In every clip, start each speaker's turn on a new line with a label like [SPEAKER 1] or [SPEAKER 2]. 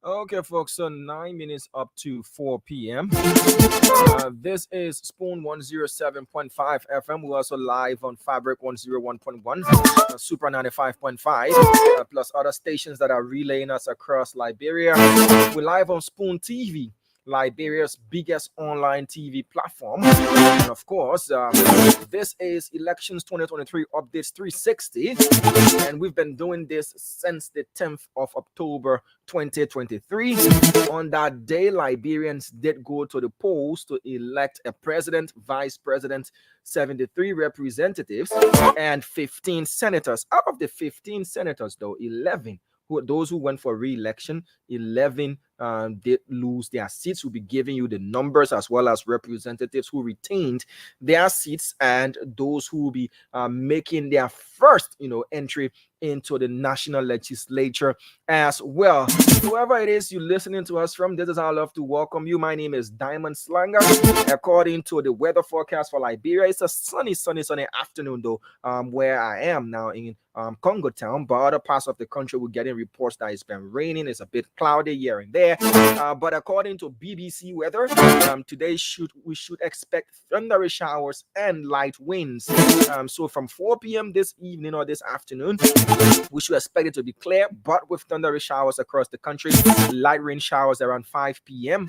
[SPEAKER 1] Okay, folks, so 9 minutes up to 4 p.m. This is Spoon 107.5 FM. We're also live on Fabric 101.1, Super 95.5, plus other stations that are relaying us across Liberia. We're live on Spoon TV, Liberia's biggest online TV platform. And of course, this is Elections 2023 Updates 360. And we've been doing this since the 10th of October 2023. On that day, Liberians did go to the polls to elect a president, vice president, 73 representatives, and 15 senators. Out of the 15 senators, though, 11 those who went for re-election, 11 did lose their seats. We'll be giving you the numbers as well as representatives who retained their seats and those who will be making their first, entry into the national legislature as well. Whoever it is you're listening to us from, this is how I love to welcome you. My name is Diamond Slanger. According to the weather forecast for Liberia, it's a sunny afternoon, though, where I am now in Congo Town, but other parts of the country we're getting reports that it's been raining. It's a bit cloudy here and there, but according to BBC weather, today we should expect thundery showers and light winds. So from 4 p.m. this evening or this afternoon, we should expect it to be clear, but with thundery showers across the country. Light rain showers around 5 p.m.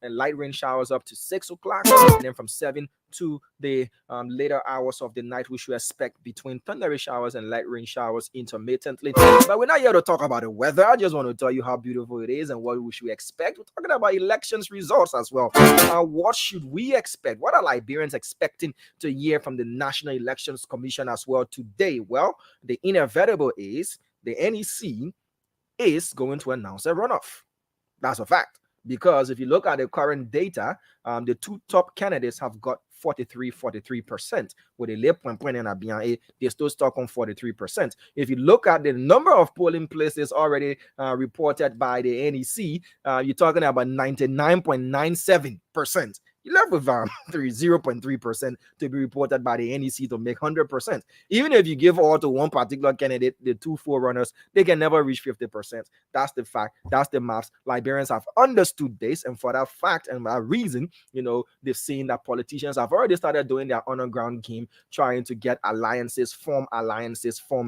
[SPEAKER 1] And light rain showers up to 6 o'clock, and then from 7 to the later hours of the night, we should expect between thundery showers and light rain showers intermittently. But we're not here to talk about the weather. I just want to tell you how beautiful it is and what we should expect. We're talking about elections results as well. What should we expect? What are Liberians expecting to hear from the National Elections Commission as well today? Well, the inevitable is the NEC is going to announce a runoff. That's a fact. Because if you look at the current data, the two top candidates have got 43%. With a late point and Abiyan, they still stuck on 43%. If you look at the number of polling places already reported by the NEC, you're talking about 99.97%. You left with 0.3% to be reported by the NEC to make 100%. Even if you give all to one particular candidate, the two forerunners, they can never reach 50%. That's the fact. That's the maths. Liberians have understood this, and for that fact and that reason, they've seen that politicians have already started doing their underground game, trying to get alliances, form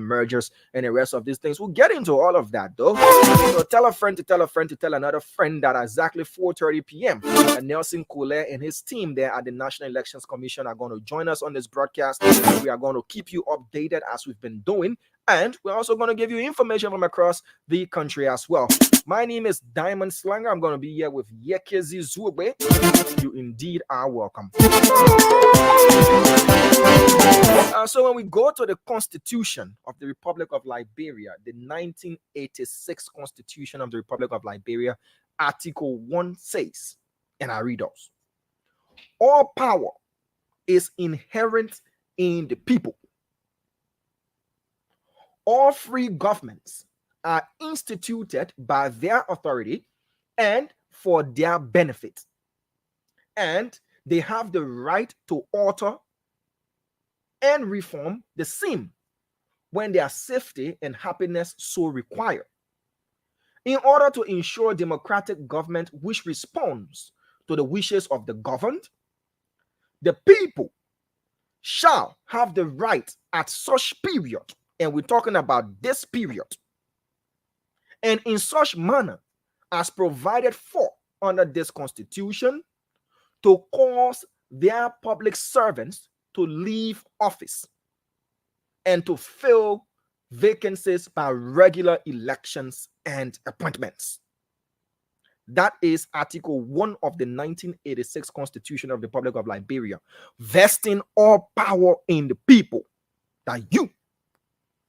[SPEAKER 1] mergers, and the rest of these things. We'll get into all of that, though. So tell a friend to tell a friend to tell another friend that at exactly 4:30 p.m. Nelson Kule and his team there at the National Elections Commission are going to join us on this broadcast. We are going to keep you updated as we've been doing, and we're also going to give you information from across the country as well. My name is Diamond Slanger. I'm going to be here with Yekezi Zube. You indeed are welcome. So when we go to the Constitution of the Republic of Liberia, the 1986 Constitution of the Republic of Liberia, Article 1 says, and I read those: all power is inherent in the people. All free governments are instituted by their authority and for their benefit. And they have the right to alter and reform the same when their safety and happiness so require, in order to ensure democratic government which responds to the wishes of the governed. The people shall have the right at such period, and we're talking about this period, and in such manner as provided for under this Constitution, to cause their public servants to leave office and to fill vacancies by regular elections and appointments. That is Article 1 of the 1986 Constitution of the Republic of Liberia, vesting all power in the people. That you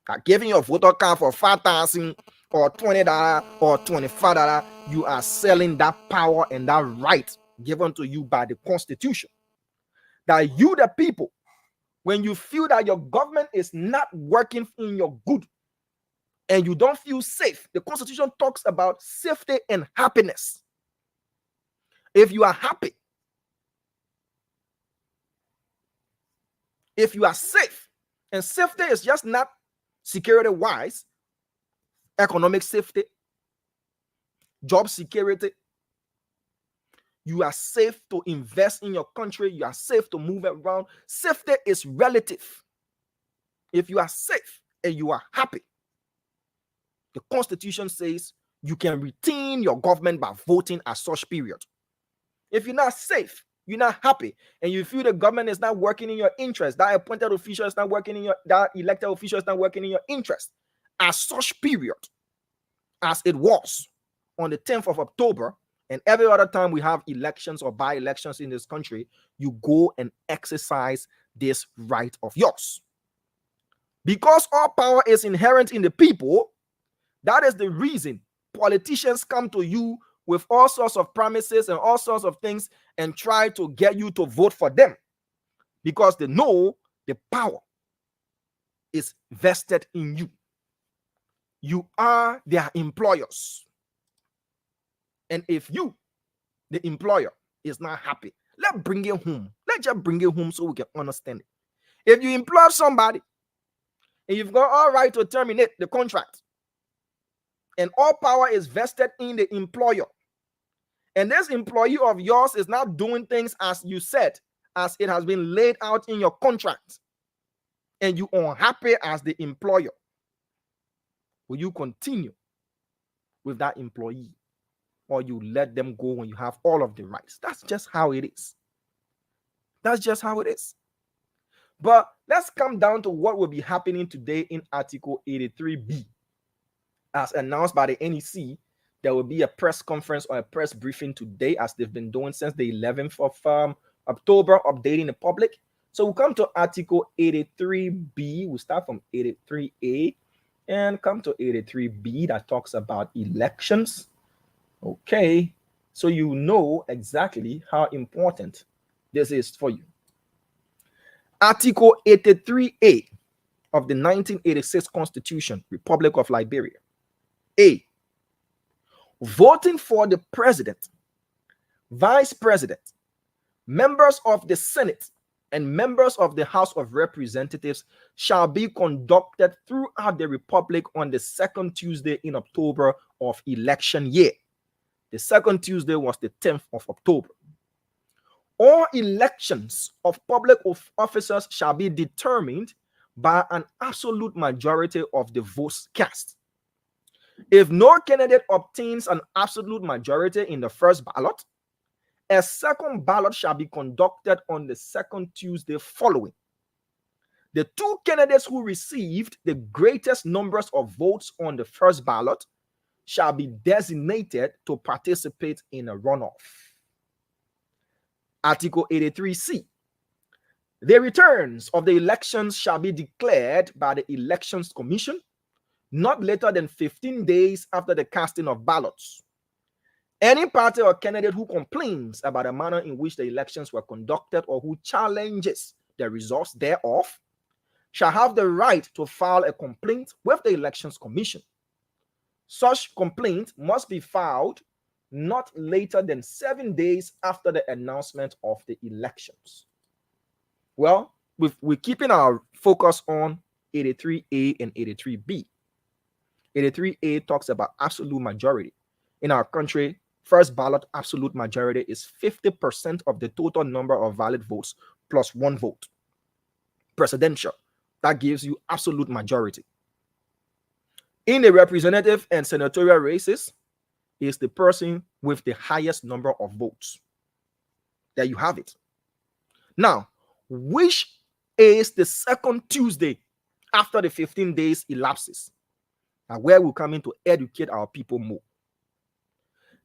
[SPEAKER 1] are giving your voter card for 5,000 or $20 or $25, you are selling that power and that right given to you by the Constitution. That you, the people, when you feel that your government is not working in your good and you don't feel safe, the Constitution talks about safety and happiness. If you are happy, if you are safe, and safety is just not security-wise, economic safety, job security. You are safe to invest in your country. You are safe to move around. Safety is relative. If you are safe and you are happy, the Constitution says you can retain your government by voting at such period. If you're not safe, you're not happy, and you feel the government is not working in your interest, that appointed official is not working in your, that elected official is not working in your interest, at such period as it was on the 10th of October, and every other time we have elections or by-elections in this country, you go and exercise this right of yours. Because all power is inherent in the people, that is the reason politicians come to you with all sorts of promises and all sorts of things and try to get you to vote for them, because they know the power is vested in you. You are their employers. And if you, the employer, is not happy, let's bring it home. Let's just bring it home so we can understand it. If you employ somebody and you've got all right to terminate the contract, and all power is vested in the employer, and this employee of yours is not doing things as you said, as it has been laid out in your contract, and you are unhappy as the employer, will you continue with that employee, or you let them go when you have all of the rights? That's just how it is. That's just how it is. But let's come down to what will be happening today in Article 83B. As announced by the NEC, there will be a press conference or a press briefing today, as they've been doing since the 11th of October, updating the public. So we'll come to Article 83B. We'll start from 83A and come to 83B that talks about elections. Okay, so you know exactly how important this is for you. Article 83A of the 1986 Constitution, Republic of Liberia. A. Voting for the president, vice president, members of the Senate, and members of the House of Representatives shall be conducted throughout the Republic on the second Tuesday in October of election year. The second Tuesday was the 10th of October. All elections of public officers shall be determined by an absolute majority of the votes cast. If no candidate obtains an absolute majority in the first ballot, a second ballot shall be conducted on the second Tuesday following. The two candidates who received the greatest numbers of votes on the first ballot shall be designated to participate in a runoff. Article 83C. The returns of the elections shall be declared by the Elections Commission not later than 15 days after the casting of ballots. Any party or candidate who complains about the manner in which the elections were conducted or who challenges the results thereof shall have the right to file a complaint with the Elections Commission. Such complaint must be filed not later than 7 days after the announcement of the elections. Well, we're keeping our focus on 83A and 83B. 83A talks about absolute majority. In our country, first ballot absolute majority is 50% of the total number of valid votes plus one vote. Presidential, that gives you absolute majority. In the representative and senatorial races, is the person with the highest number of votes. There you have it. Now, which is the second Tuesday after the 15 days elapses? And where we're coming to educate our people more.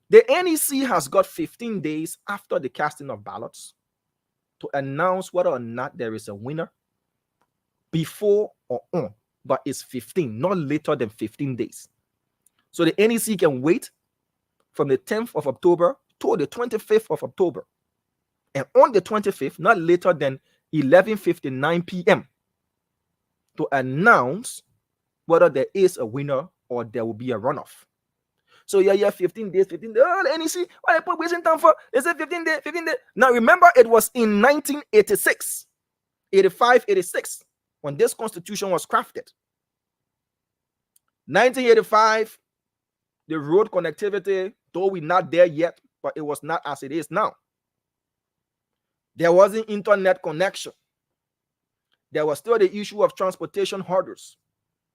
[SPEAKER 1] The NEC has got 15 days after the casting of ballots to announce whether or not there is a winner before or on, but it's 15, not later than 15 days. So the NEC can wait from the 10th of October to the 25th of October. And on the 25th, not later than 11:59 p.m. to announce whether there is a winner or there will be a runoff. So yeah, 15 days, 15 days. Oh, the NEC, why they put wasting time for? They said 15 days, 15 days. Now remember, it was in 1986, 85, 86, when this constitution was crafted. 1985, the Road Connectivity though we're not there yet, but it was not as it is now. There wasn't internet connection. There was still the issue of transportation hurdles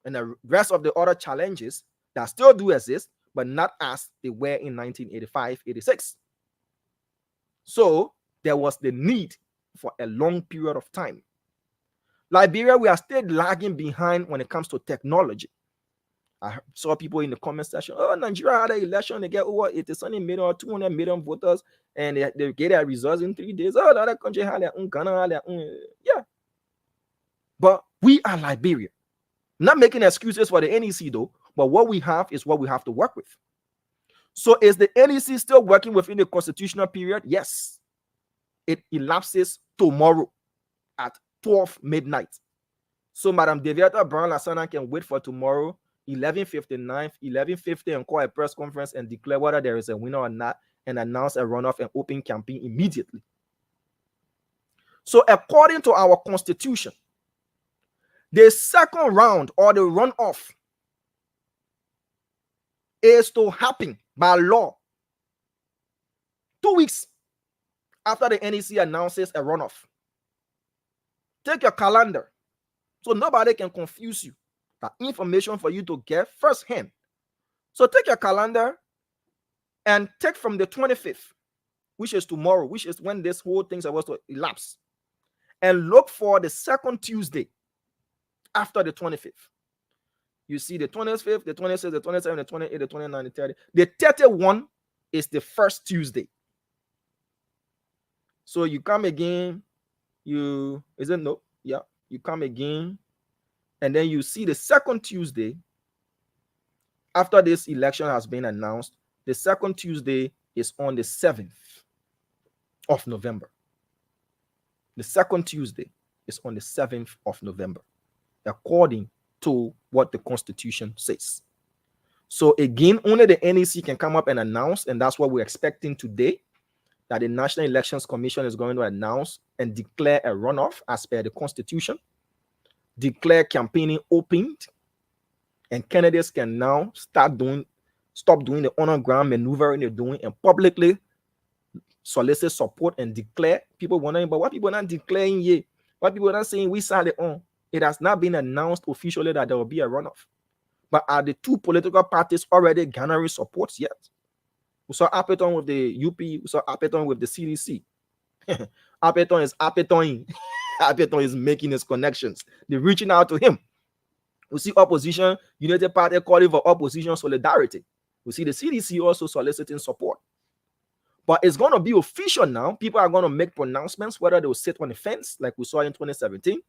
[SPEAKER 1] and the rest of the other challenges that still do exist, but not as they were in 1985, 86. So there was the need for a long period of time. Liberia, we are still lagging behind when it comes to technology. I saw people in the comment section, oh, Nigeria had an election, they get over 80 million or 200 million voters, and they get their results in 3 days. Oh, the other country had their own, Ghana had their own. Yeah. But we are Liberia. Not making excuses for the NEC though, but what we have is what we have to work with. So is the NEC still working within the constitutional period? Yes. It elapses tomorrow at 12 midnight. So Madam Deviata Brown Lasana can wait for tomorrow, 11:59, 11:50, and call a press conference and declare whether there is a winner or not, and announce a runoff and open campaign immediately. So according to our constitution, the second round or the runoff is to happen by law 2 weeks after the NEC announces a runoff. Take your calendar so nobody can confuse you. That information for you to get firsthand. So take your calendar and take from the 25th, which is tomorrow, which is when this whole thing is supposed to elapse, and look for the second Tuesday after the 25th. You see the 25th, the 26th, the 27th, the 28th, the 29th, the 30th. The 31 is the first Tuesday. So you come again, you come again, and then you see the second Tuesday after this election has been announced. The second Tuesday is on the 7th of November. The second Tuesday is on the 7th of November, according to what the Constitution says. So again, only the NEC can come up and announce, and that's what we're expecting today, that the National Elections Commission is going to announce and declare a runoff as per the Constitution, declare campaigning opened, and candidates can now stop doing the underground maneuvering they're doing and publicly solicit support and declare. People wondering, but why people not declaring yet? Why people not saying we signed it on? It has not been announced officially that there will be a runoff. But are the two political parties already garnering support yet? We saw Appeton with the UP, we saw Appeton with the CDC. Appeton is Appetoning. Appeton is making his connections. They're reaching out to him. We see opposition, United Party calling for opposition solidarity. We see the CDC also soliciting support. But it's going to be official now. People are going to make pronouncements, whether they will sit on the fence like we saw in 2017,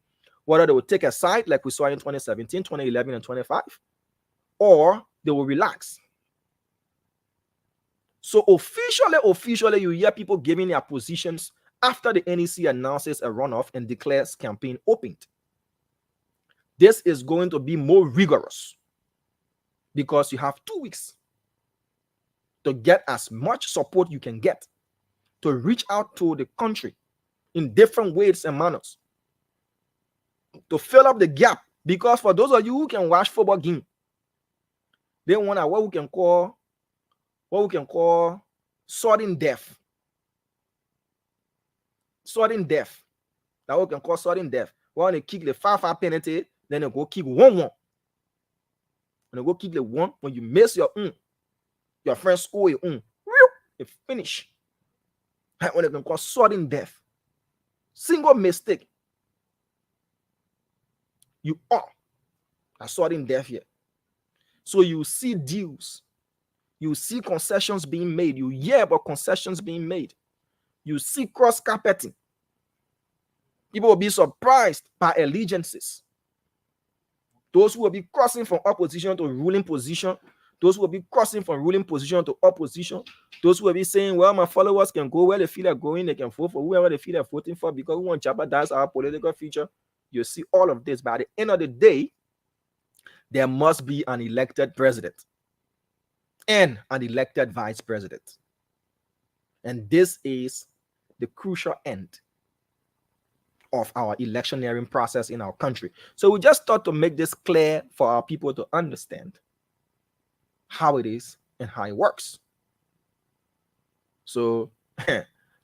[SPEAKER 1] whether they will take a side like we saw in 2017, 2011, and 25, or they will relax. So officially, you hear people giving their positions after the NEC announces a runoff and declares campaign opened. This is going to be more rigorous because you have 2 weeks to get as much support you can get, to reach out to the country in different ways and manners, to fill up the gap. Because for those of you who can watch football game, they want what we can call sudden death. Sudden death. That we can call sudden death. When they kick the 5-5 penalty, then they go kick 1-1. When they go kick the 1, when you miss your friend score your it finish. When they can call sudden death. Single mistake. You are a sudden death here. So you see deals. You see concessions being made. You hear about concessions being made. You see cross-carpeting. People will be surprised by allegiances. Those who will be crossing from opposition to ruling position. Those who will be crossing from ruling position to opposition. Those who will be saying, well, my followers can go where they feel they're going. They can vote for whoever they feel they're voting for because we want to jeopardize our political future. You see all of this. But at the end of the day, there must be an elected president and an elected vice president. And this is the crucial end of our electioneering process in our country. So we just thought to make this clear for our people to understand how it is and how it works. So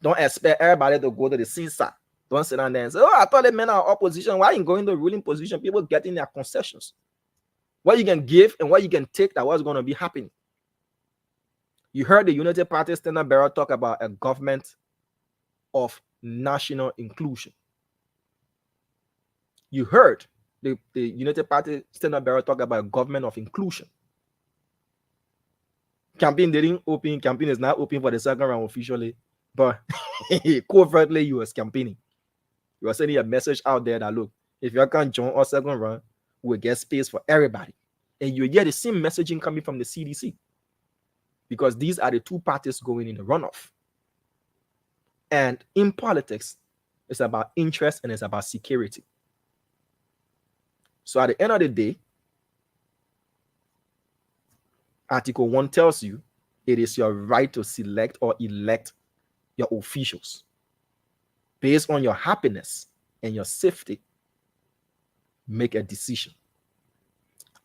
[SPEAKER 1] don't expect everybody to go to the CINSA. Don't sit down there and say, oh, I thought the men are opposition. Why you going to the ruling position? People getting their concessions. What you can give and what you can take, that was going to be happening. You heard the Unity Party standard bearer talk about a government of national inclusion. You heard the Unity Party standard bearer talk about a government of inclusion. Campaign didn't open. Campaign is not open for the second round officially, but covertly you was campaigning. You are sending a message out there that, look, if you can't join our second round, we'll get space for everybody. And you get the same messaging coming from the CDC, because these are the two parties going in the runoff. And in politics, it's about interest and it's about security. So at the end of the day, Article 1 tells you it is your right to select or elect your officials based on your happiness and your safety. Make a decision.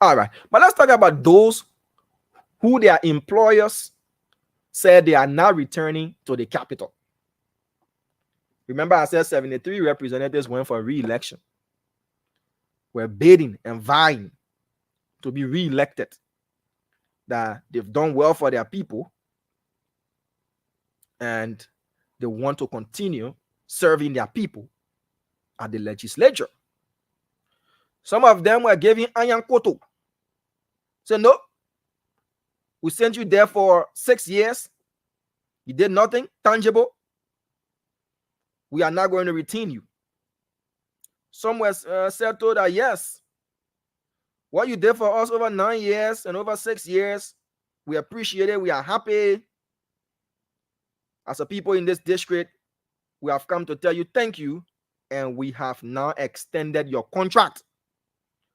[SPEAKER 1] All right, but let's talk about those who their employers said they are now returning to the capital. Remember, I said 73 representatives went for re-election. Were bidding and vying to be re-elected. That they've done well for their people and they want to continue serving their people at the legislature. Some of them were giving Anyankoto. So no, we sent you there for 6 years. You did nothing tangible. We are not going to retain you. Some were said to that, yes, what you did for us over 9 years and over 6 years, we appreciate it. We are happy. As a people in this district, we have come to tell you thank you. And we have now extended your contract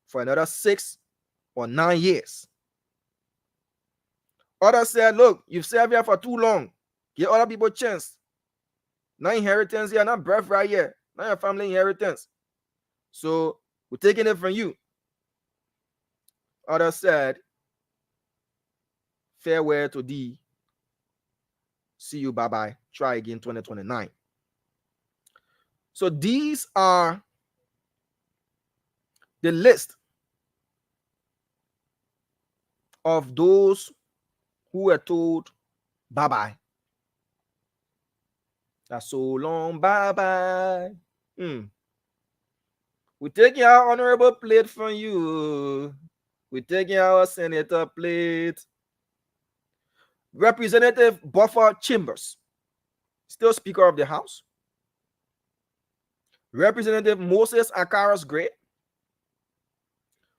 [SPEAKER 1] for another 6 or 9 years. Others said, look, you've served here for too long. Give other people a chance. Not inheritance here, not birthright here, not your family inheritance. So we're taking it from you. Others said, farewell to thee. See you, bye-bye. Try again 2029. So these are the list of those who were told bye-bye. That's so long, bye-bye. We're taking our honorable plate from you. We're taking our senator plate. Representative Buffer Chambers, still Speaker of the House. Representative Moses Akaras Gray.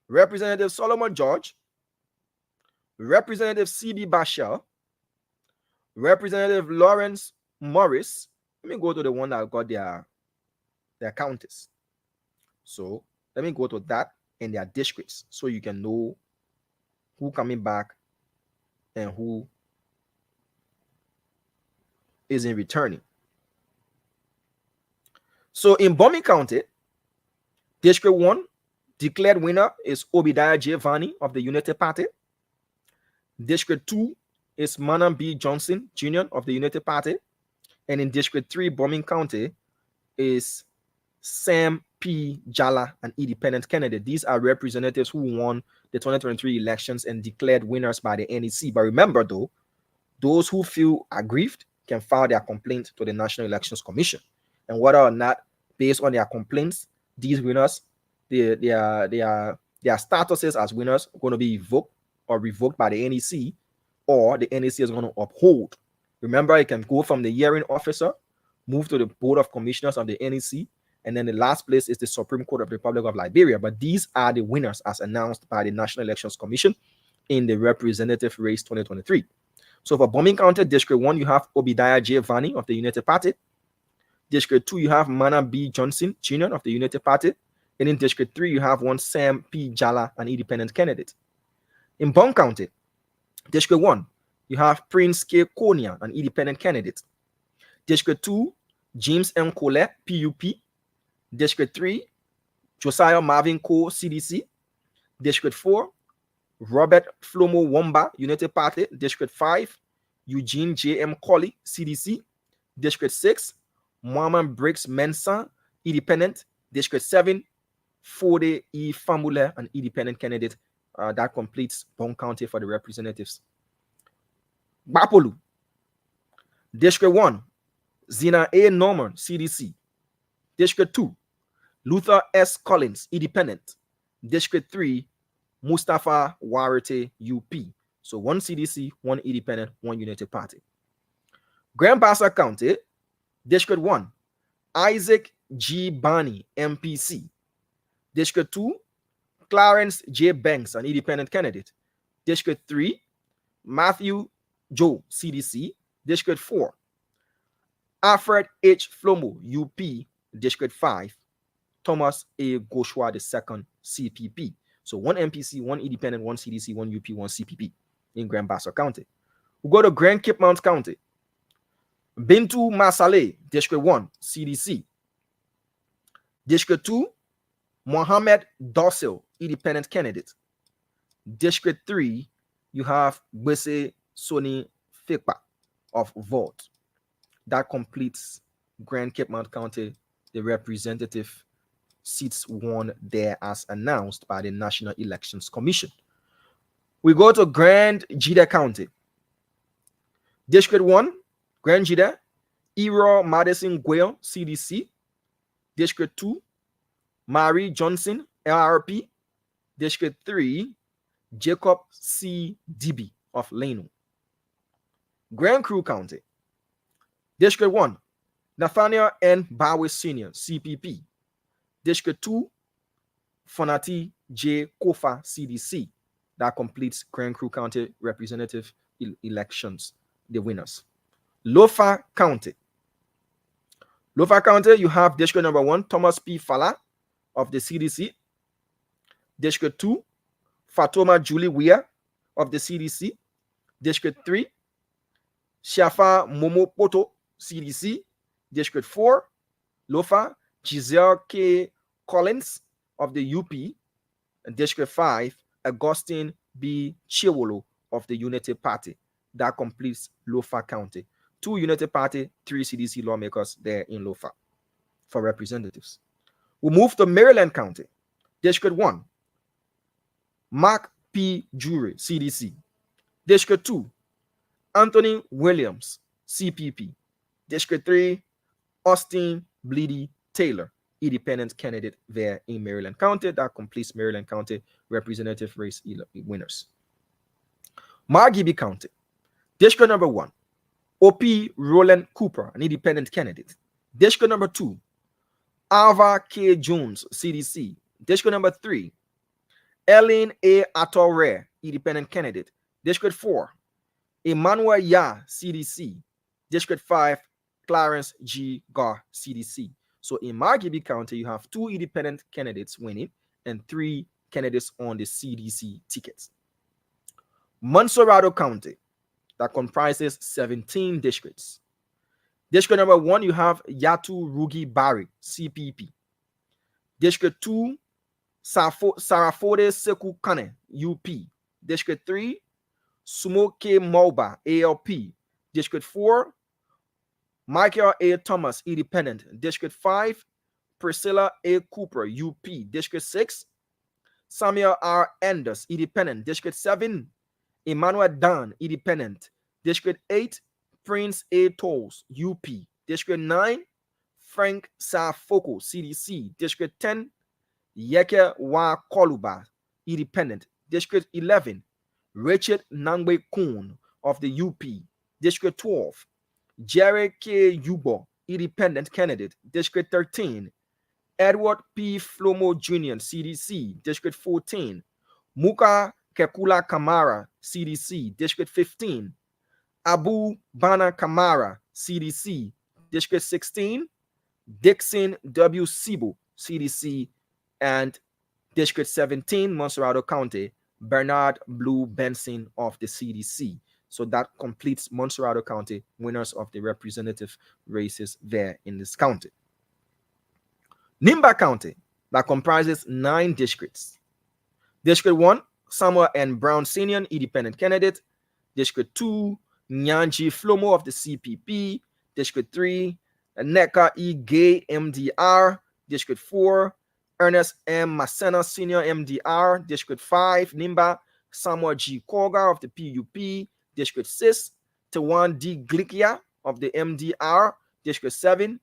[SPEAKER 1] Representative Solomon George. Representative C.B. Bashar. Representative Lawrence Morris. Let me go to the one that got their counties. So let me go to that and their districts so you can know who coming back and who isn't returning. So in Bombing County, District 1, declared winner is Obadiah J. Vani of the Unity Party. District 2 is Manan B. Johnson Jr. of the Unity Party. And in District 3, Bombing County, is Sam P. Jala, an independent candidate. These are representatives who won the 2023 elections and declared winners by the NEC. But remember, though, those who feel aggrieved can file their complaint to the National Elections Commission. And whether or not, based on their complaints, these winners, their statuses as winners are going to be evoked or revoked by the NEC, or the NEC is going to uphold. Remember, it can go from the hearing officer, move to the Board of Commissioners of the NEC, and then the last place is the Supreme Court of the Republic of Liberia. But these are the winners as announced by the National Elections Commission in the representative race 2023. So for Bombing County, District 1, you have Obadiah J. Vani of the Unity Party. District 2, you have Mana B. Johnson Jr. of the Unity Party. And in District 3, you have one Sam P. Jala, an independent candidate. In Bong County, District 1, you have Prince K. Konya, an independent candidate. District 2, James M. Colette, PUP. District 3, Josiah Marvin Cole, CDC. District 4, Robert Flomo Womba, Unity Party. District 5, Eugene J.M. Colley, CDC. District 6, Muhammad Briggs Mensah, independent. District 7, Fode E. Famule, an independent candidate. That completes Bong County for the representatives. Bapolu. District 1, Zina A. Norman, CDC. District 2, Luther S. Collins, independent. District 3, Mustafa Warite, UP. So 1 CDC, 1 independent, 1 United Party. Grand Bassa County, District 1, Isaac G. Barney, MPC. District 2, Clarence J. Banks, an independent candidate. District 3, Matthew Joe, CDC. District 4, Alfred H. Flomo, UP. District 5, Thomas A. Goshua II, CPP. So 1 MPC, 1 independent, 1 CDC, 1 UP, 1 CPP in Grand Bassa County. We go to Grand Cape Mount County. Bintu Masale, District 1, CDC. District 2, Mohammed Dossel, independent candidate. District 3, you have Bese Soni Fikpa of Vote. That completes Grand Cape Mount County, the representative seats won there as announced by the National Elections Commission. We go to Grand Jida County. District 1, Grand Jida, Ero Madison Guel, CDC. District 2, Mary Johnson, LRP. District 3, Jacob C. Dibby of Leno. Grand Crew County. District 1, Nathaniel N. Bowie Sr., CPP. District 2, Fonati J. Kofa, CDC. That completes Grand Crew County representative elections, the winners. Lofa County. Lofa County, you have District number 1, Thomas P. Fala of the CDC. District 2, Fatoma Julie Weir of the CDC. District 3, Shafa Momo Poto, CDC. District 4, Lofa, Giselle K. Collins of the UP. And District 5, Augustine B. Chiwolo of the United Party. That completes Lofa County. 2 United Party, 3 CDC lawmakers there in Lofa for representatives. We move to Maryland County. District 1, Mark P. Jury, CDC. District 2, Anthony Williams, CPP. District 3, Austin Bleedy Taylor, independent candidate there in Maryland County. That completes Maryland County representative race winners. Margibi County. District number 1, O.P. Roland Cooper, an independent candidate. District number 2, Alva K. Jones, CDC. District number 3, Ellen A. Atore, independent candidate. District 4, Emmanuel Ya, CDC. District 5, Clarence G. Gar, CDC. So in Margibi County, you have 2 independent candidates winning and 3 candidates on the CDC tickets. Monserrado County, that comprises 17 districts. District number 1, you have Yatu Rugi Bari, CPP. District 2, Sarafode Seku Kane, UP. District 3, Sumoke Moba, ALP. District 4, Michael A. Thomas, independent. District 5, Priscilla A. Cooper, UP. District 6, Samuel R. Anders, independent. District 7, Emmanuel Dan, independent. District 8, Prince A. Tolls, UP. District 9, Frank Safoko, CDC. District 10, Yeke Wa Koluba, independent. District 11, Richard Nangwe Kun of the UP. District 12, Jerry K. Yubo, independent candidate. District 13, Edward P. Flomo Jr., CDC. District 14, Muka Kekula Kamara, CDC. District 15, Abu Bana Kamara, CDC. District 16, Dixon W. Sibu, CDC. And District 17, Monserrado County, Bernard Blue Benson of the CDC. So that completes Monserrado County, winners of the representative races there in this county. Nimba County, that comprises 9 districts. District 1, Samuel N. Brown Sr., independent candidate. District 2, Nyanji Flomo of the CPP, District 3, Neka E. Gay, MDR, District 4, Ernest M. Masena, Senior, MDR, District 5, Nimba, Samuel G. Koga of the PUP, District 6, Tawan D. Glikia of the MDR, District 7,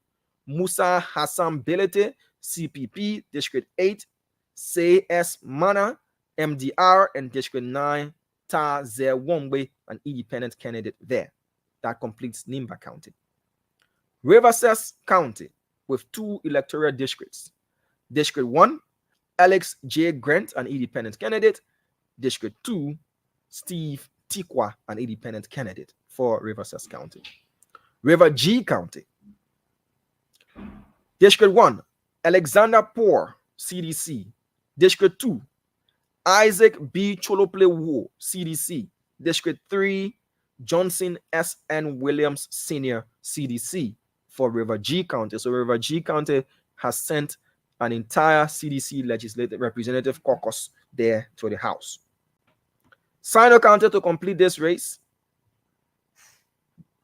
[SPEAKER 1] Musa Hassan Belete, CPP, District 8, Say S. Mana, MDR, and District 9, Ta Zewombe, an independent candidate there. That completes Nimba County. Riverside County with 2 electoral districts. District 1, Alex J. Grant, an independent candidate. District 2, Steve Tikwa, an independent candidate for Riverside County. River G County. District 1, Alexander Poor, CDC. District 2, Isaac B. Cholople Wu, CDC. District 3, Johnson S. N. Williams, Senior, CDC for River G County. So River G County has sent an entire CDC legislative representative caucus there to the House. Sino County to complete this race.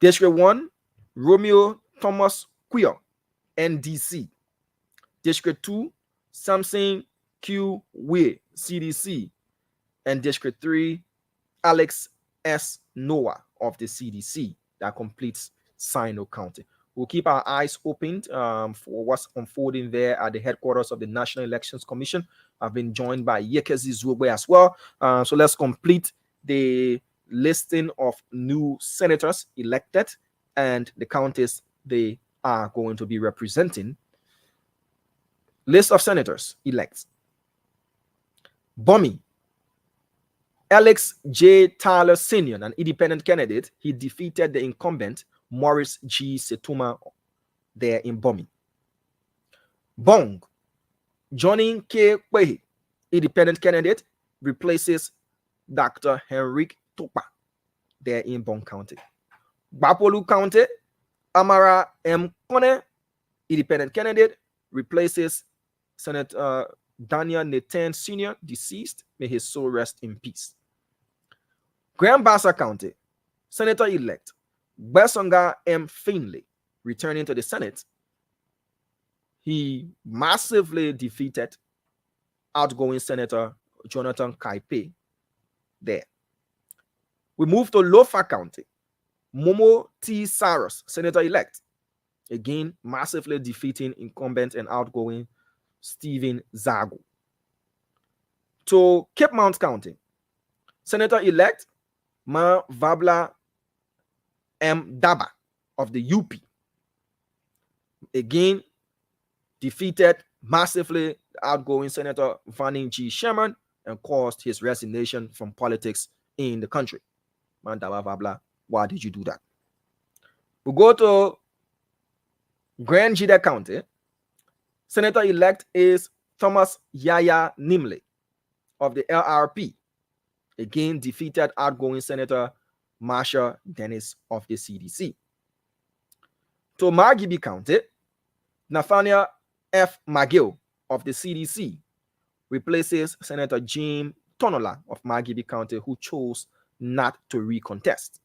[SPEAKER 1] District 1, Romeo Thomas Quio, NDC. District 2, Samson Q. Way, CDC. And District 3, Alex S. Noah of the CDC. That completes Sino County. We'll keep our eyes open for what's unfolding there at the headquarters of the National Elections Commission. I've been joined by Yekezi Zugbe as well. So let's complete the listing of new senators elected and the counties they are going to be representing. List of senators elect. Bomi, Alex J. Tyler Sr., an independent candidate. He defeated the incumbent Morris G. Setuma there in Bomi. Bong, Johnny K. Kwehi, independent candidate, replaces Dr. Henrik Topa there in Bong County. Bapolu County, Amara M. Kone, independent candidate, replaces Senator Daniel Nathan Sr., deceased. May his soul rest in peace. Grand Bassa County, Senator-elect Besonga M. Finley, returning to the Senate. He massively defeated outgoing Senator Jonathan Kaipe there. We move to Lofa County. Momo T. Saros, Senator-elect, again massively defeating incumbent and outgoing Stephen Zago. To Cape Mount County, Senator-elect Ma Vabla M. Daba of the UP, again defeated massively outgoing Senator Vanning G. Sherman and caused his resignation from politics in the country. Man Daba Vabla, why did you do that? We go to Grand Jida County. Senator-elect is Thomas Yaya Nimle of the LRP, again defeated outgoing Senator Marsha Dennis of the CDC. To Margibi County, Nathaniel F. McGill of the CDC replaces Senator Jim Tonola of Margibi County, who chose not to recontest.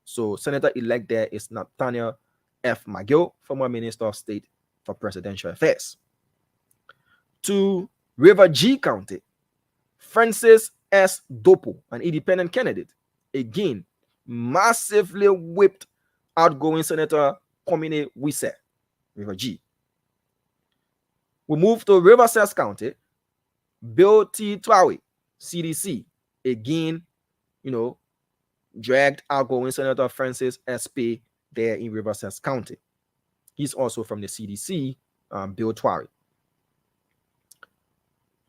[SPEAKER 1] So Senator-elect there is Nathaniel F. McGill, former Minister of State for Presidential Affairs. To River G County, Francis S. Dopo, an independent candidate, again massively whipped outgoing Senator Komine Wise, River G. We move to Riverside County. Bill T. Twawi, CDC, again, dragged outgoing Senator Francis S.P. there in Riverside County. He's also from the CDC, Bill Twawi.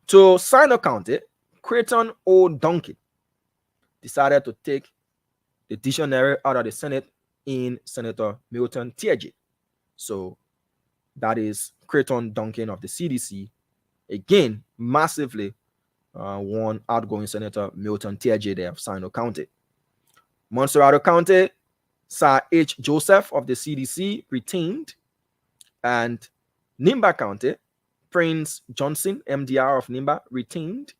[SPEAKER 1] To Sino County, Creighton O. Duncan decided to take the dictionary out of the Senate in Senator Milton Tiaji. So that is Creighton Duncan of the CDC, again massively won outgoing Senator Milton Tiaji there of Sino County. Montserrado County, Sir H. Joseph of the CDC retained, and Nimba County, Prince Johnson, MDR of Nimba, retained,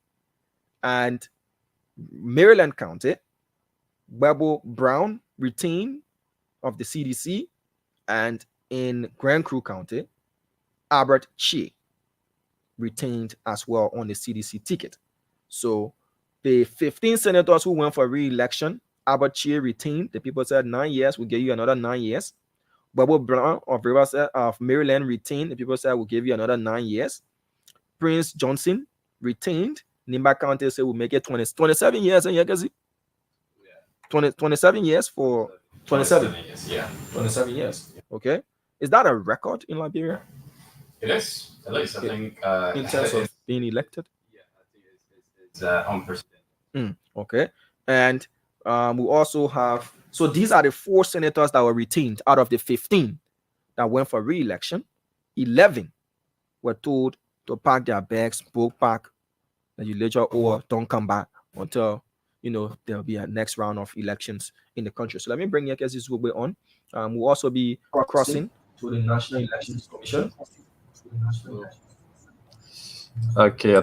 [SPEAKER 1] and Maryland County, Bebo Brown retained of the CDC, and in Grand Cru County, Albert Chi retained as well on the CDC ticket. So the 15 senators who went for re-election, Albert Chi retained. The people said 9 years, we'll give you another 9 years. Bobo Brown of Maryland retained. The people said we'll give you another 9 years. Prince Johnson retained. Nimba County said we'll make it 27 years. And 27 years for 27
[SPEAKER 2] years. Yeah.
[SPEAKER 1] 27 years. Okay. Is that a record in Liberia?
[SPEAKER 2] It is. At least I think
[SPEAKER 1] in terms of being elected.
[SPEAKER 2] Yeah, I think it's unprecedented.
[SPEAKER 1] Okay. And we also have, so these are the 4 senators that were retained out of the 15 that went for re-election. 11 were told to pack their bags, book back the legislature, or don't come back until there'll be a next round of elections in the country. So let me bring Yekezi Zugbe on. We'll also be crossing to the National Elections Commission.
[SPEAKER 2] Okay.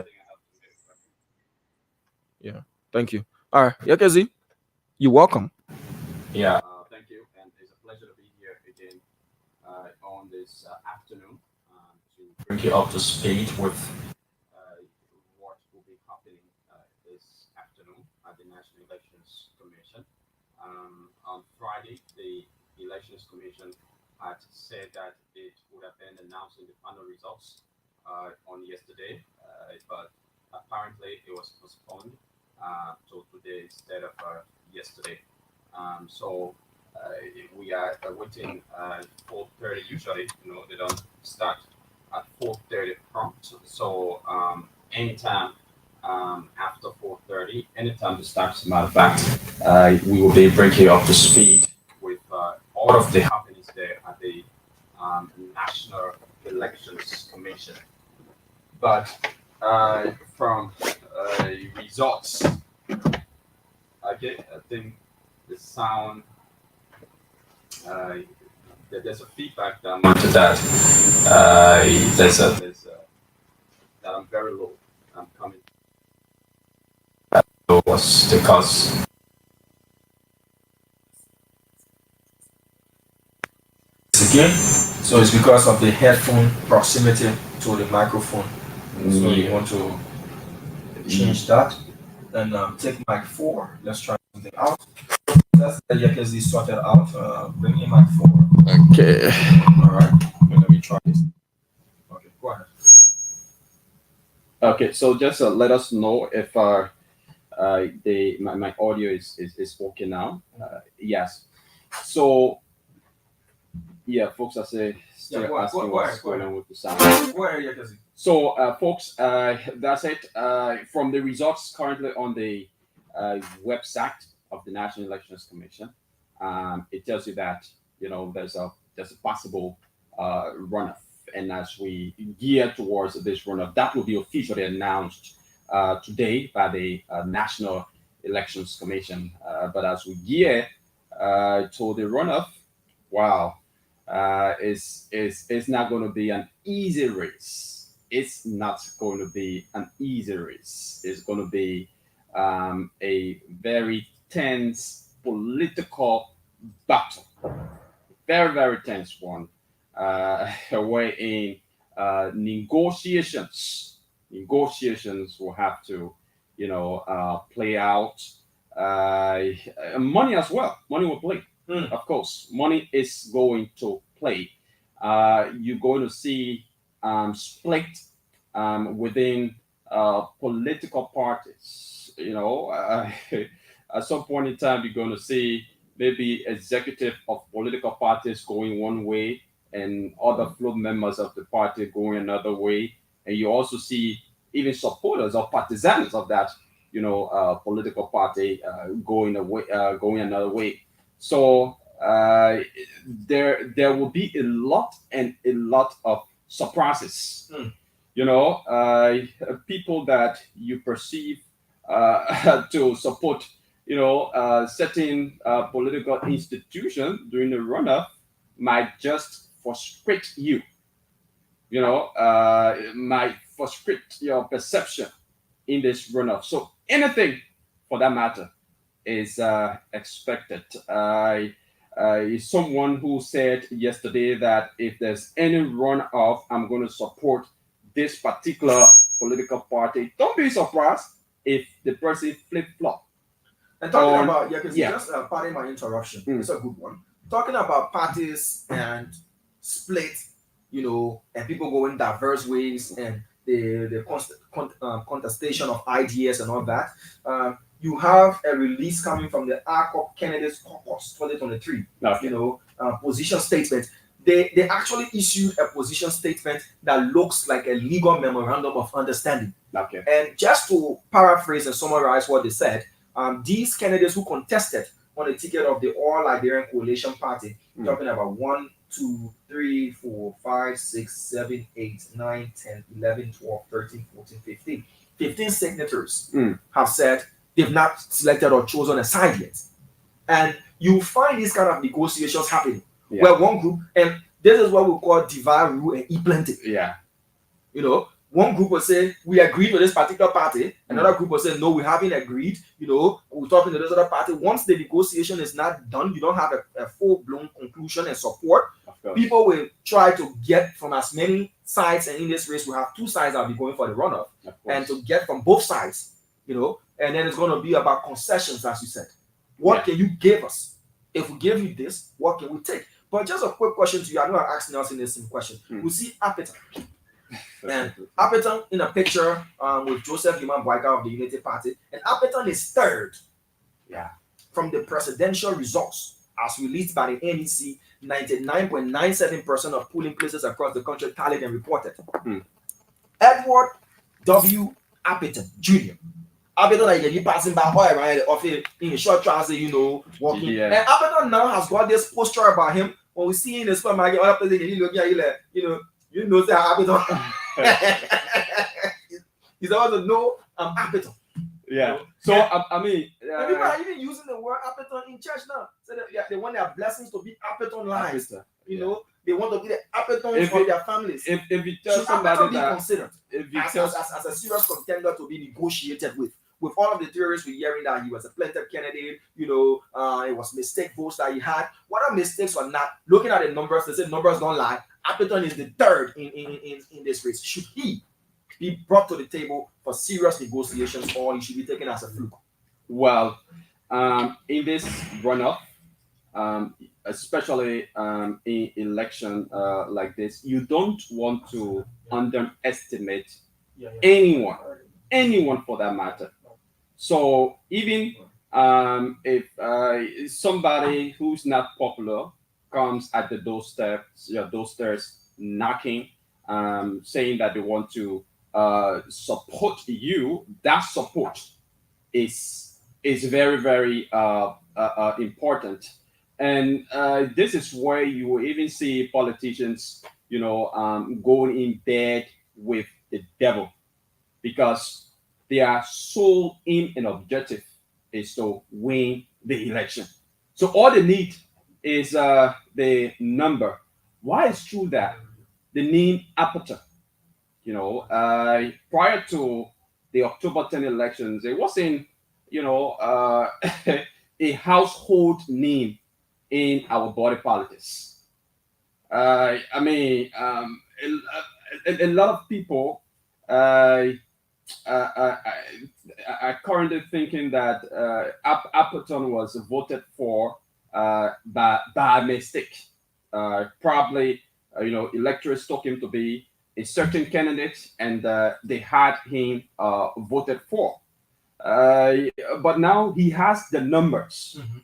[SPEAKER 1] Yeah. Thank you. All right, Yekezi, you're welcome.
[SPEAKER 2] Yeah. Thank you, and it's a pleasure to be here again on this afternoon to bring you up to speed with what will be happening this afternoon at the National Elections Commission. On Friday, the Elections Commission had said that it would have been announcing the final results on yesterday, but apparently it was postponed to today instead of yesterday. So we are waiting 4:30. Usually, they don't start at 4:30 prompt. So anytime after 4:30, anytime it starts, as a matter of fact, we will be bringing up to speed with all of the happenings there at the National Elections Commission. But from results, okay, I think the sound, there's a feedback down to that. There's that I'm very low. I'm coming. That was because.
[SPEAKER 1] Again, so it's because of the headphone proximity to the microphone. So you want to change that and take mic 4. Let's try something out. That's Yekezi sorted out. Bring in mic 4.
[SPEAKER 2] Okay.
[SPEAKER 1] All right. Let me try this. Okay, go ahead.
[SPEAKER 2] Okay, so just let us know if my audio is working now. Yes. So yeah, folks, I say still asking what's going on with the sound.
[SPEAKER 1] Go ahead, Yekezi.
[SPEAKER 2] So, folks, that's it. From the results currently on the website of the National Elections Commission, it tells you that there's a possible runoff, and as we gear towards this runoff, that will be officially announced today by the National Elections Commission. But as we gear to the runoff, wow, it's not going to be an easy race. It's not going to be an easy race. It's going to be a very tense political battle. Very, very tense one. Wherein negotiations will have to, play out. Money as well. Money will play. Of course, money is going to play. You're going to see split within political parties. At some point in time, you're going to see maybe executive of political parties going one way and other floor members of the party going another way. And you also see even supporters or partisans of that, political party going another way. So there will be a lot of surprises. People that you perceive to support, certain political institution during the runoff might just frustrate you. Might frustrate your perception in this runoff. So anything for that matter is expected. Someone who said yesterday that if there's any runoff, I'm going to support this particular political party. Don't be surprised if the person flip flop.
[SPEAKER 1] And talking about, just pardon my interruption, it's a good one. Talking about parties and split, and people going diverse ways and the contestation of ideas and all that. You have a release coming from the ARCOP Candidates Caucus 2023.
[SPEAKER 2] Okay.
[SPEAKER 1] Position statement. They actually issued a position statement that looks like a legal memorandum of understanding.
[SPEAKER 2] Okay.
[SPEAKER 1] And just to paraphrase and summarize what they said, these candidates who contested on the ticket of the All Liberian Coalition Party, talking about 1, 2, 3, 4, 5, 6, 7, 8, 9, 10, 11, 12, 13, 14, 15. 15 signatures have said they've not selected or chosen a side yet. And you find these kind of negotiations happening.
[SPEAKER 2] Yeah.
[SPEAKER 1] Where one group, and this is what we call divide rule and e-plenty.
[SPEAKER 2] Yeah.
[SPEAKER 1] One group will say, we agree with this particular party. Another group will say, no, we haven't agreed. We're talking to this other party. Once the negotiation is not done, you don't have a full-blown conclusion and support. People will try to get from as many sides, and in this race, we have two sides that will be going for the runoff. And to get from both sides, and then it's going to be about concessions, as you said. What can you give us? If we give you this, what can we take? But just a quick question to you. I know I asked Nelson the same question. We see Appeton. And Appeton in a picture with Joseph Human Boyka of the Unity Party. And Appeton is third from the presidential results as released by the NEC. 99.97% of polling places across the country tallied and reported. Edward W. Appeton Jr. Appeton is passing by off in short trousers, walking.
[SPEAKER 2] Yeah.
[SPEAKER 1] And Appeton now has got this poster about him. When we see in the supermarket, other places, say Appeton. He's supposed to know Appeton.
[SPEAKER 2] Yeah. So I mean,
[SPEAKER 1] people are even using the word Appeton in church now. So they want their blessings to be Appeton lives. They want to be the Appetons for their families.
[SPEAKER 2] If you tell somebody that,
[SPEAKER 1] considered as a serious contender to be negotiated with all of the theories we're hearing that he was a planted candidate, it was mistake votes that he had. What are mistakes or not? Looking at the numbers, they say numbers don't lie. Appeton is the third in this race. Should he be brought to the table for serious negotiations, or he should be taken as a fluke?
[SPEAKER 2] Well, in this runoff, especially in election like this, you don't want to underestimate anyone for that matter. So even if somebody who's not popular comes at the doorsteps knocking, saying that they want to support you, that support is very, very important. And this is where you will even see politicians, going in bed with the devil, because their sole aim and objective is to win the election. So all they need is the number. Why is true that the name Appeton, prior to the October 10 elections, it wasn't, a household name in our body politics. I mean, a lot of people are currently thinking that Appeton was voted for by mistake. Probably, electors took him to be a certain candidate, and they had him voted for. But now he has the numbers.
[SPEAKER 1] Mm-hmm.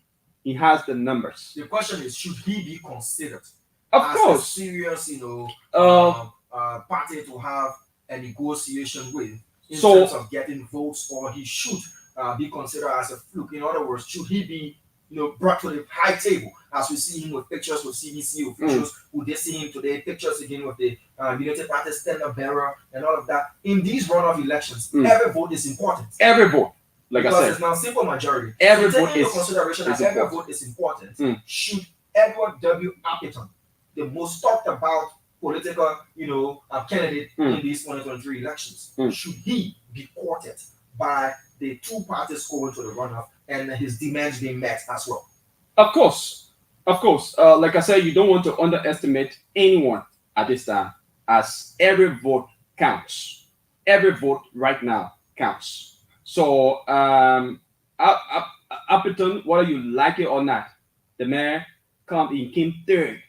[SPEAKER 2] He has the numbers.
[SPEAKER 1] The question is, should he be considered
[SPEAKER 2] Of
[SPEAKER 1] as
[SPEAKER 2] course.
[SPEAKER 1] a serious, party to have a negotiation with in terms of getting votes, or he should be considered as a fluke? In other words, should he be brought to the high table, as we see him with pictures with CBC officials, who they see him today, pictures again with the Unity Party standard bearer and all of that. In these runoff elections, every vote is important.
[SPEAKER 2] Every vote, because
[SPEAKER 1] I said, it's now simple majority.
[SPEAKER 2] Every
[SPEAKER 1] so
[SPEAKER 2] vote is
[SPEAKER 1] consideration that every vote is important. Should Edward W. Appeton, the most talked about political, candidate in these 2023 elections, should he be courted by the two parties going to the runoff and his demands being met as well.
[SPEAKER 2] Of course, of course. Like I said, you don't want to underestimate anyone at this time, as every vote counts. Every vote right now counts. So, Appleton, whether you like it or not, the mayor came third.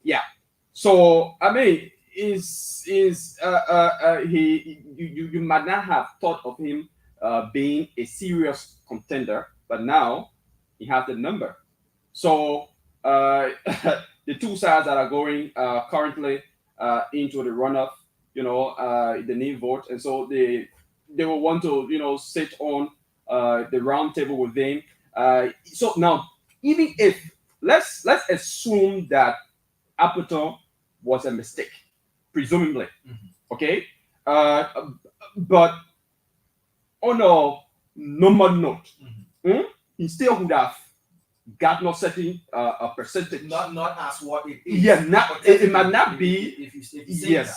[SPEAKER 2] Yeah. So I mean, is you might not have thought of him being a serious contender, but now he has the number. So the two sides that are going currently into the runoff, the new vote, and so they will want to sit on the round table with them. So now, even if let's assume that Appleton was a mistake, presumably. Okay, uh, but on a normal note, he still would have got no certain a percentage.
[SPEAKER 1] Not as what it is.
[SPEAKER 2] Yeah, it might not be.
[SPEAKER 1] If you say
[SPEAKER 2] Yes.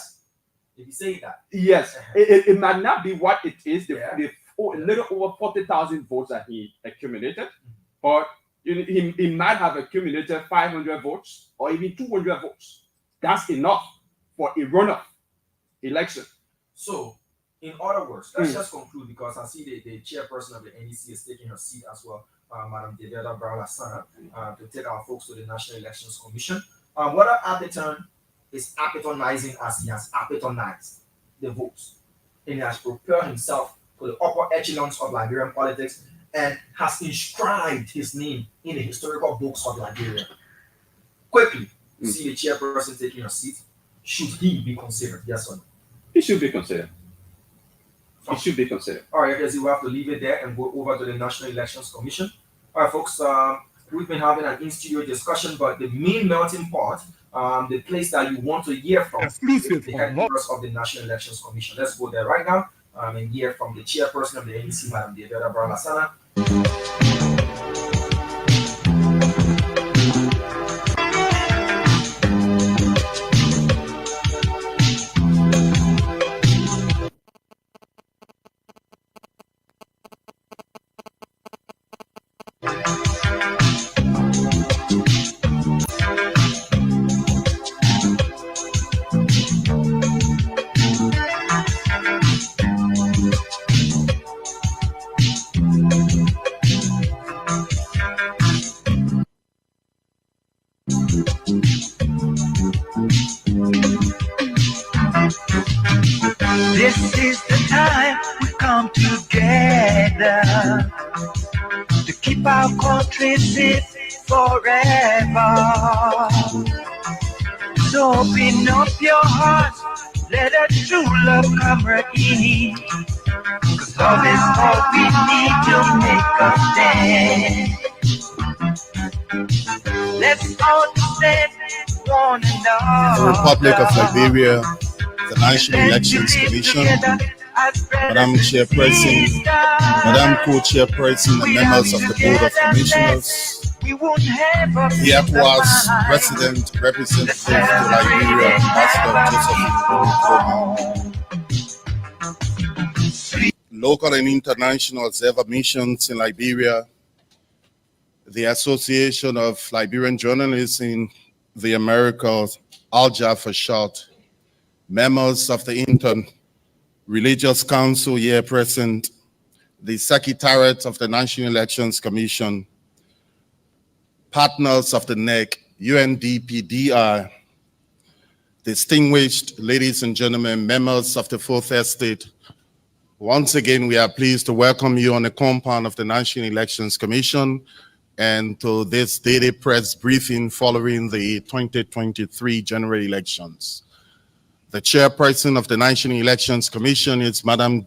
[SPEAKER 1] that. If you say that.
[SPEAKER 2] Yes, it might not be what it is. The a little over 40,000 votes that he accumulated, but he might have accumulated 500 votes or even 200 votes. That's enough for a runoff election.
[SPEAKER 1] So, in other words, let's just conclude, because I see the chairperson of the NEC is taking her seat as well, Madam Deveda Brown-Lassana, to take our folks to the National Elections Commission. Whether Appleton is Appletonizing as he has Appletonized the votes, and he has prepared himself for the upper echelons of Liberian politics and has inscribed his name in the historical books of Liberia. Quickly, see the chairperson taking her seat. Should he be considered? Yes or no?
[SPEAKER 2] He should be considered. It should be considered.
[SPEAKER 1] All right, I guess we have to leave it there and go over to the National Elections Commission. All right, folks, we've been having an in-studio discussion, but the main melting pot, the place that you want to hear from, is the headquarters of the National Elections Commission. Let's go there right now and hear from the chairperson of the NEC, Madam Deveda Brown-Lassana.
[SPEAKER 3] This is the time we come together to keep our country safe forever. So open up your heart, let a true love come right in. 'Cause love is all we need to make us stand. Let's all stand one another.
[SPEAKER 4] The Republic of Liberia, the National Elections Commission, Madam Chairperson, Madam Co-Chairperson, and members of the Board of Commissioners, the ECOWAS Resident Representative to Liberia, Ambassador Joseph, local and international observer missions in Liberia, the Association of Liberian Journalists in the Americas, ALJA for short, members of the Inter-Religious Council here present, the Secretariat of the National Elections Commission, partners of the NEC, UNDP-DR, distinguished ladies and gentlemen, members of the Fourth Estate. Once again, we are pleased to welcome you on the compound of the National Elections Commission and to this daily press briefing following the 2023 general elections. The chairperson of the National Elections Commission is Madam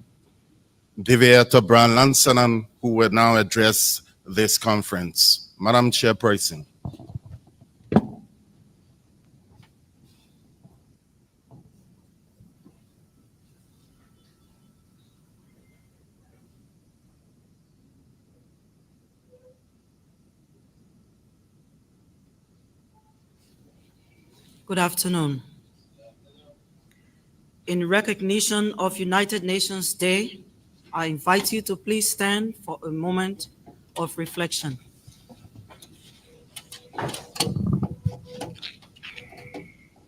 [SPEAKER 4] Deveda Brown-Lassana, who will now address this conference. Madam Chairperson.
[SPEAKER 5] Good afternoon. In recognition of United Nations Day, I invite you to please stand for a moment of reflection.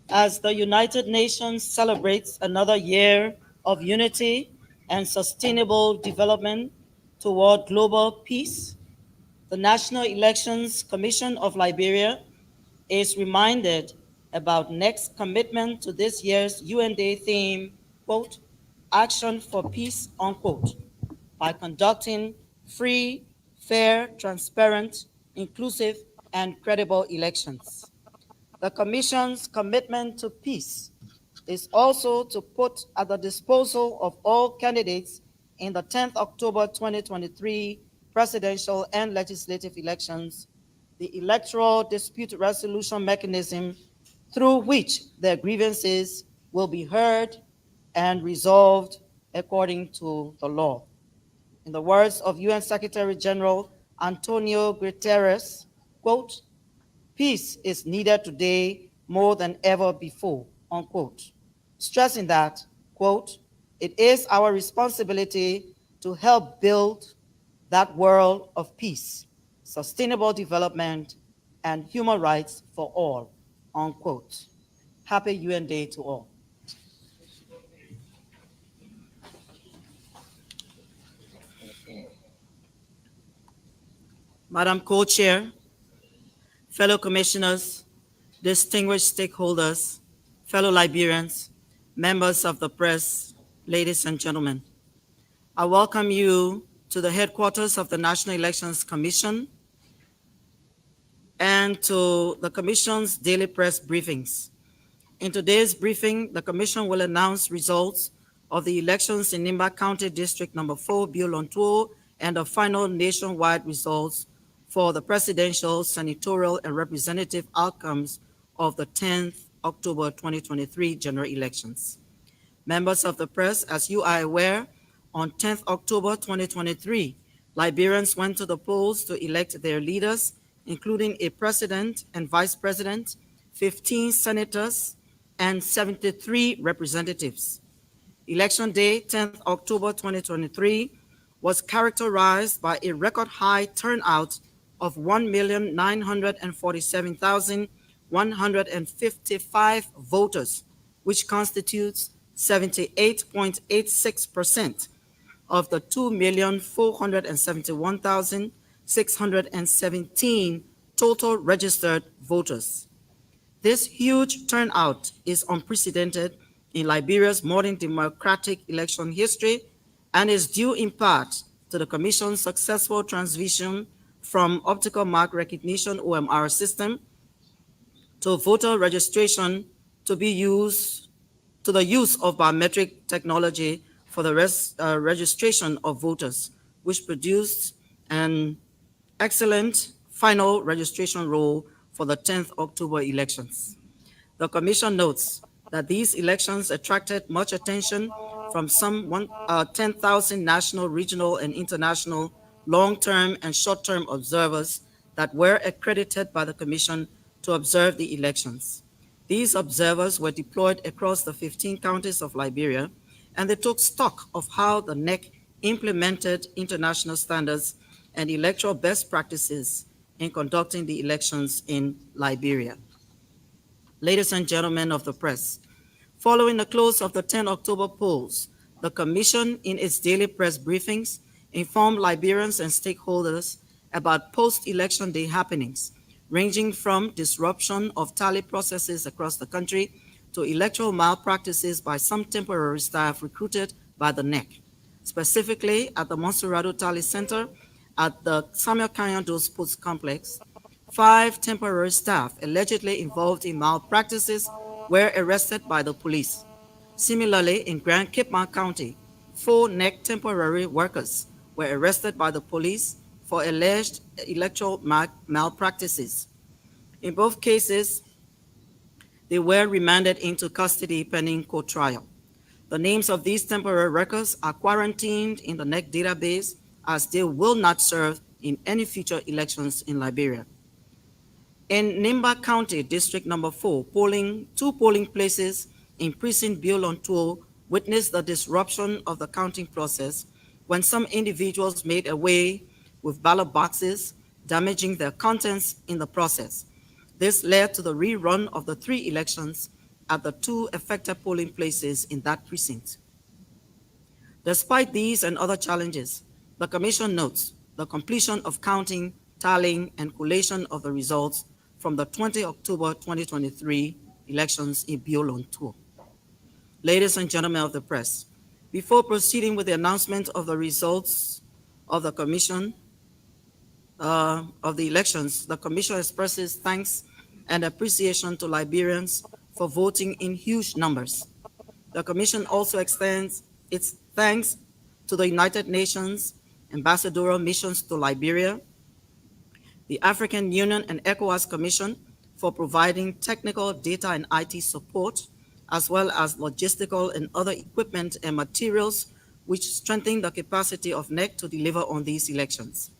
[SPEAKER 5] As the United Nations celebrates another year of unity and sustainable development toward global peace, the National Elections Commission of Liberia is reminded about NEC's commitment to this year's UN Day theme, quote, "Action for Peace," unquote, by conducting free, fair, transparent, inclusive, and credible elections. The Commission's commitment to peace is also to put at the disposal of all candidates in the 10th October 2023 presidential and legislative elections the electoral dispute resolution mechanism through which their grievances will be heard and resolved according to the law. In the words of UN Secretary General Antonio Guterres, quote, "Peace is needed today more than ever before," unquote, stressing that, quote, "It is our responsibility to help build that world of peace, sustainable development, and human rights for all," unquote. Happy UN Day to all. Madam Co-Chair, fellow commissioners, distinguished stakeholders, fellow Liberians, members of the press, ladies and gentlemen, I welcome you to the headquarters of the National Elections Commission and to the Commission's daily press briefings. In today's briefing, the Commission will announce results of the elections in Nimba County District Number 4, Bio-Lontuo, and the final nationwide results for the presidential, senatorial, and representative outcomes of the 10th October 2023 general elections. Members of the press, as you are aware, on 10th October 2023, Liberians went to the polls to elect their leaders, including a president and vice president, 15 senators, and 73 representatives. Election day, 10th October 2023, was characterized by a record high turnout of 1,947,155 voters, which constitutes 78.86% of the 2,471,617 total registered voters. This huge turnout is unprecedented in Liberia's modern democratic election history and is due in part to the Commission's successful transition from optical mark recognition OMR system to voter registration to the use of biometric technology for the registration of voters, which produced an excellent final registration roll for the 10th October elections. The Commission notes that these elections attracted much attention from some 10,000 national, regional, and international long-term and short-term observers that were accredited by the Commission to observe the elections. These observers were deployed across the 15 counties of Liberia, and they took stock of how the NEC implemented international standards and electoral best practices in conducting the elections in Liberia. Ladies and gentlemen of the press, following the close of the 10 October polls, the Commission in its daily press briefings informed Liberians and stakeholders about post-election day happenings, ranging from disruption of tally processes across the country to electoral malpractices by some temporary staff recruited by the NEC. Specifically, at the Monserrado Tally Center at the Samuel Canyon Dos Sports Complex, 5 temporary staff allegedly involved in malpractices were arrested by the police. Similarly, in Grand Cape Mount County, 4 NEC temporary workers were arrested by the police for alleged electoral malpractices. In both cases, they were remanded into custody pending court trial. The names of these temporary workers are quarantined in the NEC database as they will not serve in any future elections in Liberia. In Nimba County, District Number 4, 2 polling places in Precinct Bio-Lontuo witnessed the disruption of the counting process when some individuals made away with ballot boxes, damaging their contents in the process. This led to the rerun of the 3 elections at the 2 affected polling places in that precinct. Despite these and other challenges, the Commission notes the completion of counting, tallying, and collation of the results from the 20 October 2023 elections in Biolontuo. Ladies and gentlemen of the press, before proceeding with the announcement of the results of the Commission of the elections, the Commission expresses thanks and appreciation to Liberians for voting in huge numbers. The Commission also extends its thanks to the United Nations ambassadorial missions to Liberia, the African Union and ECOWAS Commission for providing technical data and IT support, as well as logistical and other equipment and materials which strengthen the capacity of NEC to deliver on these elections.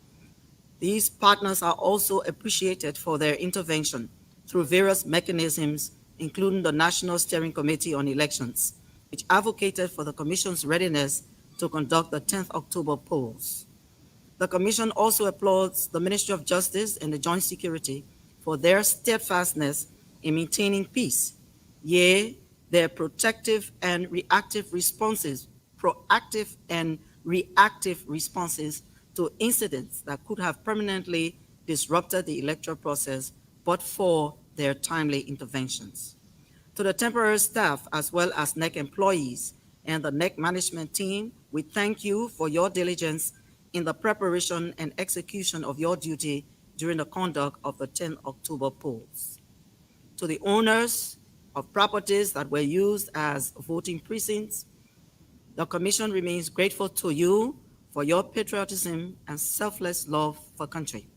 [SPEAKER 5] These partners are also appreciated for their intervention through various mechanisms, including the National Steering Committee on Elections, which advocated for the Commission's readiness to conduct the 10th October polls. The Commission also applauds the Ministry of Justice and the Joint Security for their steadfastness in maintaining peace, yea, their proactive and reactive responses to incidents that could have permanently disrupted the electoral process, but for their timely interventions. To the temporary staff, as well as NEC employees and the NEC management team, we thank you for your diligence in the preparation and execution of your duty during the conduct of the 10 October polls. To the owners of properties that were used as voting precincts, the Commission remains grateful to you for your patriotism and selfless love for country.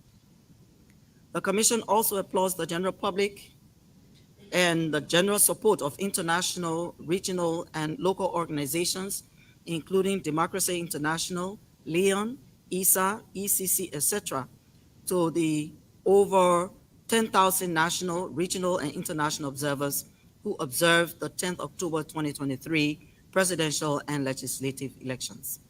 [SPEAKER 5] The Commission also applauds the general public and the general support of international, regional, and local organizations, including Democracy International, Leon, ESA, ECC, etc., to the over 10,000 national, regional, and international observers who observed the 10th October 2023 presidential and legislative elections.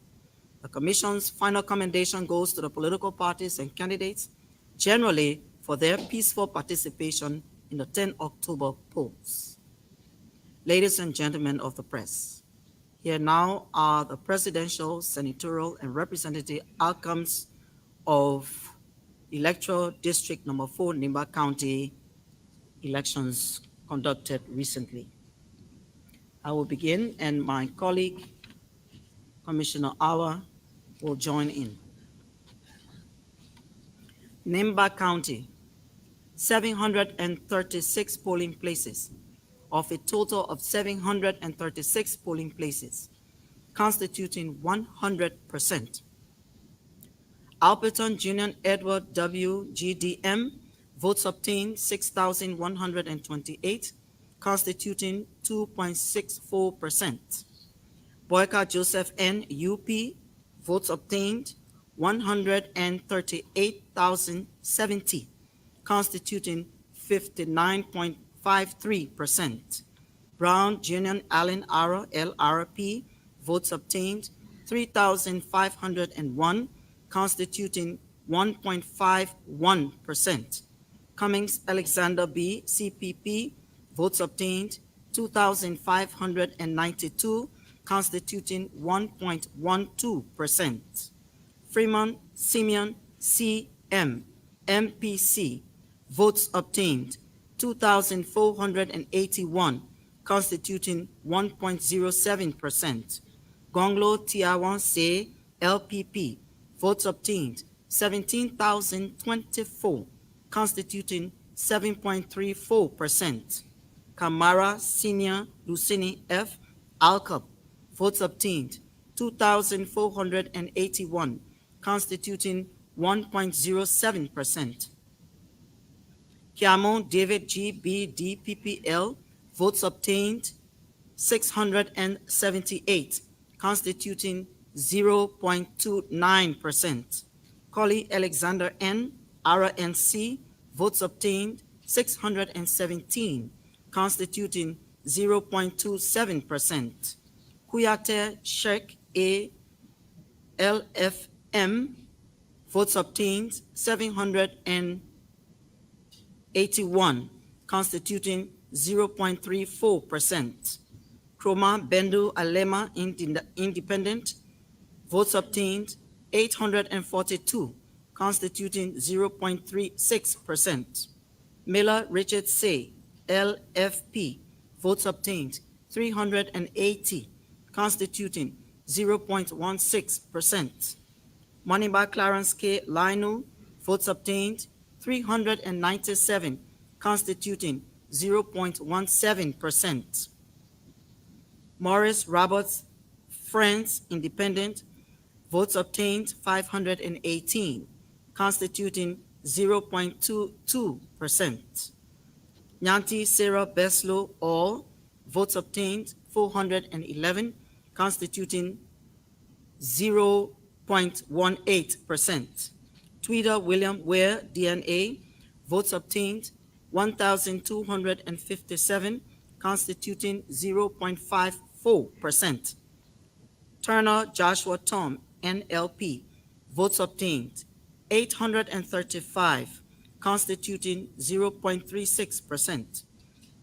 [SPEAKER 5] The Commission's final commendation goes to the political parties and candidates generally for their peaceful participation in the 10 October polls. Ladies and gentlemen of the press, here now are the presidential, senatorial, and representative outcomes of Electoral District Number 4, Nimba County elections conducted recently. I will begin, and my colleague, Commissioner Awa, will join in. Nimba County, 736 polling places, of a total of 736 polling places, constituting 100%. Alperton Junior Edward W. GDM, votes obtained 6,128, constituting 2.64%. Boyka Joseph N. UP, votes obtained 138,070, constituting 59.53%. Brown Junior Allen Ara LRP, votes obtained 3,501, constituting 1.51%. Cummings Alexander B. CPP, votes obtained 2,592, constituting 1.12%. Freeman Simeon CM MPC, votes obtained 2,481, constituting 1.07%. Gonglo Tiawan Se LPP, votes obtained 17,024, constituting 7.34%. Kamara Senior Lucini F. Alcub, votes obtained 2,481, constituting 1.07%. Kiamon David G. B. DPPL, votes obtained 678, constituting 0.29%. Collie Alexander N. RNC, votes obtained 617, constituting 0.27%. Kuyate Sheikh A. LFM, votes obtained 781, constituting 0.34%. Kroma Bendu Alema Independent, votes obtained 842, constituting 0.36%. Miller Richard Say, LFP, votes obtained 380, constituting 0.16%. Moniba Clarence K. Lionel, votes obtained 397, constituting 0.17%. Morris Roberts Friends Independent, votes obtained 518, constituting 0.22%. Nyanti Sarah Beslow All, votes obtained 411, constituting 0.18%. Tweeder William Ware DNA, votes obtained 1,257, constituting 0.54%. Turner Joshua Tom NLP, votes obtained 835, constituting 0.36%.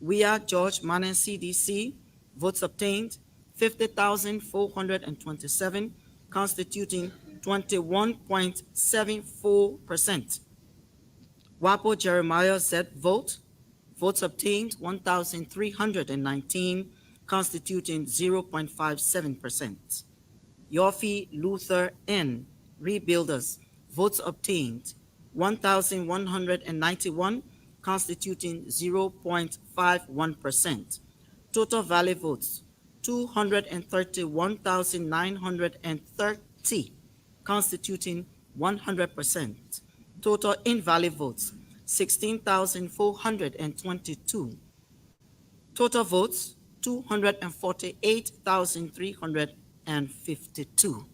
[SPEAKER 5] Weah George Mannen CDC, votes obtained 50,427, constituting 21.74%. Wapo Jeremiah Z votes obtained 1,319, constituting 0.57%. Yofi Luther N. Rebuilders, votes obtained 1,191, constituting 0.51%. Total valid votes 231,930, constituting 100%. Total invalid votes 16,422. Total votes 248,352.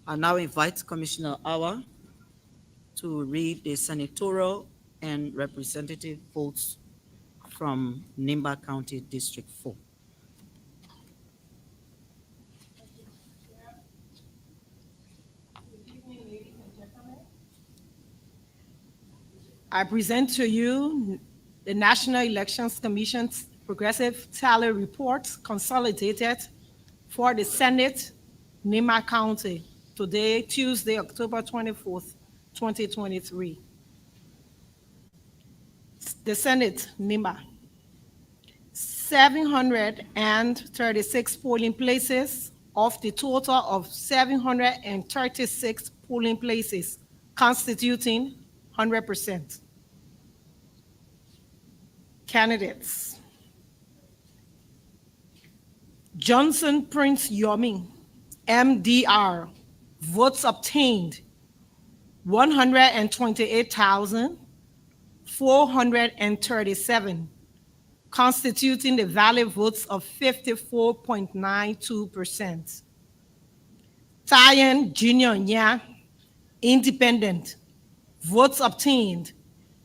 [SPEAKER 5] I now invite Commissioner Awa to read the senatorial and representative votes from Nimba County District 4.
[SPEAKER 6] I present to you the National Elections Commission's Progressive Tally Report consolidated for the Senate, Nimba County, today, Tuesday, October 24th, 2023. The Senate, Nimba, 736 polling places of the total of 736 polling places, constituting 100%. Candidates: Johnson Prince Yomi, MDR, votes obtained 128,437, constituting the valid votes of 54.92%. Tayen Junior Nya, Independent, votes obtained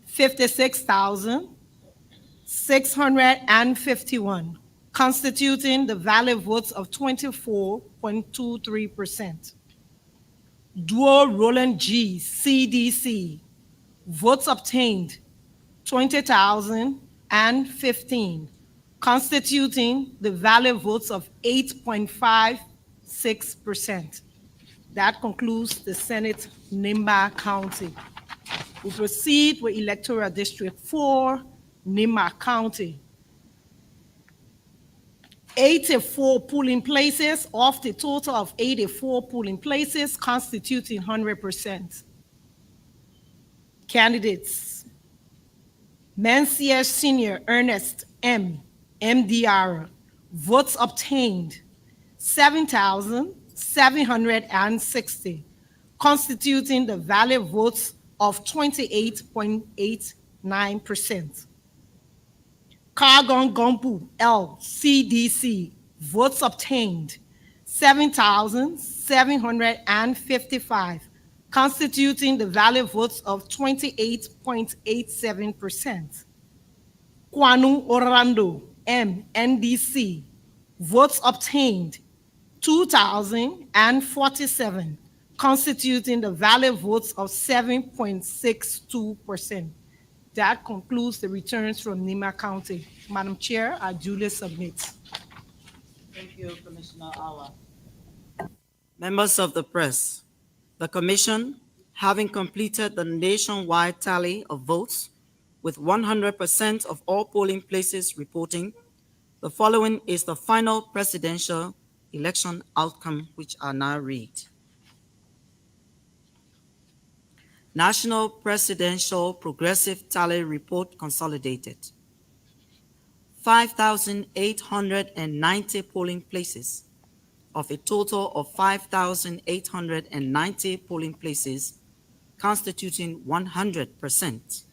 [SPEAKER 6] 56,651, constituting the valid votes of 24.23%. Duo Roland G, CDC, votes obtained 20,015, constituting the valid votes of 8.56%. That concludes the Senate, Nimba County. We proceed with Electoral District 4, Nimba County. 84 polling places of the total of 84 polling places, constituting 100%. Candidates: Mencier Senior Ernest M, MDR, votes obtained 7,760, constituting the valid votes of 28.89%. Kargon Gompu L, CDC, votes obtained 7,755, constituting the valid votes of 28.87%. Kwanu Orlando M, NDC, Votes obtained, 2,047, constituting the valid votes of 7.62%. That concludes the returns from Nima County. Madam Chair, I duly submit.
[SPEAKER 5] Thank you, Commissioner Awa. Members of the press, the Commission, having completed the nationwide tally of votes with 100% of all polling places reporting, the following is the final presidential election outcome, which I now read. National Presidential Progressive Tally Report Consolidated. 5,890 polling places of a total of 5,890 polling places, constituting 100%.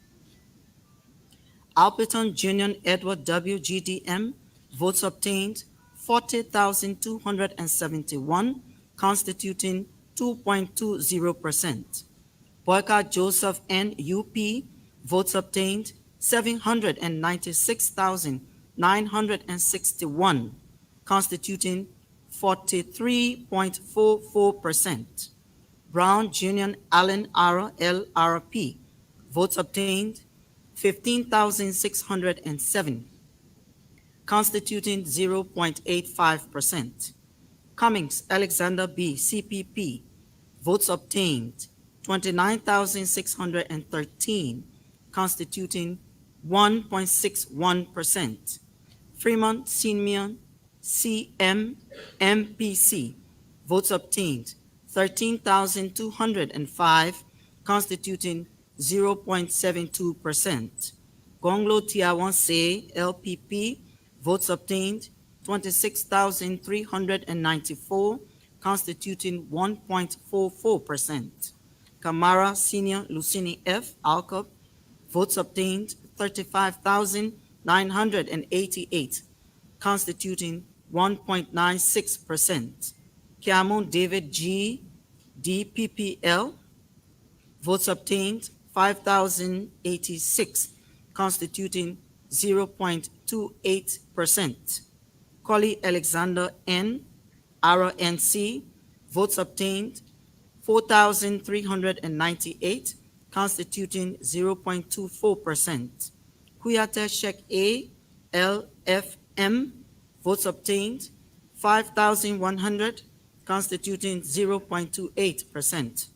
[SPEAKER 5] Alperton Junior Edward W. GDM, votes obtained 40,271, constituting 2.20%. Boyka Joseph N. UP, votes obtained 796,961, constituting 43.44%. Brown Junior Allen R. LRP, votes obtained 15,607, constituting 0.85%. Cummings Alexander B. CPP, votes obtained 29,613, constituting 1.61%. Fremont Simeon CM MPC, votes obtained 13,205, constituting 0.72%. Gonglo Tiawanse LPP, votes obtained 26,394, constituting 1.44%. Kamara Senior Lucini F. Alcop, votes obtained 35,988, constituting 1.96%. Kiamon David G. DPPL, votes obtained 5,086, constituting 0.28%. Collie Alexander N. RNC, votes obtained 4,398, constituting 0.24%. Kuyate Sheikh A. LFM, votes obtained 5,100, constituting 0.28%.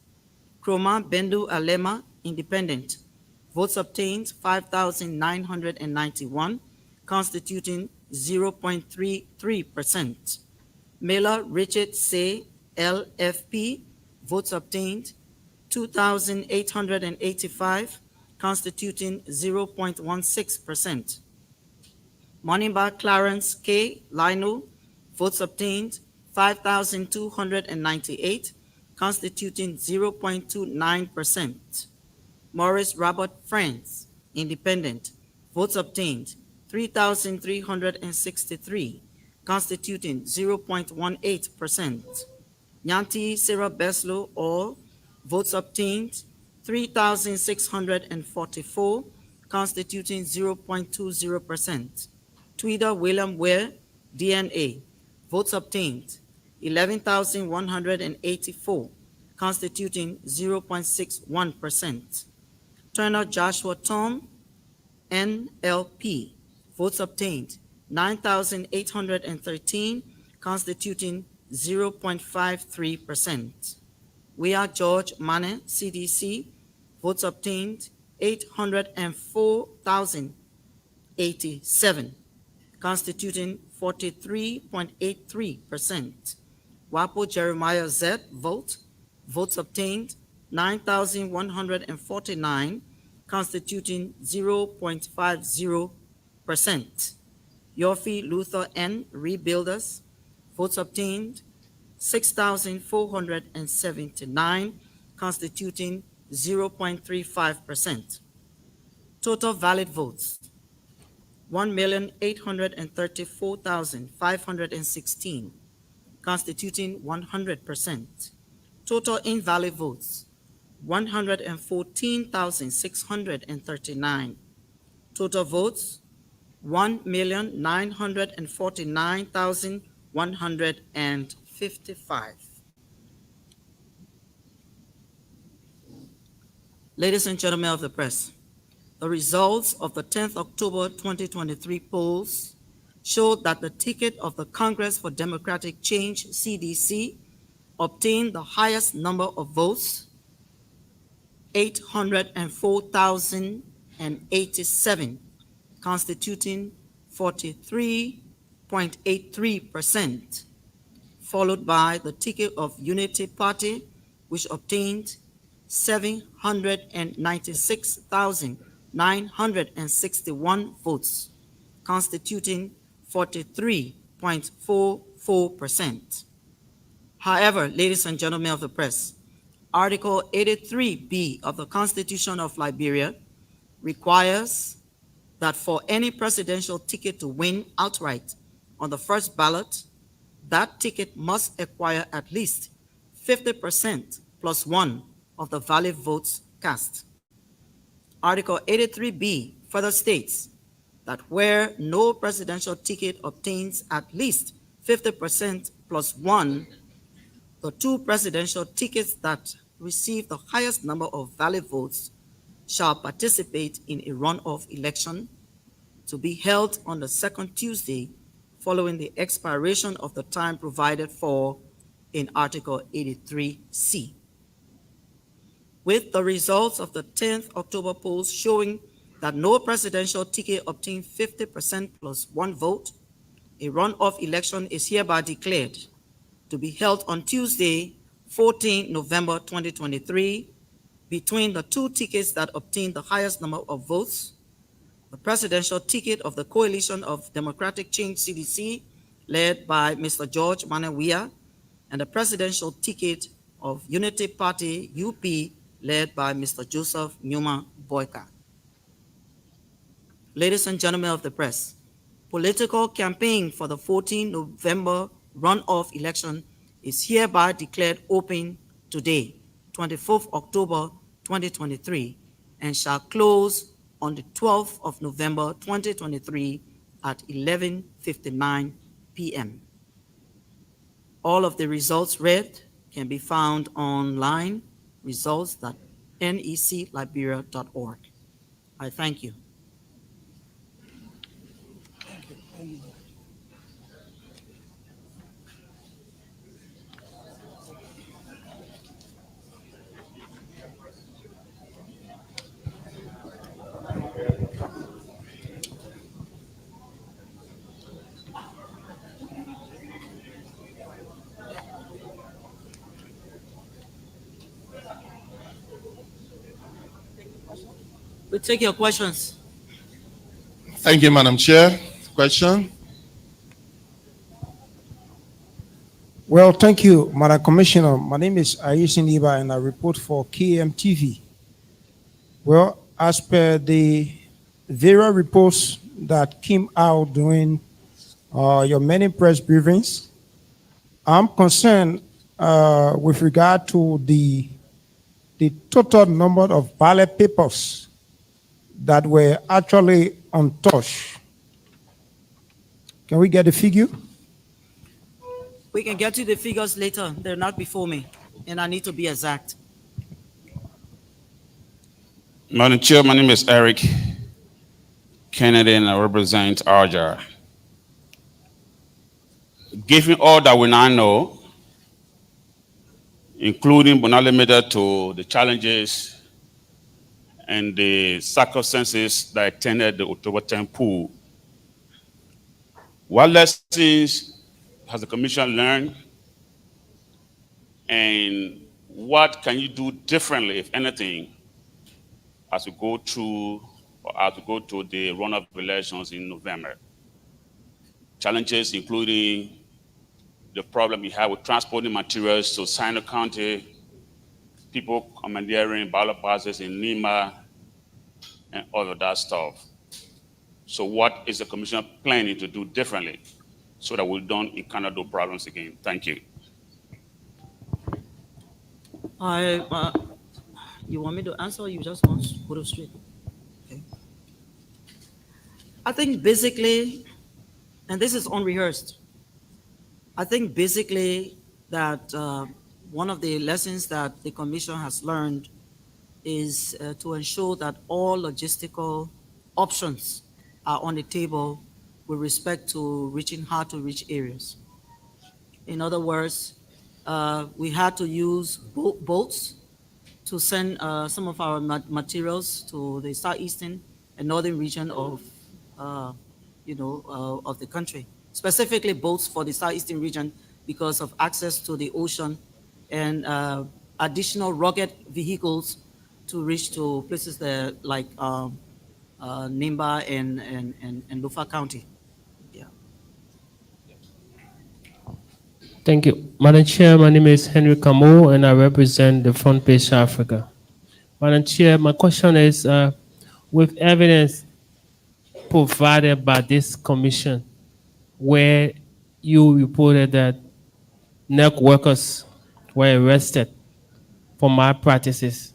[SPEAKER 5] Kroma Bendu Alema, Independent, votes obtained 5,991, constituting 0.33%. Miller Richard C. LFP, votes obtained 2,885, constituting 0.16%. Monimba Clarence K. Lino, votes obtained 5,298, constituting 0.29%. Morris Robert Friends, Independent, votes obtained 3,363, constituting 0.18%. Nyanti Sarah Beslow, all, votes obtained 3,644, constituting 0.20%. Tweeder William Ware, DNA, votes obtained 11,184, constituting 0.61%. Turner Joshua Tom, NLP, votes obtained 9,813, constituting 0.53%. We are George Mane, CDC, votes obtained 804,087, constituting 43.83%. Wapo Jeremiah Z, votes obtained 9,149, constituting 0.50%. Yofi Luther N, Rebuilders, votes obtained 6,479, constituting 0.35%. Total valid votes, 1,834,516, constituting 100%. Total invalid votes, 114,639. Total votes, 1,949,155. Ladies and gentlemen of the press, the results of the 10th October 2023 polls showed that the ticket of the Congress for Democratic Change, CDC, obtained the highest number of votes, 804,087, constituting 43.83%, followed by the ticket of Unity Party, which obtained 796,961 votes, constituting 43.44%. However, ladies and gentlemen of the press, Article 83B of the Constitution of Liberia requires that for any presidential ticket to win outright on the first ballot, that ticket must acquire at least 50% plus one of the valid votes cast. Article 83B further states that where no presidential ticket obtains at least 50% plus one, the two presidential tickets that receive the highest number of valid votes shall participate in a runoff election to be held on the second Tuesday following the expiration of the time provided for in Article 83C. With the results of the 10th October polls showing that no presidential ticket obtained 50% plus one vote, a runoff election is hereby declared to be held on Tuesday, 14 November 2023, between the two tickets that obtained the highest number of votes, the presidential ticket of the Coalition of Democratic Change, CDC, led by Mr. George Manawia, and the presidential ticket of Unity Party, UP, led by Mr. Joseph Numa Boyka. Ladies and gentlemen of the press, political campaign for the 14 November runoff election is hereby declared open today, 24th October 2023, and shall close on the 12th of November 2023 at 11:59 p.m. All of the results read can be found online, results.necliberia.org. I thank you. We take your questions.
[SPEAKER 4] Thank you, Madam Chair. Question?
[SPEAKER 7] Well, thank you, Madam Commissioner. My name is Ayisin Iba, and I report for KMTV. Well, as per the various reports that came out during your many press briefings, I'm concerned with regard to the total number of ballot papers that were actually untouched. Can we get the figure?
[SPEAKER 5] We can get you the figures later. They're not before me, and I need to be exact.
[SPEAKER 2] Madam Chair, my name is Eric Kennedy, and I represent Arjar. Given all that we now know, including but not limited to the challenges and the circumstances that attended the October 10 poll, what lessons has the Commission learned, and what can you do differently, if anything, as we go through or as we go to the runoff elections in November? Challenges including the problem we have with transporting materials to Sino County, people commandeering ballot boxes in Lima, and all of that stuff. So what is the Commission planning to do differently so that we don't encounter those problems again? Thank you.
[SPEAKER 5] You want me to answer, or you just want to put it straight? Okay. I think basically, and this is unrehearsed, I think basically that one of the lessons that the Commission has learned is to ensure that all logistical options are on the table with respect to reaching hard to reach areas. In other words, we had to use boats to send some of our materials to the southeastern and northern region of, of the country. Specifically, boats for the southeastern region because of access to the ocean and additional rugged vehicles to reach to places that like Nimba and Lufa County. Yeah.
[SPEAKER 8] Thank you. Madam Chair, my name is Henry Kamo, and I represent the Front Page Africa. Madam Chair, my question is, with evidence provided by this commission, where you reported that NEC workers were arrested for malpractices,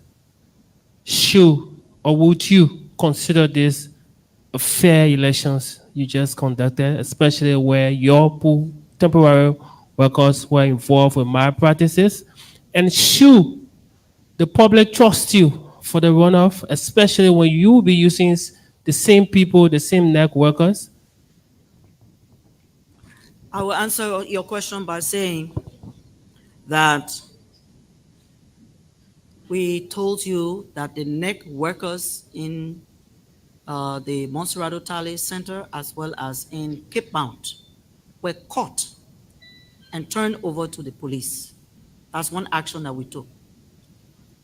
[SPEAKER 8] should or would you consider this a fair elections you just conducted, especially where your temporary workers were involved with malpractices? And should the public trust you for the runoff, especially when you will be using the same people, the same NEC workers?
[SPEAKER 5] I will answer your question by saying that we told you that the NEC workers in the Montserrado Tale Center as well as in Cape Mount were caught and turned over to the police. That's one action that we took.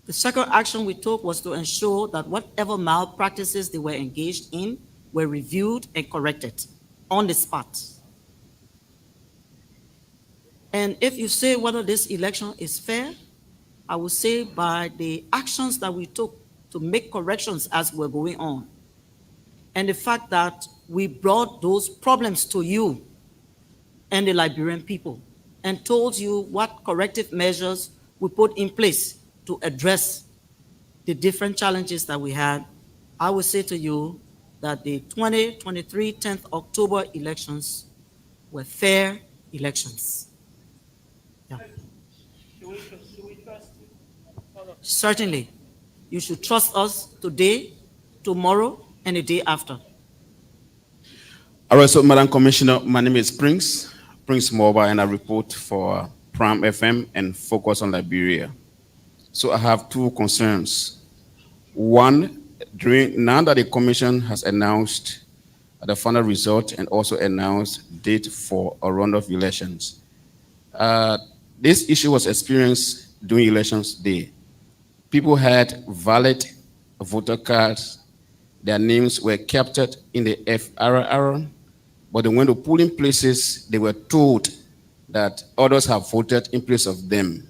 [SPEAKER 5] The second action we took was to ensure that whatever malpractices they were engaged in were reviewed and corrected on the spot. And if you say whether this election is fair, I would say by the actions that we took to make corrections as we're going on, and the fact that we brought those problems to you and the Liberian people and told you what corrective measures we put in place to address the different challenges that we had, I would say to you that the 2023 10th October elections were fair elections. Yeah.
[SPEAKER 8] Should we trust you?
[SPEAKER 5] Certainly, you should trust us today, tomorrow, and the day after.
[SPEAKER 2] All right, so Madam Commissioner, my name is Prince Mobile, and I report for Prime FM and Focus on Liberia. So I have two concerns. One, now that the Commission has announced the final result and also announced date for a runoff elections, this issue was experienced during elections day. People had valid voter cards, their names were captured in the FRR, but when the polling places, they were told that others have voted in place of them.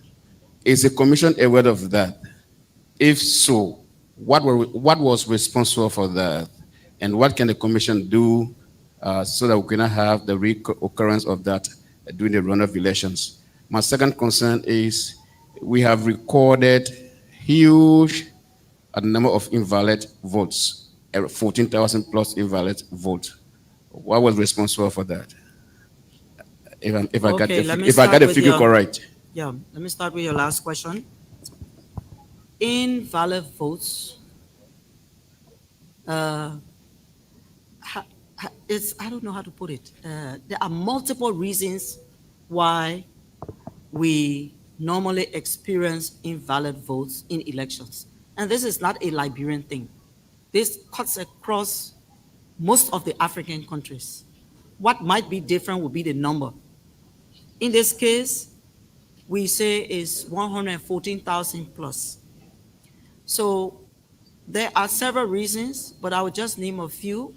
[SPEAKER 2] Is the Commission aware of that? If so, what was responsible for that? And what can the Commission do so that we cannot have the recurrence of that during the runoff elections? My second concern is we have recorded huge number of invalid votes, 14,000 plus invalid votes. What was responsible for that? If I got the figure correct.
[SPEAKER 5] Yeah, let me start with your last question. Invalid votes, I don't know how to put it. There are multiple reasons why we normally experience invalid votes in elections. And this is not a Liberian thing. This cuts across most of the African countries. What might be different would be the number. In this case, we say is 114,000 plus. So there are several reasons, but I will just name a few.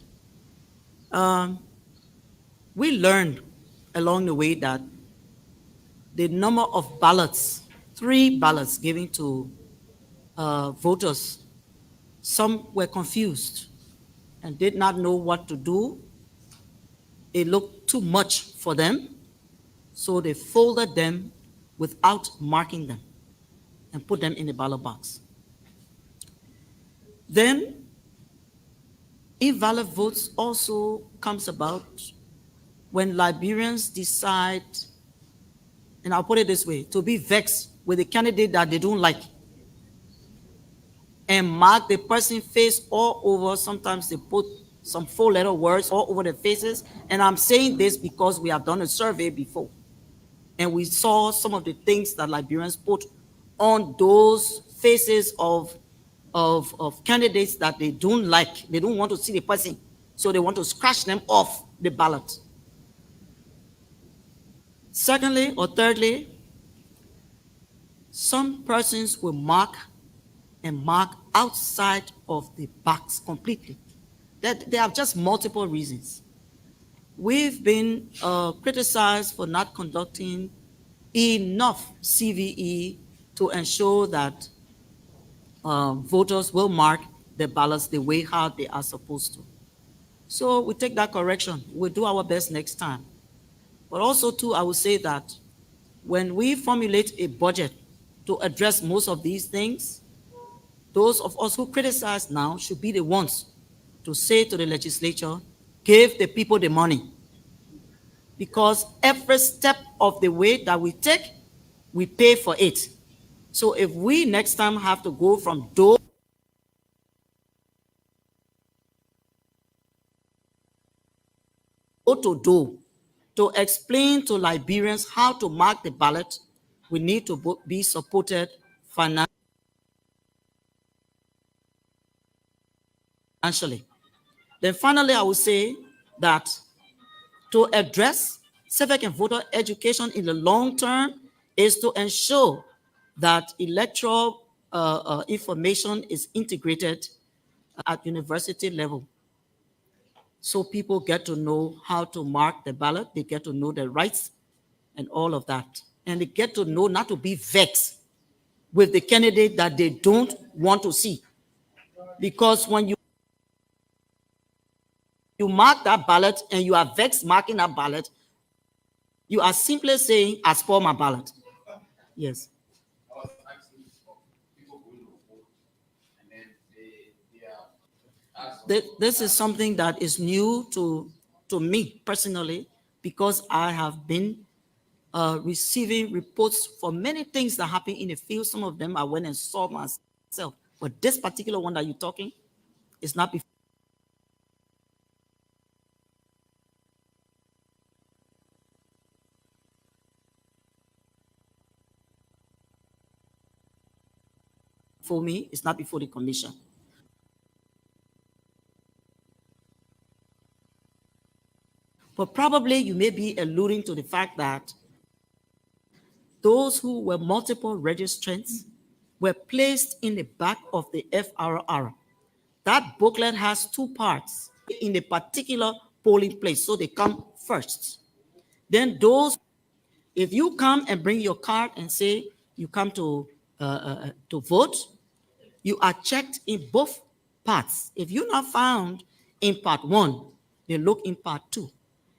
[SPEAKER 5] We learned along the way that the number of ballots, 3 ballots given to voters, some were confused and did not know what to do. It looked too much for them, so they folded them without marking them and put them in the ballot box. Then Invalid votes also comes about when Liberians decide, and I'll put it this way, to be vexed with a candidate that they don't like and mark the person's face all over. Sometimes they put some 4-letter words all over their faces. And I'm saying this because we have done a survey before. And we saw some of the things that Liberians put on those faces of candidates that they don't like. They don't want to see the person. So they want to scratch them off the ballot. Secondly or thirdly, some persons will mark outside of the box completely. There are just multiple reasons. We've been criticized for not conducting enough CVE to ensure that voters will mark the ballots the way how they are supposed to. So we take that correction. We'll do our best next time. But also too, I would say that when we formulate a budget to address most of these things, those of us who criticize now should be the ones to say to the legislature, give the people the money. Because every step of the way that we take, we pay for it. So if we next time have to go from door to door to explain to Liberians how to mark the ballot, we need to be supported financially. Then finally, I would say that to address civic and voter education in the long term is to ensure that electoral information is integrated at university level. So people get to know how to mark the ballot, they get to know their rights and all of that. And they get to know not to be vexed with the candidate that they don't want to see. Because when you mark that ballot and you are vexed marking that ballot, you are simply saying, I spoil my ballot. Yes. This is something that is new to me personally, because I have been receiving reports for many things that happen in the field. Some of them I went and saw myself. But this particular one that you're talking is not before me, it's not before the commission. But probably you may be alluding to the fact that those who were multiple registrants were placed in the back of the FRR. That booklet has two parts in a particular polling place, so they come first. Then those, if you come and bring your card and say you come to vote, you are checked in both parts. If you're not found in part 1, they look in part 2.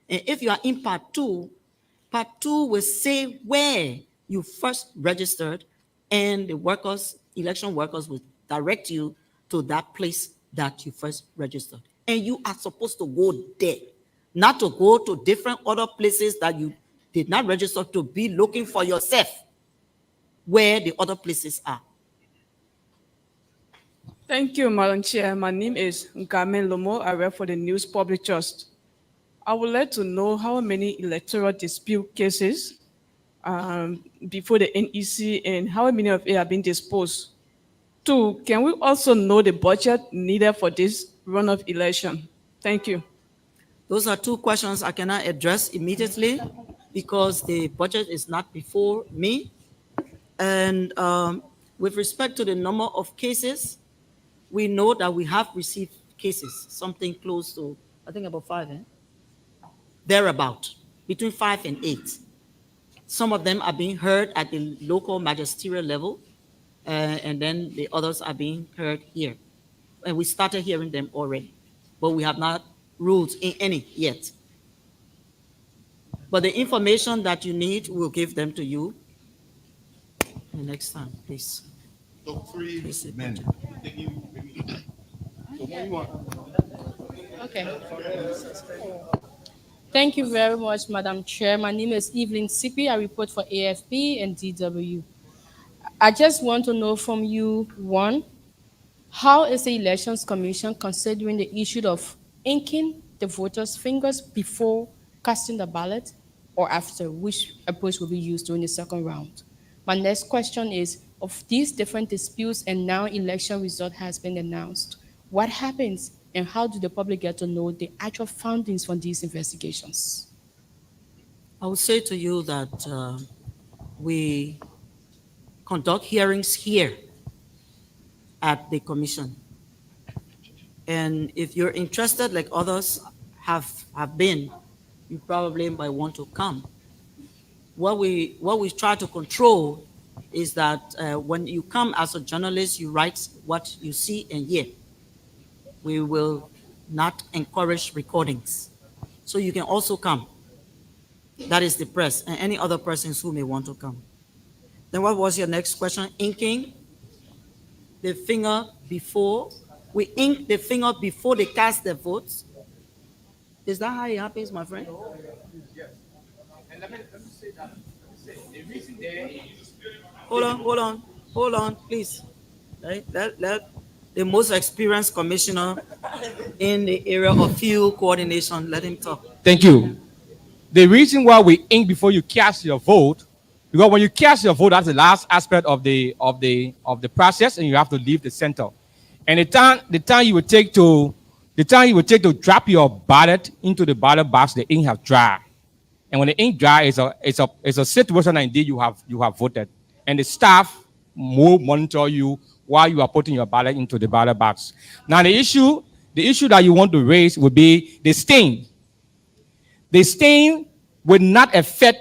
[SPEAKER 5] And if you are in part 2 will say where you first registered, and the workers, election workers, will direct you to that place that you first registered. And you are supposed to go there, not to go to different other places that you did not register, to be looking for yourself where the other places are.
[SPEAKER 9] Thank you, Madam Chair. My name is Ngamen Lomo. I work for the News Public Trust. I would like to know how many electoral dispute cases before the NEC and how many of it have been disposed. 2, can we also know the budget needed for this runoff election? Thank you.
[SPEAKER 5] Those are 2 questions I cannot address immediately because the budget is not before me. And with respect to the number of cases, we know that we have received cases, something close to, I think about 5, thereabout, between 5 and 8. Some of them are being heard at the local magisterial level, and then the others are being heard here. And we started hearing them already, but we have not ruled in any yet. But the information that you need, we'll give them to you the next time, please.
[SPEAKER 4] So 3 men.
[SPEAKER 10] Okay. Thank you very much, Madam Chair. My name is Evelyn Sipi. I report for AFP and DW. I just want to know from you, one, how is the Elections Commission considering the issue of inking the voters' fingers before casting the ballot or after? Which approach will be used during the second round? My next question is, of these different disputes and now election result has been announced, what happens and how do the public get to know the actual findings from these investigations?
[SPEAKER 5] I will say to you that we conduct hearings here at the commission. And if you're interested, like others have been, you probably might want to come. What we try to control is that when you come as a journalist, you write what you see and hear. We will not encourage recordings. So you can also come. That is the press and any other persons who may want to come. Then what was your next question? Inking the finger before. We ink the finger before they cast their votes. Is that how it happens, my friend?
[SPEAKER 11] Yes. And let me say that. The reason there is.
[SPEAKER 5] Hold on, please. Right? Let the most experienced commissioner in the area of field coordination, let him talk.
[SPEAKER 11] Thank you. The reason why we ink before you cast your vote, because when you cast your vote, that's the last aspect of the process, and you have to leave the center. And the time you would take to drop your ballot into the ballot box, the ink has dried. And when the ink dry, it's a situation that indeed you have voted. And the staff will monitor you while you are putting your ballot into the ballot box. Now the issue that you want to raise would be the stain. The stain will not affect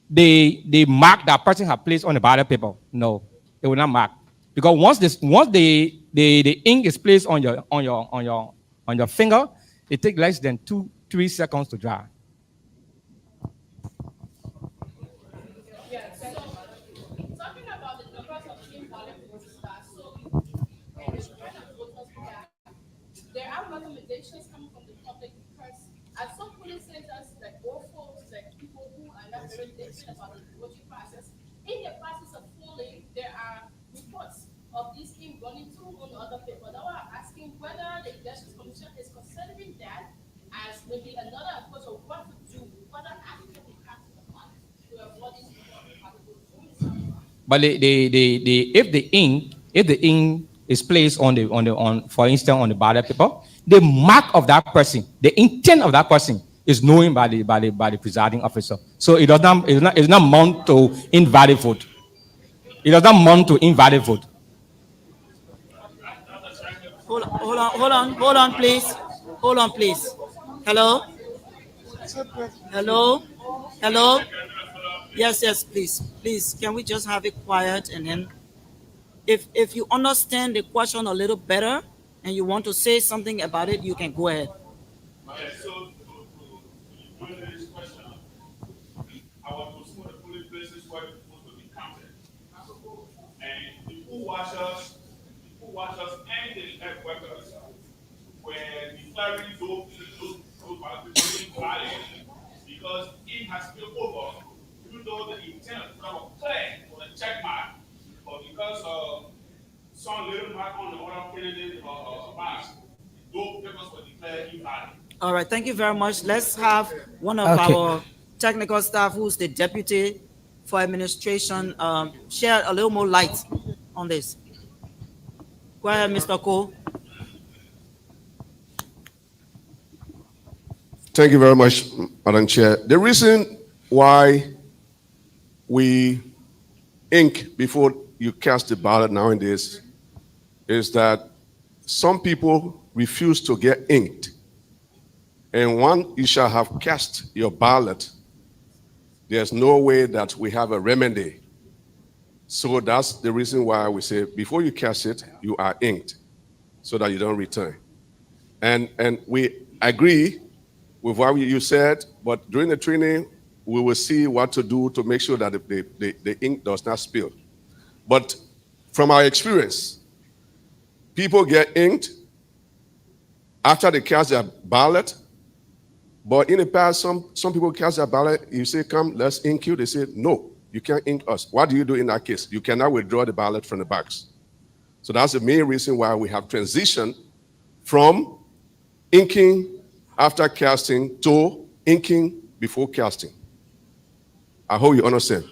[SPEAKER 11] the mark that person has placed on the ballot paper. No, it will not mark. Because once the ink is placed on your finger, it takes less than 2-3 seconds to dry.
[SPEAKER 10] Talking about the numbers of invalid voters that there are recommendations coming from the public because at some polling centers, like all folks, like people who are not very different about the voting process, in the process of polling, there are reports of this thing running through on other people. Now I'm asking whether the Elections Commission is considering that as maybe another approach of what to do, whether actually they have to apply to avoid this.
[SPEAKER 11] But if the ink is placed for instance on the ballot paper, the mark of that person, the intent of that person is known by the presiding officer. So it does not amount to invalid vote. It does not amount to invalid vote.
[SPEAKER 5] Hold on, please. Hold on, please. Hello? Yes, please. Can we just have it quiet, and then if you understand the question a little better and you want to say something about it, you can go ahead.
[SPEAKER 12] Okay, so to this question, I was to some of the polling places where it's supposed to be counted. And the poll watchers and the elect workers were declaring those valid because it has spilled over, even though the intent was clear for the check mark, but because of some little mark on the other candidate box, those papers were declared invalid.
[SPEAKER 5] All right, thank you very much. Let's have one of our technical staff, who's the deputy for administration, share a little more light on this. Go ahead, Mr. Cole.
[SPEAKER 13] Thank you very much, Madam Chair. The reason why we ink before you cast the ballot nowadays is that some people refuse to get inked. And once you shall have cast your ballot, there's no way that we have a remedy. So that's the reason why we say before you cast it, you are inked so that you don't return. And we agree with what you said, but during the training, we will see what to do to make sure that the ink does not spill. But from our experience, people get inked, after they cast their ballot. But in the past, some people cast their ballot. You say, come, let's ink you. They say, no, you can't ink us. What do you do in that case? You cannot withdraw the ballot from the box. So that's the main reason why we have transitioned from inking after casting to inking before casting. I hope you understand.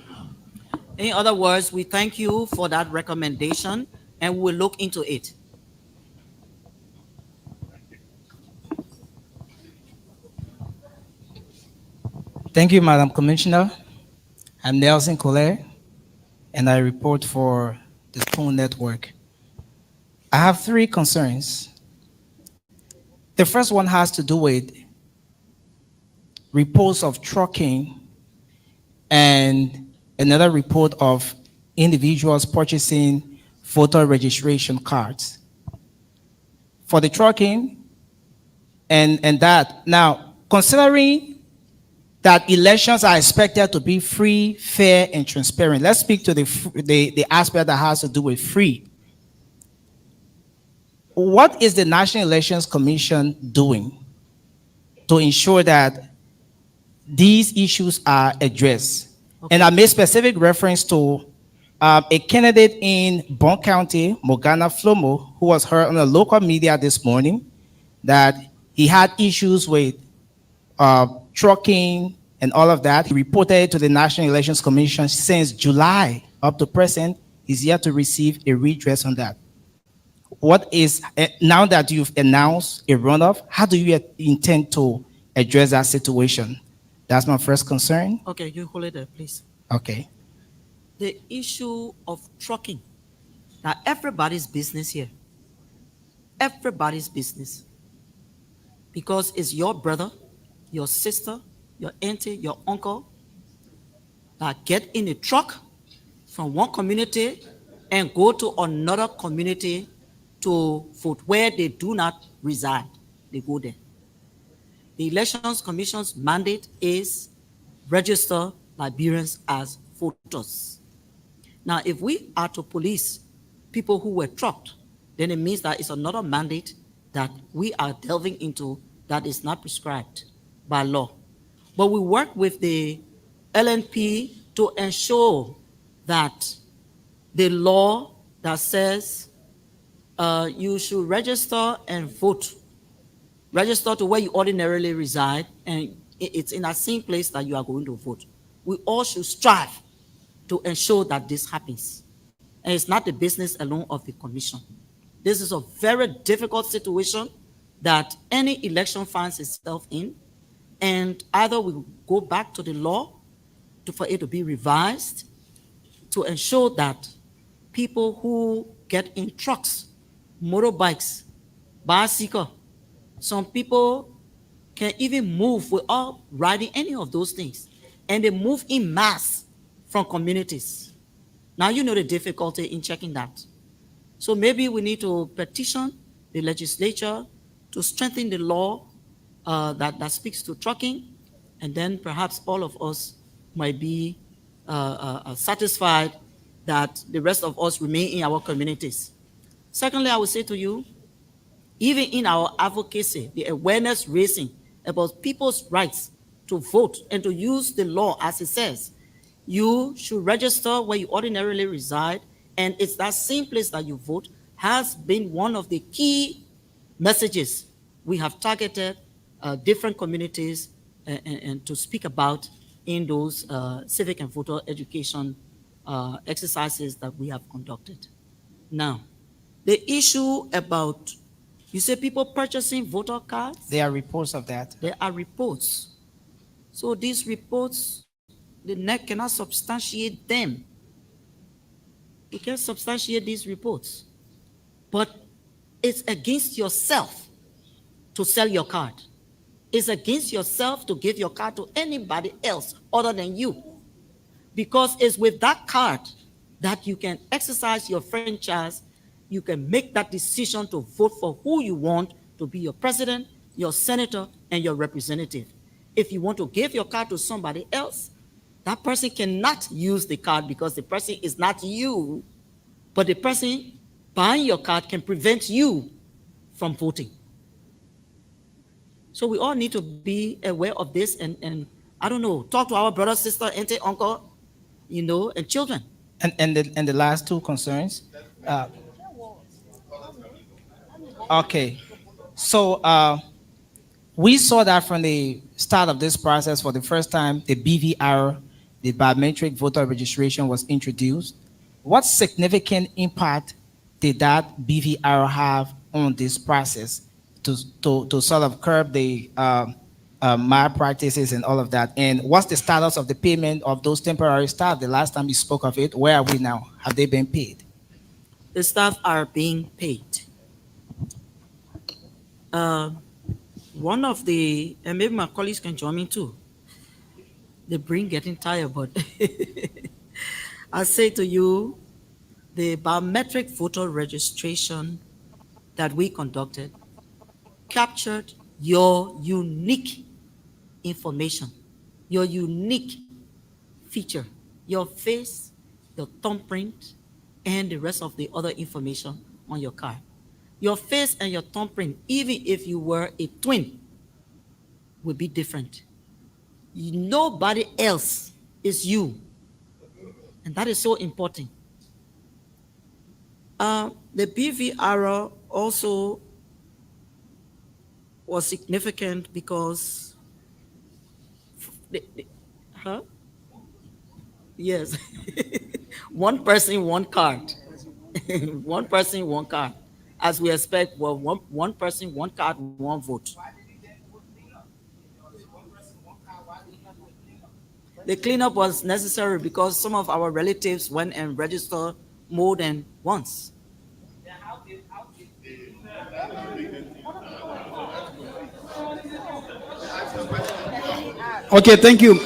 [SPEAKER 5] In other words, we thank you for that recommendation and we will look into it.
[SPEAKER 14] Thank you, Madam Commissioner. I'm Nelson Collet, and I report for the Spoon Network. I have 3 concerns. The first one has to do with reports of trucking and another report of individuals purchasing voter registration cards. For the trucking and that, now, considering that elections are expected to be free, fair, and transparent. Let's speak to the aspect that has to do with free. What is the National Elections Commission doing to ensure that these issues are addressed? Okay. And I made specific reference to a candidate in Bond County, Morgana Flomo, who was heard on the local media this morning, that he had issues with trucking and all of that. He reported to the National Elections Commission since July up to present. He's yet to receive a redress on that. What is, now that you've announced a runoff, how do you intend to address that situation? That's my first concern.
[SPEAKER 5] Okay, you hold it there, please.
[SPEAKER 14] Okay.
[SPEAKER 5] The issue of trucking. Now, everybody's business here. Everybody's business. Because it's your brother, your sister, your auntie, your uncle that get in a truck from one community and go to another community to vote where they do not reside. They go there. The Elections Commission's mandate is register Liberians as voters. Now, if we are to police people who were trucked, then it means that it's another mandate that we are delving into that is not prescribed by law. But we work with the LNP to ensure that the law that says you should register and vote, register to where you ordinarily reside, and it's in that same place that you are going to vote. We all should strive to ensure that this happens. And it's not the business alone of the commission. This is a very difficult situation that any election finds itself in, and either we go back to the law for it to be revised to ensure that people who get in trucks, motorbikes, bicycle, some people can even move without riding any of those things, and they move in mass from communities. Now you know the difficulty in checking that. So maybe we need to petition the legislature to strengthen the law that speaks to trucking, and then perhaps all of us might be satisfied that the rest of us remain in our communities. Secondly, I would say to you, even in our advocacy, the awareness raising about people's rights to vote and to use the law as it says, you should register where you ordinarily reside, and it's that same place that you vote has been one of the key messages we have targeted different communities and to speak about in those civic and voter education exercises that we have conducted. Now, the issue about, you say people purchasing voter cards?
[SPEAKER 14] There are reports of that.
[SPEAKER 5] There are reports. So these reports, the NEC cannot substantiate them. You can't substantiate these reports. But it's against yourself to sell your card. It's against yourself to give your card to anybody else other than you. Because it's with that card that you can exercise your franchise, you can make that decision to vote for who you want to be your president, your senator, and your representative. If you want to give your card to somebody else, that person cannot use the card because the person is not you, but the person buying your card can prevent you from voting. So we all need to be aware of this and I don't know, talk to our brother, sister, auntie, uncle, and children.
[SPEAKER 14] And the last two concerns. Okay. So we saw that from the start of this process. For the first time, the BVR, the biometric voter registration, was introduced. What significant impact did that BVR have on this process to sort of curb the malpractices and all of that? And what's the status of the payment of those temporary staff? The last time you spoke of it, where are we now? Have they been paid?
[SPEAKER 5] The staff are being paid. One of the, and maybe my colleagues can join me too, the brain getting tired, but I say to you, the biometric voter registration that we conducted captured your unique information, your unique feature, your face, your thumbprint, and the rest of the other information on your card. Your face and your thumbprint, even if you were a twin, would be different. Nobody else is you. And that is so important. The BVR also was significant because, yes, one person, one card. One person, one card. As we expect, well, one person, one card, one vote. The cleanup was necessary because some of our relatives went and registered more than once.
[SPEAKER 15] Okay, thank you.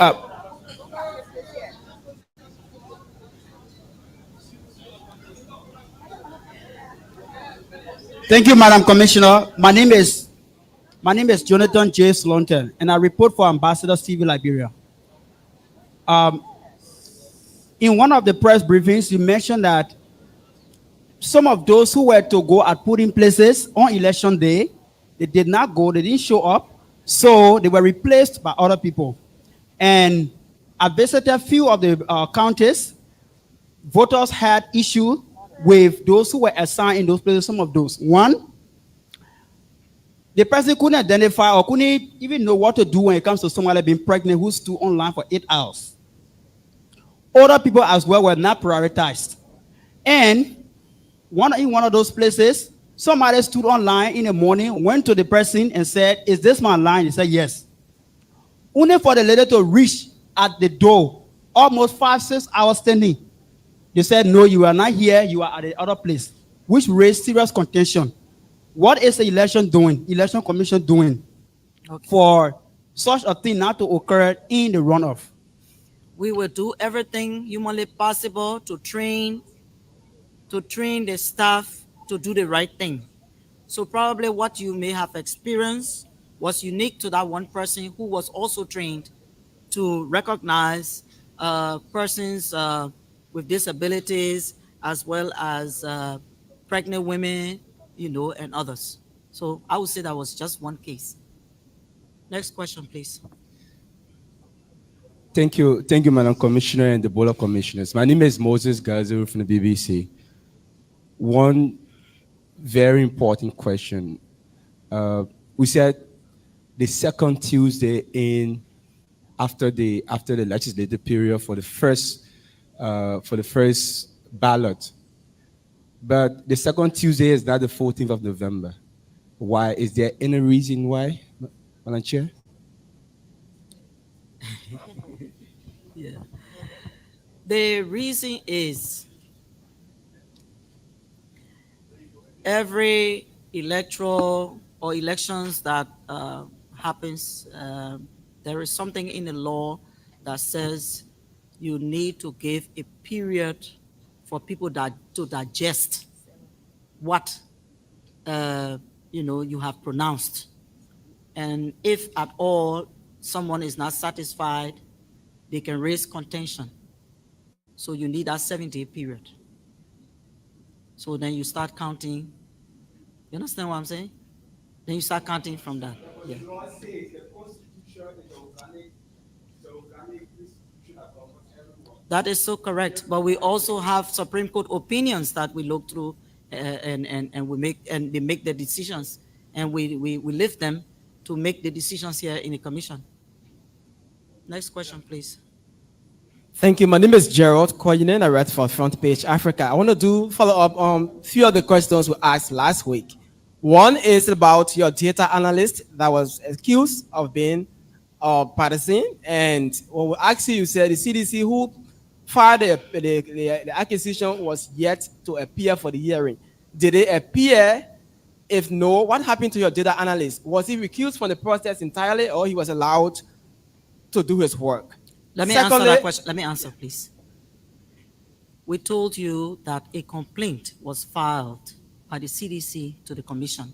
[SPEAKER 15] Thank you, Madam Commissioner. My name is Jonathan J. Slonton, and I report for Ambassador Stevie Liberia. In one of the press briefings, you mentioned that some of those who were to go at polling places on election day, they did not go, they didn't show up, so they were replaced by other people. And I visited a few of the counties. Voters had issue with those who were assigned in those places, some of those. One, the person couldn't identify or couldn't even know what to do when it comes to somebody being pregnant who stood online for 8 hours. Other people as well were not prioritized. And in one of those places, somebody stood online in the morning, went to the person and said, "Is this my line?" He said, "Yes." Only for the lady to reach at the door, almost 5-6 hours standing. They said, "No, you are not here, you are at the other place," which raised serious contention. What is the election commission doing for such a thing not to occur in the runoff?
[SPEAKER 5] We will do everything humanly possible to train the staff to do the right thing. So probably what you may have experienced was unique to that one person who was also trained to recognize persons with disabilities as well as pregnant women, and others. So I would say that was just one case. Next question, please.
[SPEAKER 16] Thank you, Madam Commissioner and the Board of Commissioners. My name is Moses Gazu from the BBC. One very important question. We said the second Tuesday after the legislative period for the first ballot, but the second Tuesday is not the 14th of November. Why? Is there any reason why, Madam Chair?
[SPEAKER 5] Yeah. The reason is every electoral or elections that happens, there is something in the law that says you need to give a period for people to digest what you have pronounced. And if at all someone is not satisfied, they can raise contention. So you need that 7-day period. So then you start counting. You understand what I'm saying? Then you start counting from that.
[SPEAKER 14] Yeah.
[SPEAKER 5] That is so correct. But we also have Supreme Court opinions that we look through and we make the decisions, and we lift them to make the decisions here in the commission. Next question, please.
[SPEAKER 17] Thank you. My name is Gerald Koyinen. I write for Front Page Africa. I want to follow up on a few of the questions we asked last week. One is about your data analyst that was accused of being partisan. And when we asked you, you said the CDC who filed the accusation was yet to appear for the hearing. Did they appear? If no, what happened to your data analyst? Was he recused from the process entirely, or he was allowed to do his work?
[SPEAKER 5] Let me answer that question. Let me answer, please. We told you that a complaint was filed by the CDC to the commission.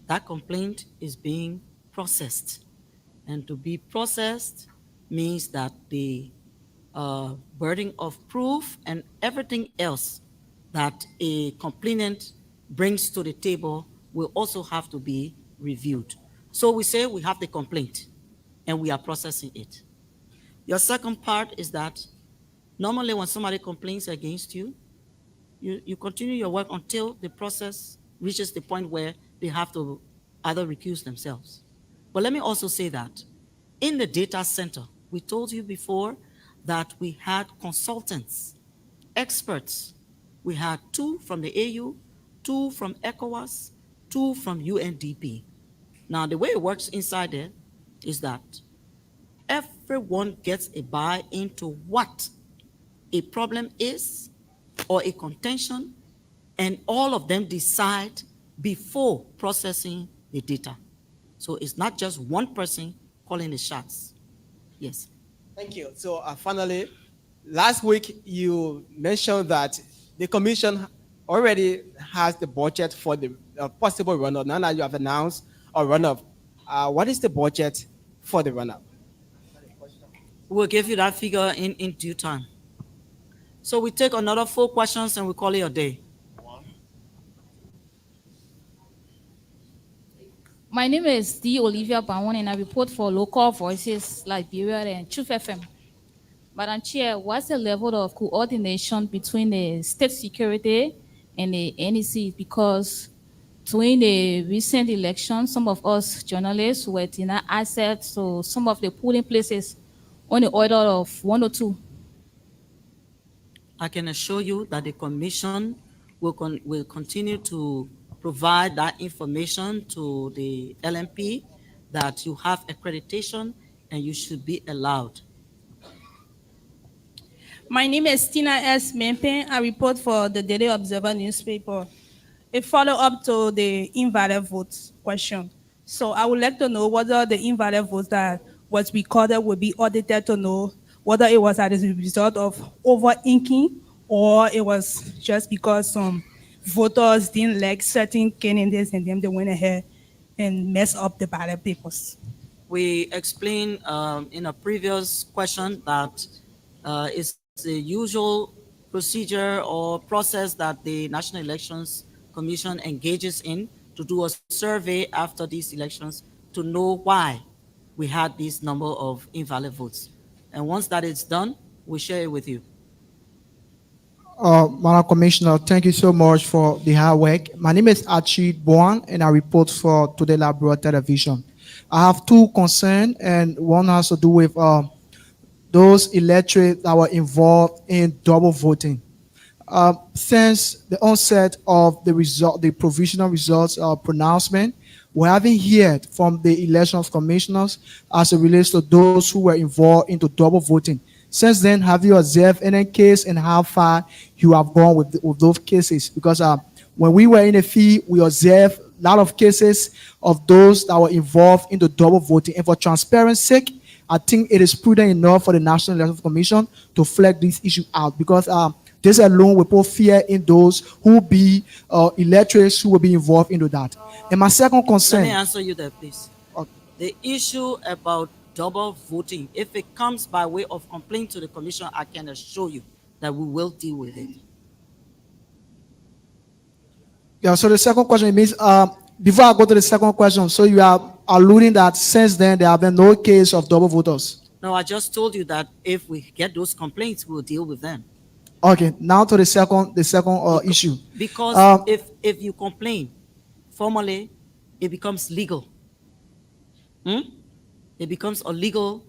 [SPEAKER 5] That complaint is being processed. And to be processed means that the burden of proof and everything else that a complainant brings to the table will also have to be reviewed. So we say we have the complaint and we are processing it. Your second part is that normally when somebody complains against you, you continue your work until the process reaches the point where they have to either recuse themselves. But let me also say that in the data center, we told you before that we had consultants, experts. We had 2 from the AU, 2 from ECOWAS, 2 from UNDP. Now, the way it works inside there is that everyone gets a buy into what a problem is or a contention, and all of them decide before processing the data. So it's not just one person calling the shots. Yes.
[SPEAKER 17] Thank you. So finally, last week you mentioned that the commission already has the budget for the possible runoff. Now that you have announced a runoff, what is the budget for the runoff?
[SPEAKER 5] We'll give you that figure in due time. So we take another 4 questions and we call it a day.
[SPEAKER 10] My name is D. Olivia Bawon, and I report for Local Voices Liberia and Truth FM. Madam Chair, what's the level of coordination between the state security and the NEC? Because during the recent election, some of us journalists were denied access to some of the polling places on the order of 1 or 2.
[SPEAKER 5] I can assure you that the commission will continue to provide that information to the LMP, that you have accreditation and you should be allowed.
[SPEAKER 6] My name is Tina S. Mempen. I report for the Daily Observer newspaper. A follow-up to the invalid votes question. So I would like to know whether the invalid votes that was recorded will be audited to know whether it was as a result of over-inking or it was just because some voters didn't like certain candidates and then they went ahead and messed up the ballot papers.
[SPEAKER 5] We explained in a previous question that it's the usual procedure or process that the National Elections Commission engages in to do a survey after these elections to know why we had this number of invalid votes. And once that is done, we share it with you.
[SPEAKER 7] Madam Commissioner, thank you so much for the hard work. My name is Archie Boan, and I report for Today Liberia Television. I have 2 concerns, and one has to do with those electorates that were involved in double voting. Since the onset of the provisional results pronouncement, we haven't heard from the elections commissioners as it relates to those who were involved into double voting. Since then, have you observed any case and how far you have gone with those cases? Because when we were in the field, we observed a lot of cases of those that were involved in the double voting. And for transparency's sake, I think it is prudent enough for the National Elections Commission to flag this issue out, because this alone will put fear in those who be electors who will be involved into that. And my second concern...
[SPEAKER 5] Let me answer you there, please.
[SPEAKER 7] Okay.
[SPEAKER 5] The issue about double voting, if it comes by way of complaint to the commission, I can assure you that we will deal with it.
[SPEAKER 7] Yeah, so the second question means, before I go to the second question, so you are
[SPEAKER 18] alluding that since then there have been no case of double voters.
[SPEAKER 5] No, I just told you that if we get those complaints, we'll deal with them.
[SPEAKER 18] Okay, now to the second issue.
[SPEAKER 5] Because if you complain formally, it becomes legal. It becomes a legal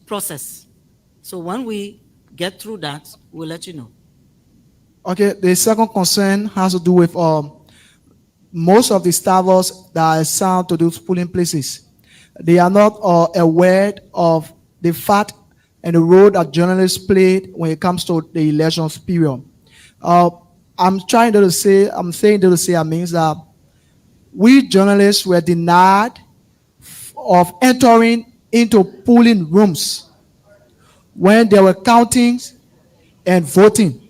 [SPEAKER 5] process. So when we get through that, we'll let you know.
[SPEAKER 18] Okay, the second concern has to do with most of the staffers that are assigned to those polling places. They are not aware of the fact and the role that journalists played when it comes to the elections period. I'm saying to say, I means that we journalists were denied of entering into polling rooms when there were countings and voting.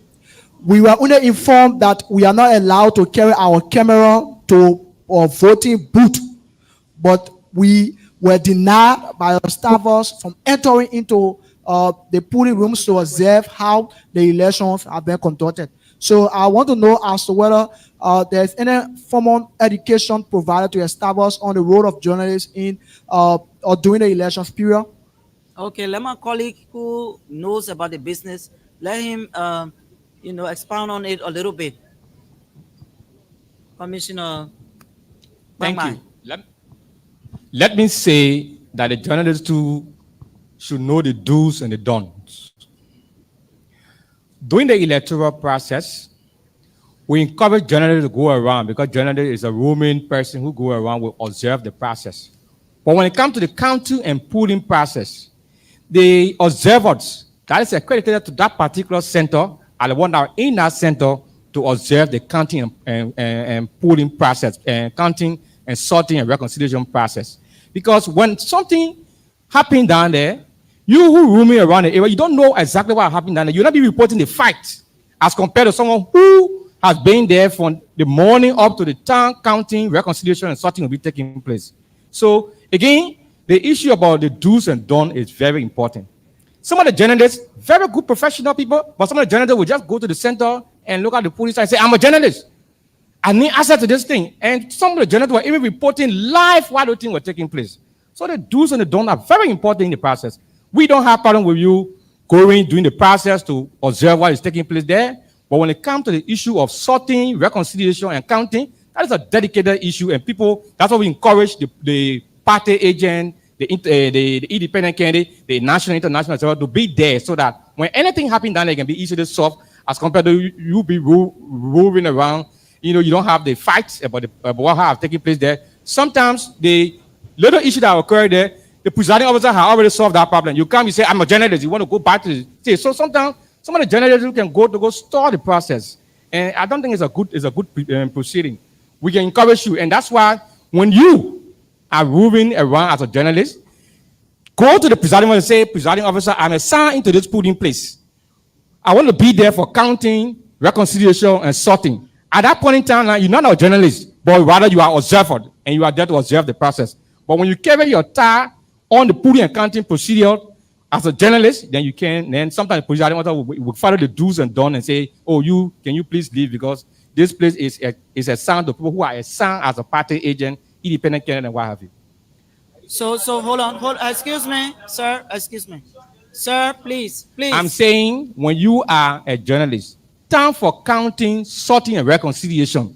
[SPEAKER 18] We were only informed that we are not allowed to carry our camera to a voting booth, but we were denied by our staffers from entering into the polling rooms to observe how the elections have been conducted. So I want to know as to whether there's any formal education provided to establish on the role of journalists in or during the elections period.
[SPEAKER 5] Okay, let my colleague who knows about the business, let him expound on it a little bit. Commissioner.
[SPEAKER 11] Thank you. Let me say that the journalists too should know the do's and the don'ts. During the electoral process, we encourage journalists to go around because journalist is a roaming person who go around will observe the process. But when it comes to the counting and polling process, the observers that is accredited to that particular center are the ones that are in that center to observe the counting and polling process, and counting and sorting and reconciliation process. Because when something happened down there, you who roaming around the area, you don't know exactly what happened down there. You'll not be reporting the fact as compared to someone who has been there from the morning up to the time counting, reconciliation, and sorting will be taking place. So again, the issue about the do's and don'ts is very important. Some of the journalists, very good professional people, but some of the journalists will just go to the center and look at the police and say, I'm a journalist. I need access to this thing. And some of the journalists were even reporting live while the thing was taking place. So the do's and the don'ts are very important in the process. We don't have problem with you going during the process to observe what is taking place there. But when it comes to the issue of sorting, reconciliation, and counting, that is a dedicated issue. And people, that's why we encourage the party agent, the independent candidate, the national, international, etc., to be there so that when anything happens down there, it can be easily solved as compared to you be roving around. You don't have the facts about what have taken place there. Sometimes the little issue that occurred there, the presiding officer has already solved that problem. You come, you say, I'm a journalist. You want to go back to the state. So sometimes some of the journalists can go start the process. And I don't think it's a good proceeding. We can encourage you. And that's why when you are moving around as a journalist, go to the presiding officer and say, presiding officer, I'm assigned into this polling place. I want to be there for counting, reconciliation, and sorting. At that point in time, you're not a journalist, but rather you are an observer, and you are there to observe the process. But when you carry your tie on the polling and counting procedure as a journalist, then sometimes the presiding officer will follow the do's and don'ts and say, oh, can you please leave because this place is assigned to people who are assigned as a party agent, independent candidate, and what have you.
[SPEAKER 5] So hold on, excuse me, sir, please.
[SPEAKER 11] I'm saying when you are a journalist, time for counting, sorting, and reconciliation,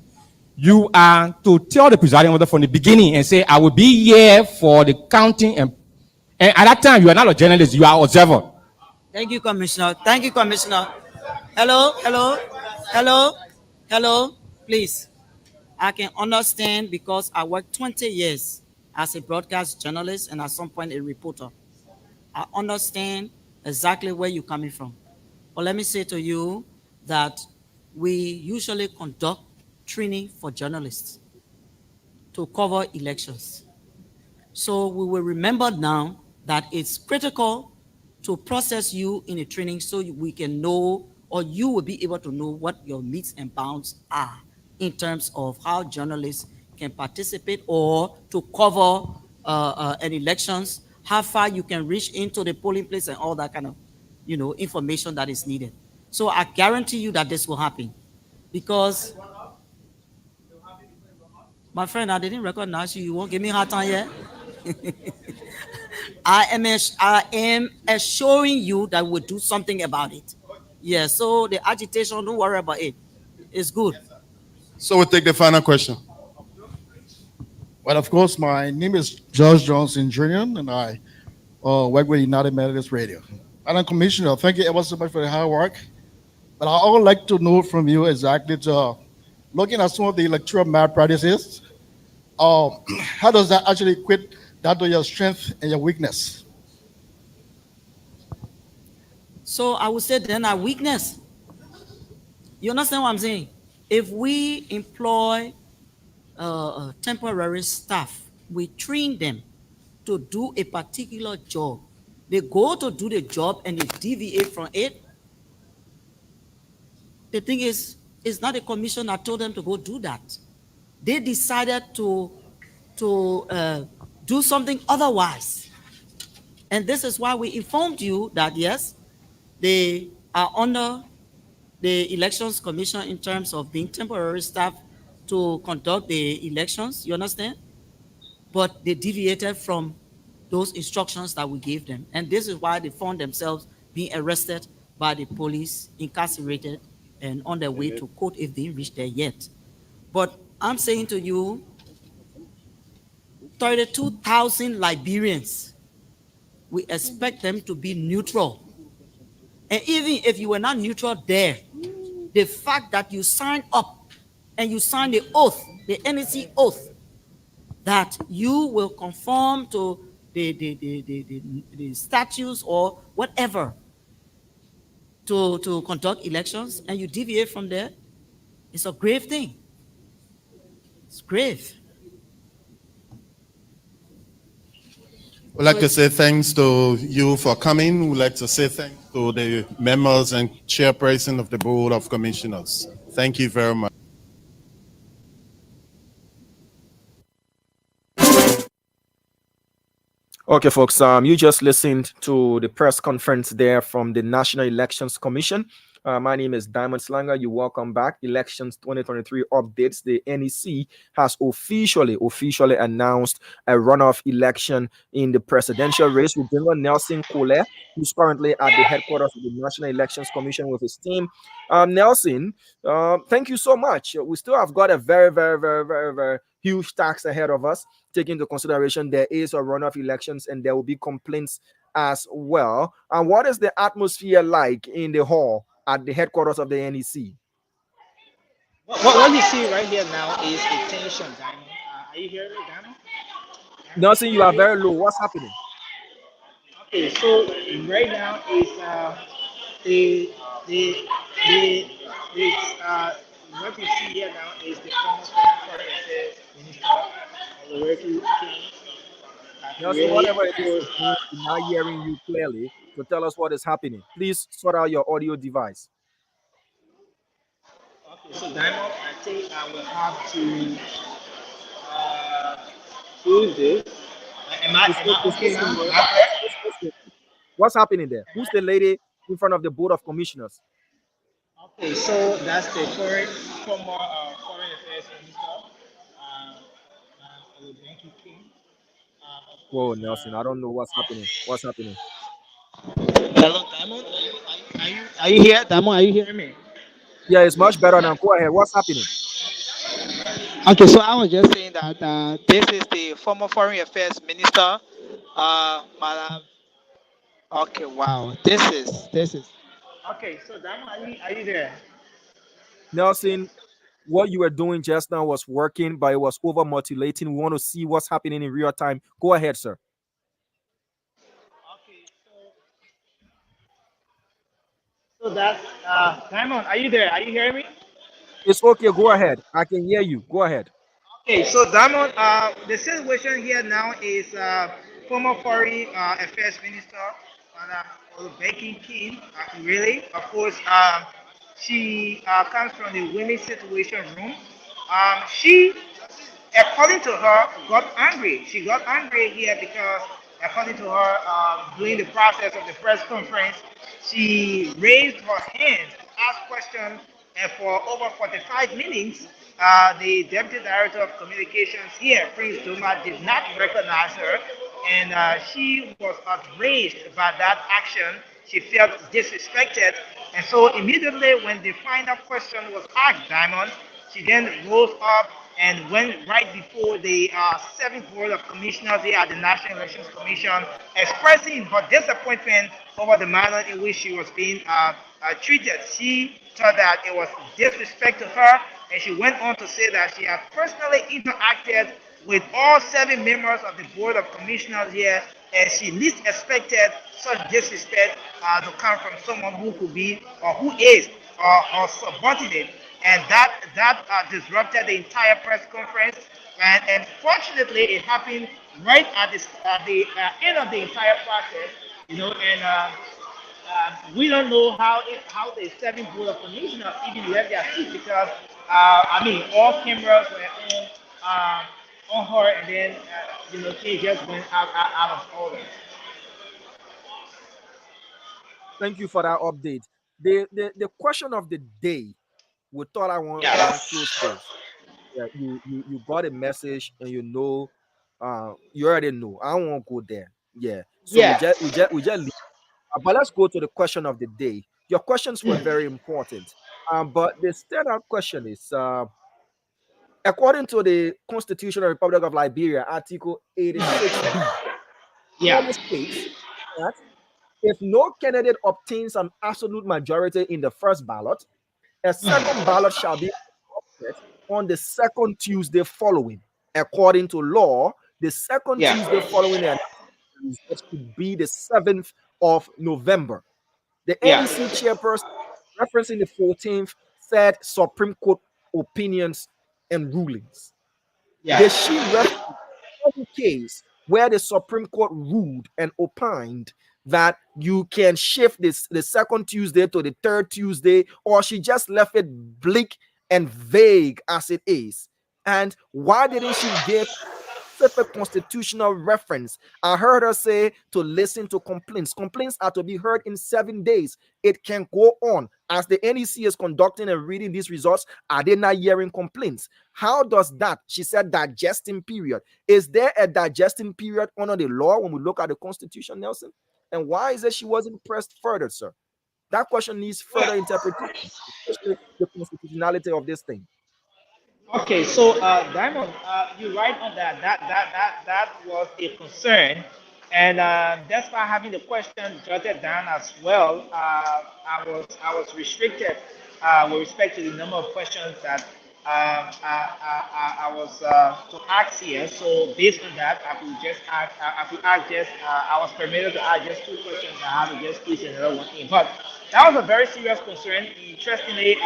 [SPEAKER 11] you are to tell the presiding officer from the beginning and say, I will be here for the counting, and at that time, you are not a journalist, you are an observer.
[SPEAKER 5] Thank you, Commissioner. Hello, please. I can understand because I worked 20 years as a broadcast journalist and at some point a reporter. I understand exactly where you're coming from. But let me say to you that we usually conduct training for journalists to cover elections. So we will remember now that it's critical to process you in a training so we can know, or you will be able to know what your metes and bounds are in terms of how journalists can participate or to cover an elections, how far you can reach into the polling place and all that kind of, information that is needed. So I guarantee you that this will happen because, my friend, I didn't recognize you. You won't give me a hard time yet? I am assuring you that we'll do something about it. Yeah, so the agitation, don't worry about it. It's good.
[SPEAKER 4] So we'll take the final question.
[SPEAKER 19] Well, of course, my name is George Johnson Jr., and I work with United Methodist Radio. Madam Commissioner, thank you ever so much for the hard work. But I would like to know from you exactly, looking at some of the electoral malpractices, how does that actually equate that to your strength and your weakness?
[SPEAKER 5] So I would say then our weakness. You understand what I'm saying? If we employ temporary staff, we train them to do a particular job. They go to do the job and they deviate from it. The thing is, it's not the commission that told them to go do that. They decided to do something otherwise. And this is why we informed you that yes, they are under the Elections Commission in terms of being temporary staff to conduct the elections, you understand? But they deviated from those instructions that we gave them. And this is why they found themselves being arrested by the police, incarcerated, and on their way to court if they didn't reach there yet. But I'm saying to you, 32,000 Liberians, we expect them to be neutral. And even if you were not neutral there, the fact that you signed up and you signed the oath, the NEC oath, that you will conform to the statutes or whatever to conduct elections, and you deviate from there, it's a grave thing. It's grave.
[SPEAKER 4] We'd like to say thanks to you for coming. We'd like to say thanks to the members and chairperson of the Board of Commissioners. Thank you very much.
[SPEAKER 1] Okay, folks, you just listened to the press conference there from the National Elections Commission. My name is Diamond Slanger. You're welcome back. Elections 2023 updates. The NEC has officially announced a runoff election in the presidential race with General Nelson Kole, who's currently at the headquarters of the National Elections Commission with his team. Nelson, thank you so much. We still have got a very huge task ahead of us. Taking into consideration there is a runoff elections and there will be complaints as well. And what is the atmosphere like in the hall at the headquarters of the NEC?
[SPEAKER 20] What you see right here now is the tension, Diamond. Are you hearing me, Diamond?
[SPEAKER 1] Nelson, you are very low. What's happening?
[SPEAKER 20] Okay, so right now is what you see here now is the former foreign affairs minister, Oloreku King.
[SPEAKER 1] Nelson, whatever it is, we're not hearing you clearly. So tell us what is happening. Please sort out your audio device.
[SPEAKER 20] Okay, so Diamond, I think I will have to do this. Am I okay now?
[SPEAKER 1] What's happening there? Who's the lady in front of the Board of Commissioners?
[SPEAKER 20] Okay, so that's the former foreign affairs minister, Oloreku King.
[SPEAKER 1] Whoa, Nelson, I don't know what's happening. What's happening?
[SPEAKER 20] Hello, Diamond. Are you here, Diamond? Are you hearing me?
[SPEAKER 1] Yeah, it's much better now. Go ahead. What's happening?
[SPEAKER 20] Okay, so I was just saying that this is the former foreign affairs minister, Madam. Okay, wow. This is. Okay, so Diamond, are you there?
[SPEAKER 1] Nelson, what you were doing just now was working, but it was over modulating. We want to see what's happening in real time. Go ahead, sir.
[SPEAKER 20] So that's Diamond. Are you there? Are you hearing me?
[SPEAKER 1] It's okay. Go ahead. I can hear you. Go ahead.
[SPEAKER 20] Okay, so Diamond, the situation here now is former foreign affairs minister, Oloreku King. Really, of course, she comes from the women's situation room. She, according to her, got angry. She got angry here because, according to her, during the process of the press conference, she raised her hand to ask questions And for over 45 minutes, the Deputy Director of Communications here, Prince Duma, did not recognize her. And she was outraged by that action. She felt disrespected. And so immediately when the final question was asked, Diamond, she then rose up and went right before the 7th Board of Commissioners here at the National Elections Commission, expressing her disappointment over the manner in which she was being treated. She thought that it was disrespect to her, and she went on to say that she had personally interacted with all 7 members of the Board of Commissioners here, and she least expected such disrespect to come from someone who could be or who is or subordinate. And that disrupted the entire press conference. And fortunately, it happened right at the end of the entire process, you know. And we don't know how the 7th Board of Commissioners even left their seat, because I mean, all cameras were on her, and then you know, she just went out of order.
[SPEAKER 1] Thank you for that update. The question of the day, we thought I want to ask you. Yeah, you got a message, and you know, you already know. I won't go there. Yeah. So we just leave. But let's go to the question of the day. Your questions were very important. But the standout question is, according to the Constitutional Republic of Liberia, Article 86, states that if no candidate obtains an absolute majority in the first ballot, a second ballot shall be conducted on the second Tuesday following. According to law, the second Tuesday following should be the 7th of November. The NEC chairperson, referencing the 14th, said Supreme Court opinions and rulings. Did she reference any case where the Supreme Court ruled and opined that you can shift the second Tuesday to the third Tuesday, or she just left it bleak and vague as it is? And why didn't she give specific constitutional reference? I heard her say to listen to complaints. Complaints are to be heard in 7 days. It can go on. As the NEC is conducting and reading these results, are they not hearing complaints? How does that? She said digesting period. Is there a digesting period under the law when we look at the Constitution, Nelson? And why is it she wasn't pressed further, sir? That question needs further interpretation, especially the constitutionality of this thing.
[SPEAKER 20] Okay, so Diamond, you're right on that. That was a concern, and that's why having the question jotted down as well. I was restricted with respect to the number of questions that I was to ask here. So based on that, I was permitted to ask just 2 questions. I had to just squeeze another one in. But that was a very serious concern. Interestingly,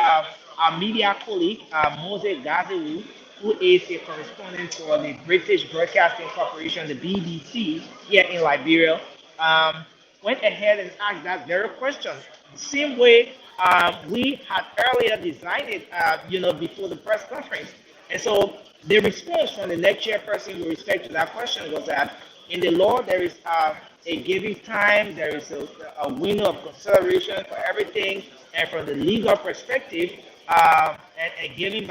[SPEAKER 20] our media colleague, Moses Gaziwu, who is a correspondent for the British Broadcasting Corporation, the BBC, here in Liberia, went ahead and asked that very question. The same way we had earlier designed it, before the press conference. And so the response from the next chairperson with respect to that question was that in the law, there is a giving time, there is a window of consideration for everything, and from the legal perspective, and giving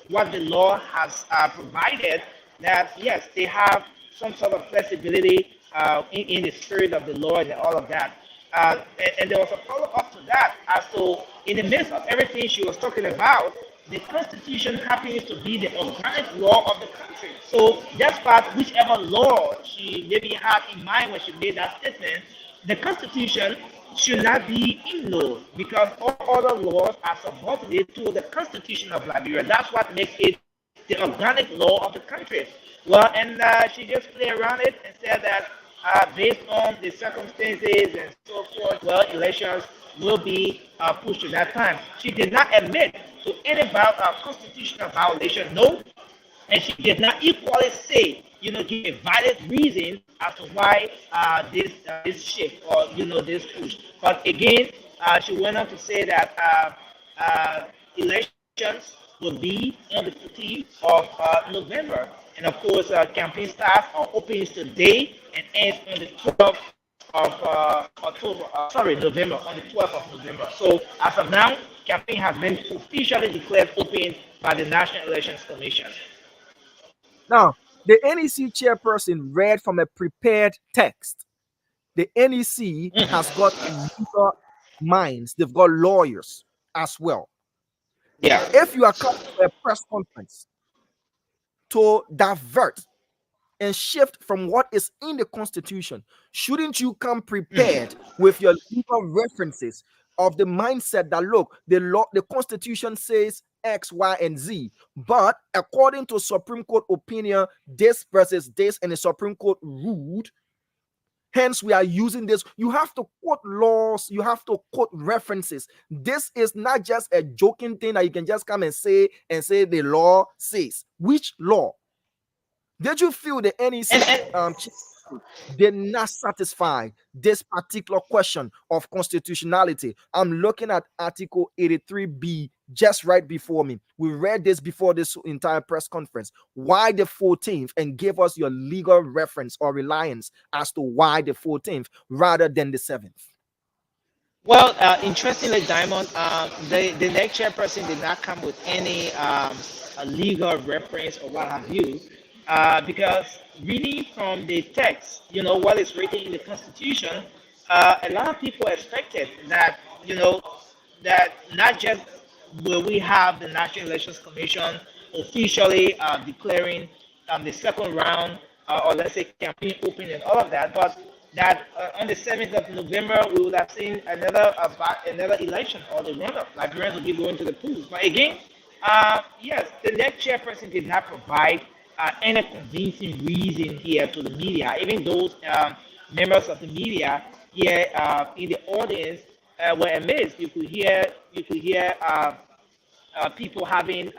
[SPEAKER 20] what the law has provided, that yes, they have some sort of flexibility in the spirit of the law and all of that. And there was a follow-up to that, as to in the midst of everything she was talking about, the Constitution happens to be the organic law of the country. So that's part, whichever law she maybe had in mind when she made that statement, the Constitution should not be ignored, because all other laws are subordinate to the Constitution of Liberia. That's what makes it the organic law of the country. Well, and she just played around it and said that based on the circumstances and so forth, well, elections will be pushed to that time. She did not admit to any constitutional violation, no, and she did not equally say, give a valid reason as to why this shift or this push. But again, she went on to say that elections will be on the 15th of November, and of course, campaign starts or opens today and ends on the 12th of October, November, on the 12th of November. So as of now, campaign has been officially declared open by the National Elections Commission.
[SPEAKER 1] Now, the NEC chairperson read from a prepared text. The NEC has got legal minds, they've got lawyers as well.
[SPEAKER 20] Yeah.
[SPEAKER 1] If you are coming to a press conference to divert and shift from what is in the Constitution, shouldn't you come prepared with your legal references of the mindset that, look, the Constitution says X, Y, and Z, but according to Supreme Court opinion, this versus this, and the Supreme Court ruled, hence we are using this. You have to quote laws, you have to quote references. This is not just a joking thing that you can just come and say the law says. Which law? Did you feel the NEC did not satisfy this particular question of constitutionality? I'm looking at Article 83B just right before me. We read this before this entire press conference. Why the 14th? And give us your legal reference or reliance as to why the 14th rather than the 7th.
[SPEAKER 20] Well, interestingly, Diamond, the next chairperson did not come with any legal reference or what have you, because reading from the text, what is written in the Constitution, a lot of people expected that, that not just will we have the National Elections Commission officially declaring the second round, or let's say campaign open and all of that, but that on the 7th of November, we would have seen another election or the runoff. Liberians will be going to the polls. But again, yes, the next chairperson did not provide any convincing reason here to the media. Even those members of the media here in the audience were amazed. You could hear people having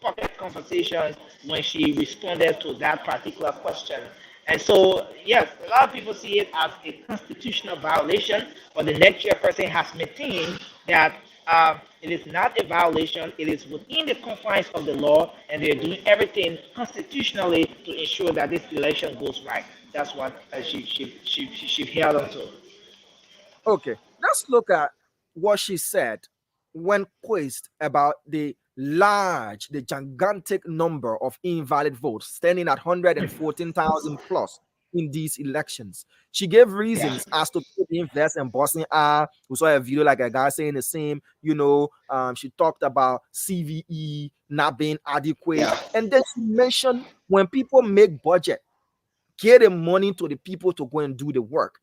[SPEAKER 20] pocket conversations when she responded to that particular question. And so, yes, a lot of people see it as a constitutional violation, but the next chairperson has maintained that it is not a violation. It is within the confines of the law, and they're doing everything constitutionally to ensure that this election goes right. That's what she held on to.
[SPEAKER 1] Okay, let's look at what she said when quizzed about the gigantic number of invalid votes, standing at 114,000 plus in these elections. She gave reasons as to the invest and Boston. We saw a video like a guy saying the same, she talked about CVE not being adequate. And then she mentioned when people make budget, getting money to the people to go and do the work.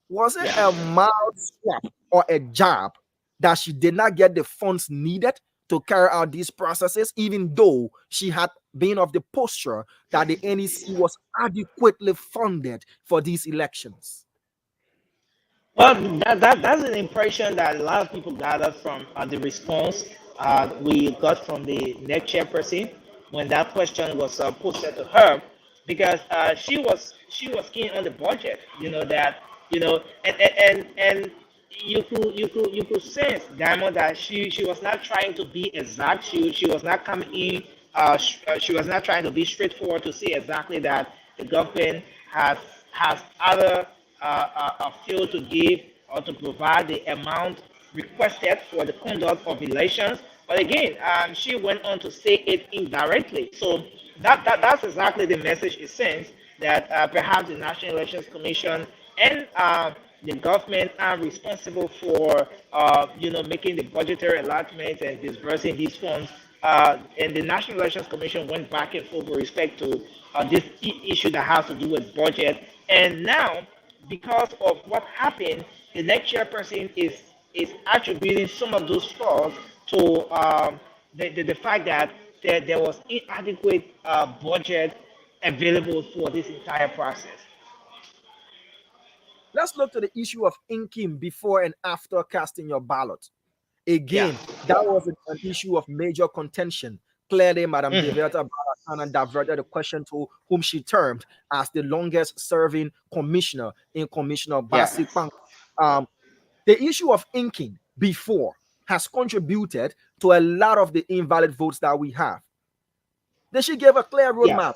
[SPEAKER 1] Was it a mild swap or a jab that she did not get the funds needed to carry out these processes, even though she had been of the posture that the NEC was adequately funded for these elections?
[SPEAKER 20] Well, that's an impression that a lot of people gathered from the response we got from the next chairperson when that question was posted to her, because she was keen on the budget. And you could sense, Diamond, that she was not trying to be exact. She was not coming in. She was not trying to be straightforward to say exactly that the government has other failed to give or to provide the amount requested for the conduct of elections. But again, she went on to say it indirectly. So that's exactly the message it sends, that perhaps the National Elections Commission and the government are responsible for, making the budgetary allotments and disbursing these funds. And the National Elections Commission went back and forth with respect to this issue that has to do with budget. And now, because of what happened, the next chairperson is attributing some of those flaws to the fact that there was inadequate budget available for this entire process.
[SPEAKER 1] Let's look to the issue of inking before and after casting your ballot. Again, that was an issue of major contention. Clearly, Madam Deverta Barakana diverted the question to whom she termed as the longest serving commissioner in Commissioner Basi Pang. The issue of inking before has contributed to a lot of the invalid votes that we have. Then she gave a clear roadmap.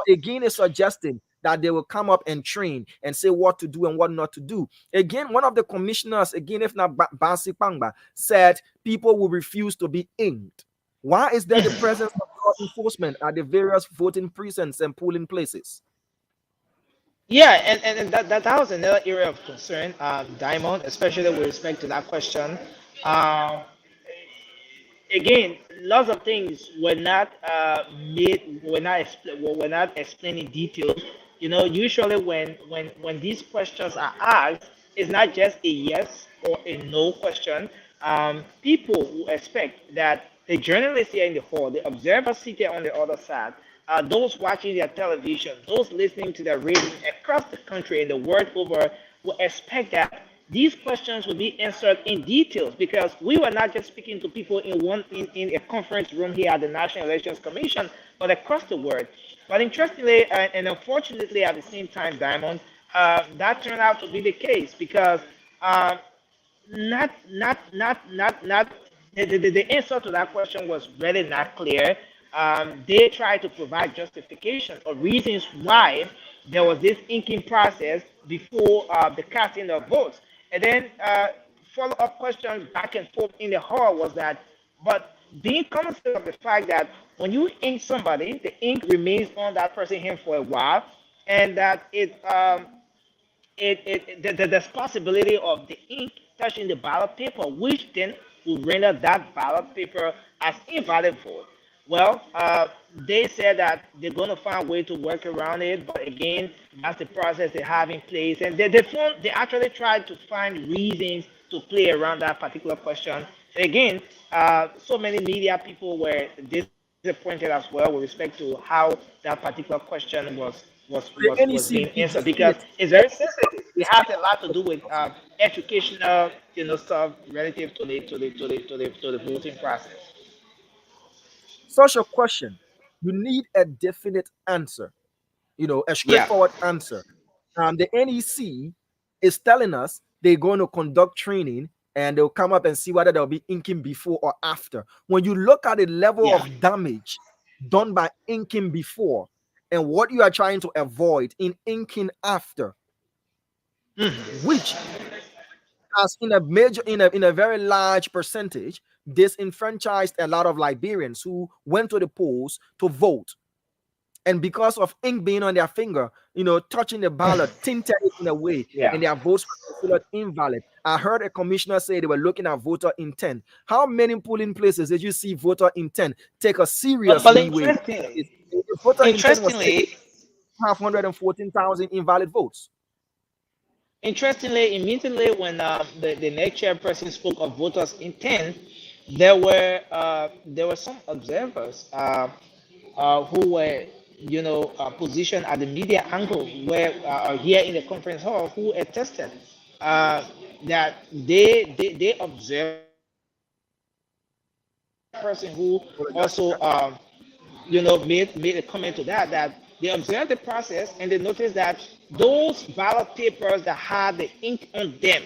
[SPEAKER 1] Again, is suggesting that they will come up and train and say what to do and what not to do. Again, one of the commissioners, again, if not Basi Pangba, said people will refuse to be inked. Why is there the presence of law enforcement at the various voting precincts and polling places?
[SPEAKER 20] Yeah, and that was another area of concern, Diamond, especially with respect to that question. Again, lots of things were not explained in detail. You know, usually when these questions are asked, it's not just a yes or a no question. People will expect that the journalists here in the hall, the observers seated on the other side, those watching their television, those listening to their radio across the country and the world over will expect that these questions will be answered in details, because we were not just speaking to people in a conference room here at the National Elections Commission, but across the world. But interestingly and unfortunately at the same time, Diamond, that turned out to be the case, because the answer to that question was really not clear. They tried to provide justification or reasons why there was this inking process before the casting of votes. And then follow-up questions back and forth in the hall was that, but being cognizant of the fact that when you ink somebody, the ink remains on that person's hand for a while, and that there's possibility of the ink touching the ballot paper, which then will render that ballot paper as invalid vote. Well, they said that they're going to find a way to work around it, but again, that's the process they have in place. And they actually tried to find reasons to play around that particular question. Again, so many media people were disappointed as well with respect to how that particular question was being answered, because it's very sensitive. It has a lot to do with educational, stuff relative to the voting process.
[SPEAKER 1] Such a question, you need a definite answer, a straightforward answer. The NEC is telling us they're going to conduct training and they'll come up and see whether they'll be inking before or after. When you look at the level of damage done by inking before and what you are trying to avoid in inking after, which has in a very large percentage disenfranchised a lot of Liberians who went to the polls to vote, and because of ink being on their finger, touching the ballot, tinted it in a way, and their votes were considered invalid. I heard a commissioner say they were looking at voter intent. How many polling places did you see voter intent take a serious leeway?
[SPEAKER 20] Interestingly,
[SPEAKER 1] 514,000 invalid votes.
[SPEAKER 20] Interestingly, immediately when the next chairperson spoke of voters' intent, there were some observers who were positioned at the media angle where here in the conference hall, who attested that they observed a person who also made a comment to that they observed the process and they noticed that those ballot papers that had the ink on them,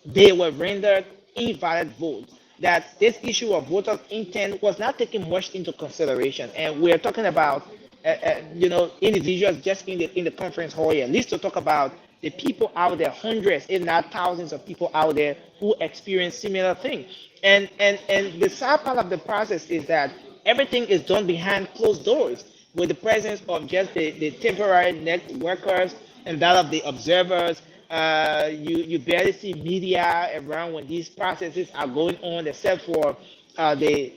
[SPEAKER 20] they were rendered invalid votes. That this issue of voters' intent was not taken much into consideration, and we're talking about individuals just in the conference hall here. At least to talk about the people out there, hundreds, if not thousands of people out there who experience similar things. And the sad part of the process is that everything is done behind closed doors, with the presence of just the temporary net workers and that of the observers. You barely see media around when these processes are going on, except for during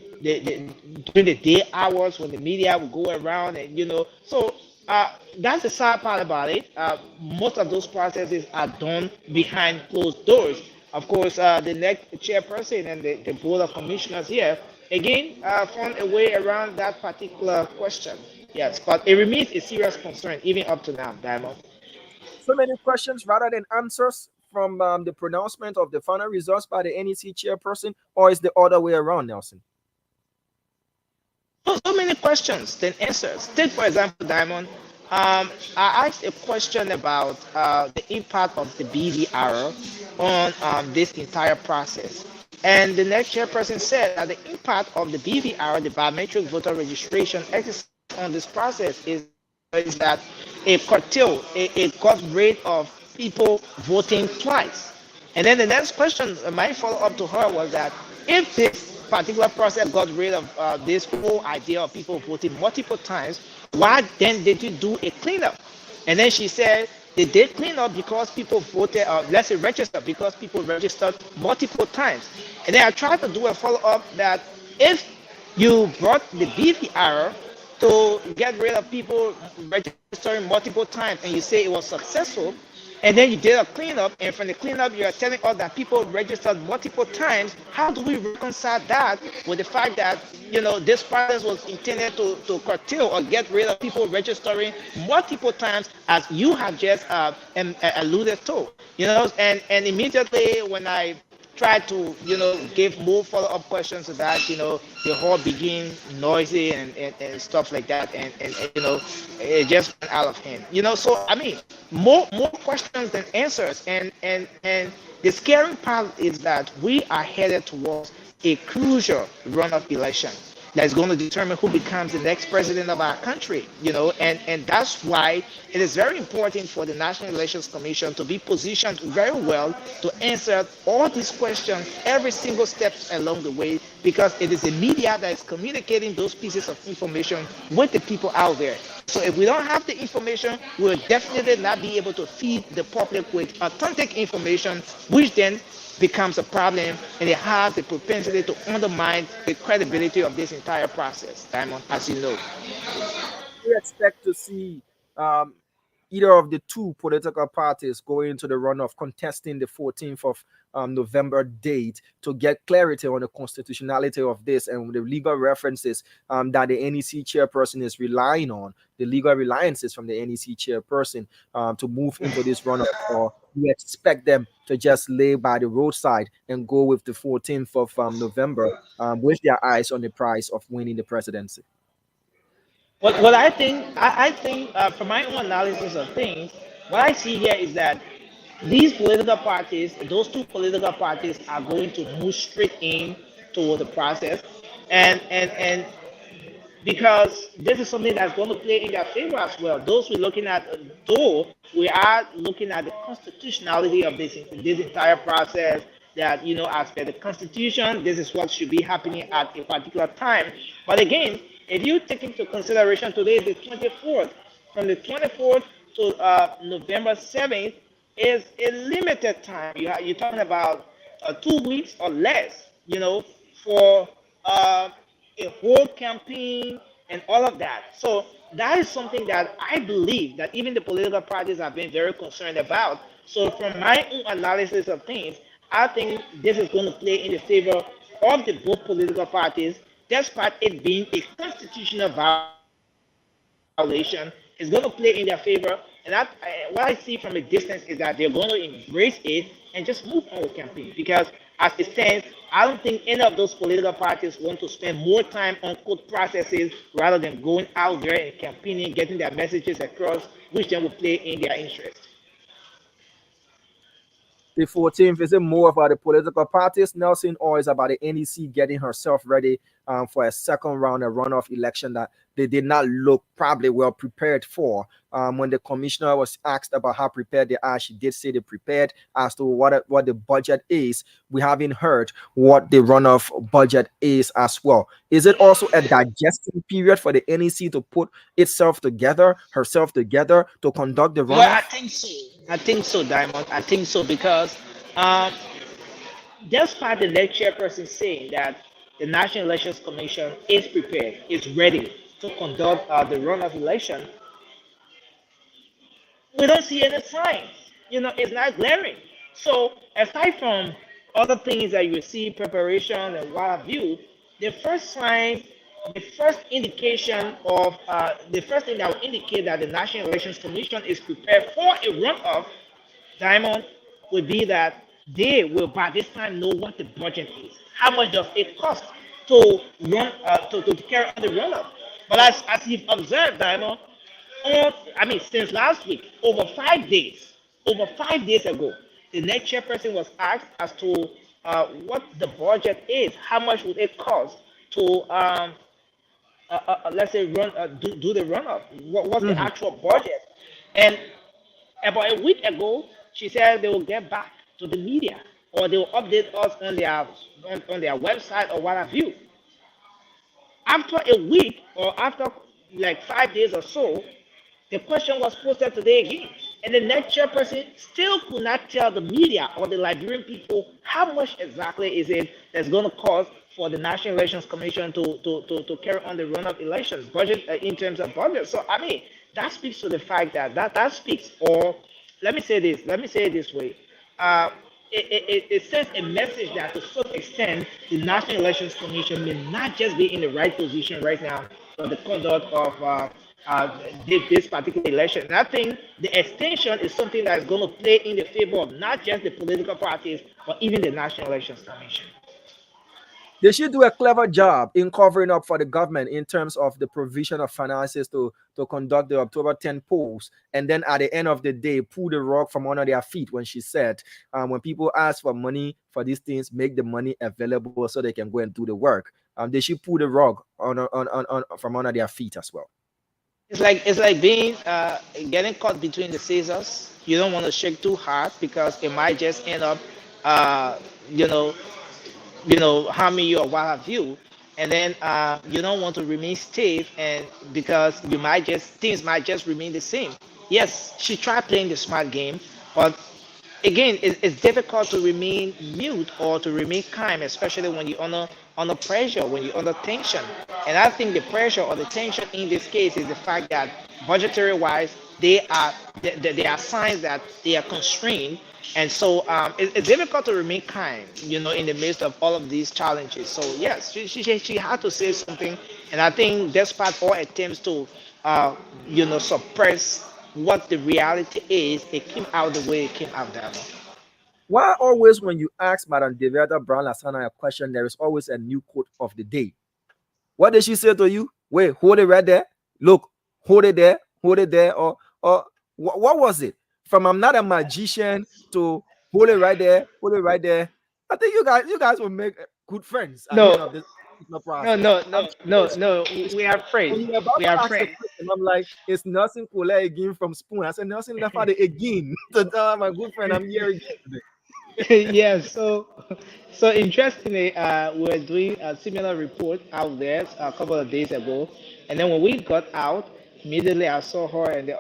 [SPEAKER 20] the day hours when the media will go around, and so that's the sad part about it. Most of those processes are done behind closed doors. Of course, the next chairperson and the board of commissioners here again found a way around that particular question. Yes, but it remains a serious concern even up to now, Diamond.
[SPEAKER 1] So many questions rather than answers from the pronouncement of the final results by the NEC chairperson, or is the other way around, Nelson?
[SPEAKER 20] So many questions than answers. Take, for example, Diamond, I asked a question about the impact of the BVR on this entire process. And the next chairperson said that the impact of the BVR, the biometric voter registration exercise, on this process is that it got rid of people voting twice. And then the next question, my follow-up to her was that if this particular process got rid of this whole idea of people voting multiple times, why then did you do a cleanup? And then she said they did clean up because people voted, let's say registered, because people registered multiple times. And then I tried to do a follow-up that if you brought the BVR to get rid of people registering multiple times and you say it was successful, and then you did a cleanup, and from the cleanup you are telling us that people registered multiple times, how do we reconcile that with the fact that, you know, this process was intended to curtail or get rid of people registering multiple times, as you have just alluded to, you know? And immediately when I tried to, you know, give more follow-up questions to that, you know, the hall became noisy and stuff like that, and you know, it just went out of hand, you know. So I mean, more questions than answers, and the scary part is that we are headed towards a crucial runoff election that's going to determine who becomes the next president of our country, you know, and that's why it is very important for the National Elections Commission to be positioned very well to answer all these questions every single step along the way, because it is the media that is communicating those pieces of information with the people out there. So if we don't have the information, we'll definitely not be able to feed the public with authentic information, which then becomes a problem, and it has the propensity to undermine the credibility of this entire process, Diamond, as you know.
[SPEAKER 1] We expect to see either of the two political parties going into the runoff contesting the 14th of November date to get clarity on the constitutionality of this and the legal references that the NEC chairperson is relying on, the legal reliances from the NEC chairperson to move into this runoff. Or we expect them to just lay by the roadside and go with the 14th of November with their eyes on the prize of winning the presidency.
[SPEAKER 20] What I think from my own analysis of things, what I see here is that these political parties, those two political parties, are going to move straight in toward the process, and because this is something that's going to play in their favor as well. Those we're looking at, though we are looking at the constitutionality of this entire process, that, you know, as per the Constitution, this is what should be happening at a particular time. But again, if you take into consideration today is the 24th, from the 24th to November 7th is a limited time. You're talking about 2 weeks or less, you know, for a whole campaign and all of that. So that is something that I believe that even the political parties have been very concerned about. So from my own analysis of things, I think this is going to play in the favor of the both political parties, despite it being a constitutional violation. It's going to play in their favor. And what I see from a distance is that they're going to embrace it and just move on with campaign. Because as it stands, I don't think any of those political parties want to spend more time on court processes rather than going out there and campaigning, getting their messages across, which then will play in their interest.
[SPEAKER 1] The 14th, is it more about the political parties, Nelson, or is it about the NEC getting herself ready for a second round of runoff election that they did not look probably well prepared for? When the commissioner was asked about how prepared they are, she did say they prepared. As to what the budget is, we haven't heard what the runoff budget is as well. Is it also a digesting period for the NEC to put herself together, to conduct the runoff?
[SPEAKER 20] Well, I think so. I think so, Diamond. I think so, because despite the next chairperson saying that the National Elections Commission is prepared, is ready to conduct the runoff election, we don't see any signs. You know, it's not glaring. So aside from other things that you see, preparation and what have you, the first sign, the first indication of the first thing that will indicate that the National Elections Commission is prepared for a runoff, Diamond, would be that they will by this time know what the budget is. How much does it cost to run to carry out the runoff? But as you've observed, Diamond, since last week, over 5 days ago, the next chairperson was asked as to what the budget is, how much would it cost to let's say do the run-up? What's the actual budget? And about a week ago, she said they will get back to the media or they will update us on their website or what have you. After a week or after like 5 days or so, the question was posted today again. And the next chairperson still could not tell the media or the Liberian people how much exactly is it that's going to cost for the National Elections Commission to carry on the run-up elections budget in terms of budget. So, I mean, that speaks to the fact that speaks, or let me say it this way. It sends a message that to some extent the National Elections Commission may not just be in the right position right now for the conduct of this particular election. And I think the extension is something that is going to play in the favor of not just the political parties, but even the National Elections Commission.
[SPEAKER 1] They should do a clever job in covering up for the government in terms of the provision of finances to conduct the October 10 polls. And then at the end of the day, pull the rug from under their feet when she said, when people ask for money for these things, make the money available so they can go and do the work. They should pull the rug from under their feet as well.
[SPEAKER 20] It's like being getting caught between the scissors. You don't want to shake too hard because it might just end up, harming you or what have you. And then you don't want to remain stiff, and because things might just remain the same. Yes, she tried playing the smart game, but again, it's difficult to remain mute or to remain calm, especially when you're under pressure, when you're under tension. And I think the pressure or the tension in this case is the fact that budgetary-wise, there are signs that they are constrained, and so it's difficult to remain calm, in the midst of all of these challenges. So yes, she had to say something, and I think despite all attempts to, suppress what the reality is, it came out the way it came out there.
[SPEAKER 1] Why always when you ask Madam Deviata Brown-Lasana a question, there is always a new quote of the day? What did she say to you? Wait, hold it right there. Look, hold it there, or what was it? From I'm not a magician to hold it right there. I think you guys will make good friends.
[SPEAKER 20] No. We are friends. We are friends.
[SPEAKER 1] I'm like, it's Nelson Kole again from Spoon. I said, Nelson left out again to tell my good friend I'm here again today.
[SPEAKER 20] Yes. So interestingly, we were doing a similar report out there a couple of days ago, and then when we got out, immediately I saw her and the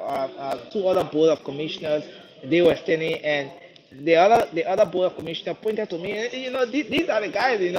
[SPEAKER 20] two other board of commissioners. They were standing, and the other board of commissioner pointed to me. And, these are the guys. And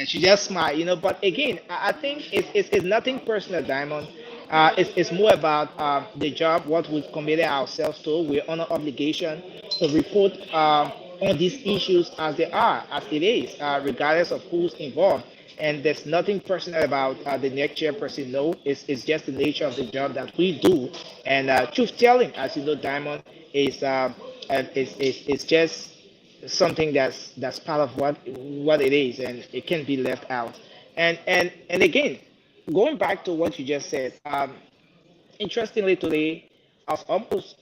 [SPEAKER 20] she just smiled. But again, I think it's nothing personal, Diamond. It's more about the job, what we committed ourselves to. We're on an obligation to report on these issues as they are, as it is, regardless of who's involved. And there's nothing personal about the next chairperson. No, it's just the nature of the job that we do. And truth telling, as you know, Diamond, is just something that's part of what it is, and it can't be left out. And again, going back to what you just said, interestingly today, I was almost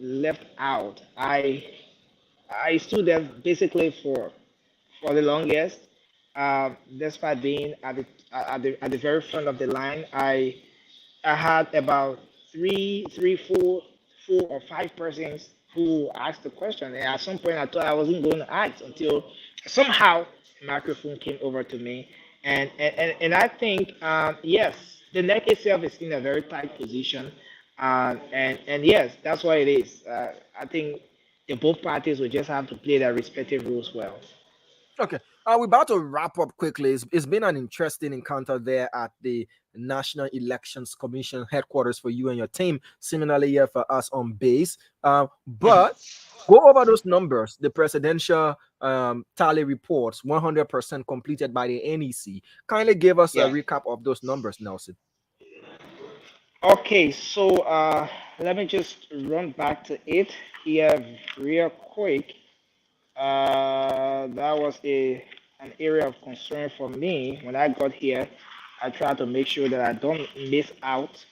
[SPEAKER 20] left out. I stood there basically for the longest. Despite being at the very front of the line, I had about four or five persons who asked the question, and at some point I thought I wasn't going to ask until somehow the microphone came over to me, and I think yes, the neck itself is in a very tight position, and yes, that's what it is. I think both parties will just have to play their respective roles well.
[SPEAKER 1] Okay. We're about to wrap up quickly. It's been an interesting encounter there at the National Elections Commission headquarters for you and your team. Similarly here for us on base. But go over those numbers. The presidential tally reports, 100% completed by the NEC. Kindly give us a recap of those numbers, Nelson.
[SPEAKER 20] Okay, so let me just run back to it here real quick. That was an area of concern for me when I got here. I try to make sure that I don't miss out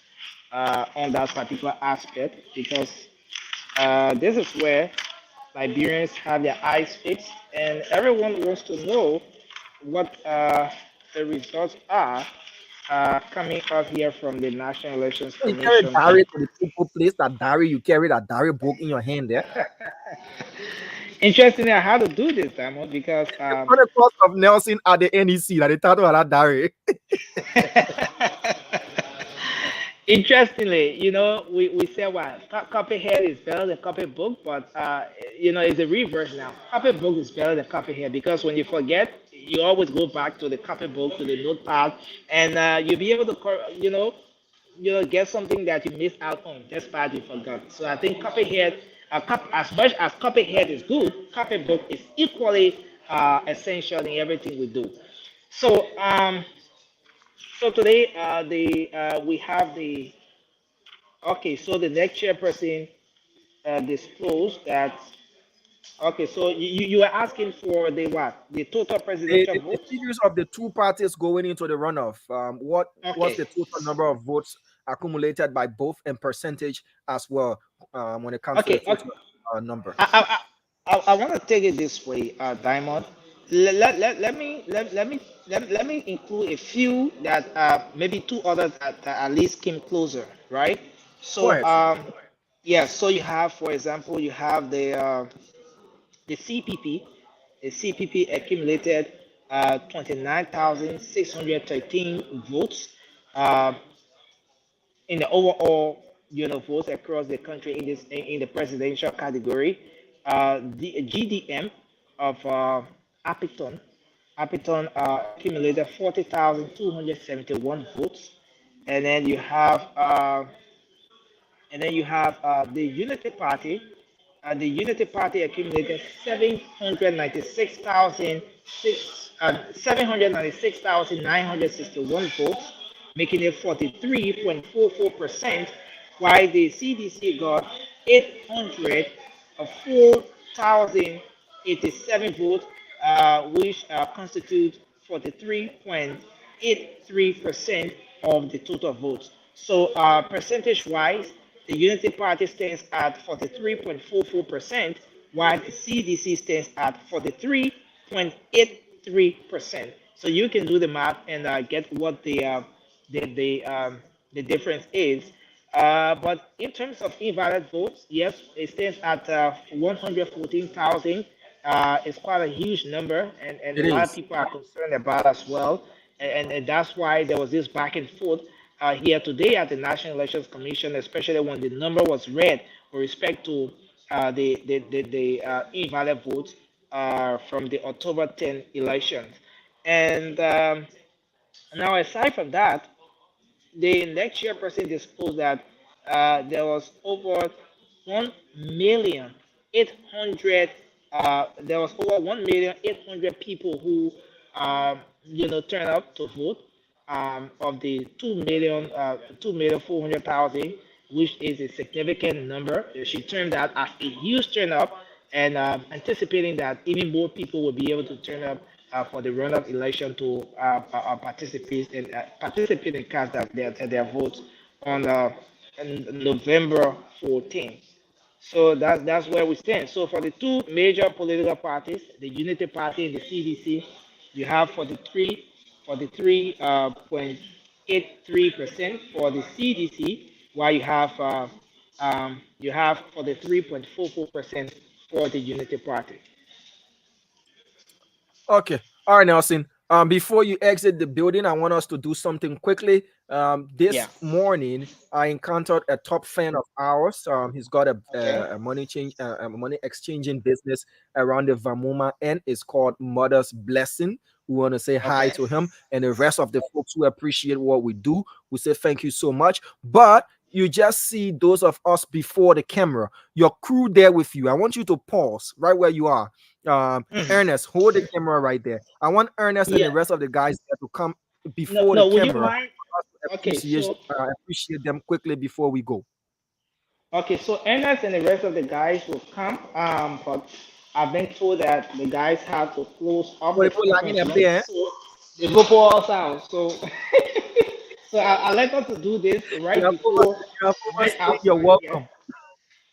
[SPEAKER 20] on that particular aspect, because this is where Liberians have their eyes fixed, and everyone wants to know what the results are coming up here from the National Elections
[SPEAKER 1] You carry
[SPEAKER 20] Commission.
[SPEAKER 1] diary to the people place that diary. You carry that diary book in your hand there.
[SPEAKER 20] Interestingly, I had to do this, Diamond, because
[SPEAKER 1] On the cost of Nelson at the NEC, that the title of that diary.
[SPEAKER 20] interestingly, we say what copyhead is better than copybook, but it's a reverse now. Copybook is better than copyhead because when you forget, you always go back to the copybook, to the notepad, and you'll be able to get something that you missed out on just by you forgot. So I think copyhead, as much as copyhead is good, copybook is equally essential in everything we do. So so today we have the so the next chairperson disclosed that. Okay, so you are asking for the what? The total presidential
[SPEAKER 1] The
[SPEAKER 20] vote?
[SPEAKER 1] figures of the two parties going into the runoff. What's the total number of votes accumulated by both and percentage as well when it comes to the total number?
[SPEAKER 20] I want to take it this way, Diamond. Let me include a few that maybe two others that at least came closer, right? So
[SPEAKER 1] Go ahead.
[SPEAKER 20] yeah, so you have, for example, you have the CPP. The CPP accumulated 29,613 votes in the overall votes across the country in the presidential category. The GDM of Apiton accumulated 40,271 votes, and then you have the Unity Party. The Unity Party accumulated 796,961 votes, making it 43.44%, while the CDC got 804,087 votes, which constitute 43.83% of the total votes. So percentage-wise, the Unity Party stands at 43.44%, while the CDC stands at 43.83%. So you can do the math and get what the difference is. But in terms of invalid votes, yes, it stands at 114,000. It's quite a huge number, and a lot of people are concerned about as well. And that's why there was this back and forth here today at the National Elections Commission, especially when the number was read with respect to the invalid votes from the October 10 elections. And now, aside from that, the next chairperson disclosed that there was over 1,800,000. There was over 1,800,000 people who turned up to vote. Of the 2,400,000, which is a significant number. She termed that as a huge turnout, and anticipating that even more people will be able to turn up for the runoff election to participate and cast their votes on November 14th. So that's where we stand. So for the two major political parties, the Unity Party and the CDC, you have 43.83% for the CDC, while you have 43.44% for the Unity Party.
[SPEAKER 1] Okay. All right, Nelson. Before you exit the building, I want us to do something quickly. This morning, I encountered a top fan of ours. He's got a money exchanging business around the Vamuma, and it's called Mother's Blessing. We want to say hi to him and the rest of the folks who appreciate what we do. We say thank you so much. But you just see those of us before the camera, your crew there with you. I want you to pause right where you are. Ernest, hold the camera right there. I want Ernest and the rest of the guys there to come before the camera. Appreciate them quickly before we go.
[SPEAKER 20] Okay, so Ernest and the rest of the guys will come. But I've been told that the guys have to close up. The people outside. So so I'll let us to do this right before.
[SPEAKER 1] You're welcome.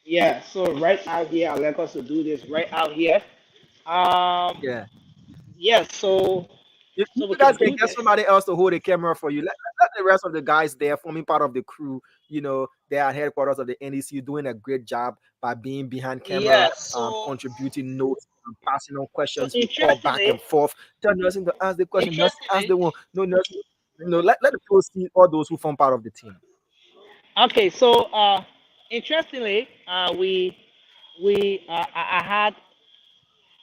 [SPEAKER 20] Yeah, so right out here, I'll let us to do this right out here. Yeah, so
[SPEAKER 1] If
[SPEAKER 20] so
[SPEAKER 1] you
[SPEAKER 20] we
[SPEAKER 1] guys
[SPEAKER 20] can
[SPEAKER 1] can
[SPEAKER 20] do
[SPEAKER 1] get
[SPEAKER 20] this.
[SPEAKER 1] somebody else to hold the camera for you, let the rest of the guys there forming part of the crew, they are headquarters of the NDC doing a great job by being behind camera,
[SPEAKER 20] Yeah, so
[SPEAKER 1] contributing notes, passing on
[SPEAKER 20] so
[SPEAKER 1] questions. We call back
[SPEAKER 20] interestingly,
[SPEAKER 1] and forth. Tell nursing to ask the question, nursing ask
[SPEAKER 20] interestingly,
[SPEAKER 1] the one. No nursing, let the pros see all those who form part of the team.
[SPEAKER 20] okay, so interestingly, I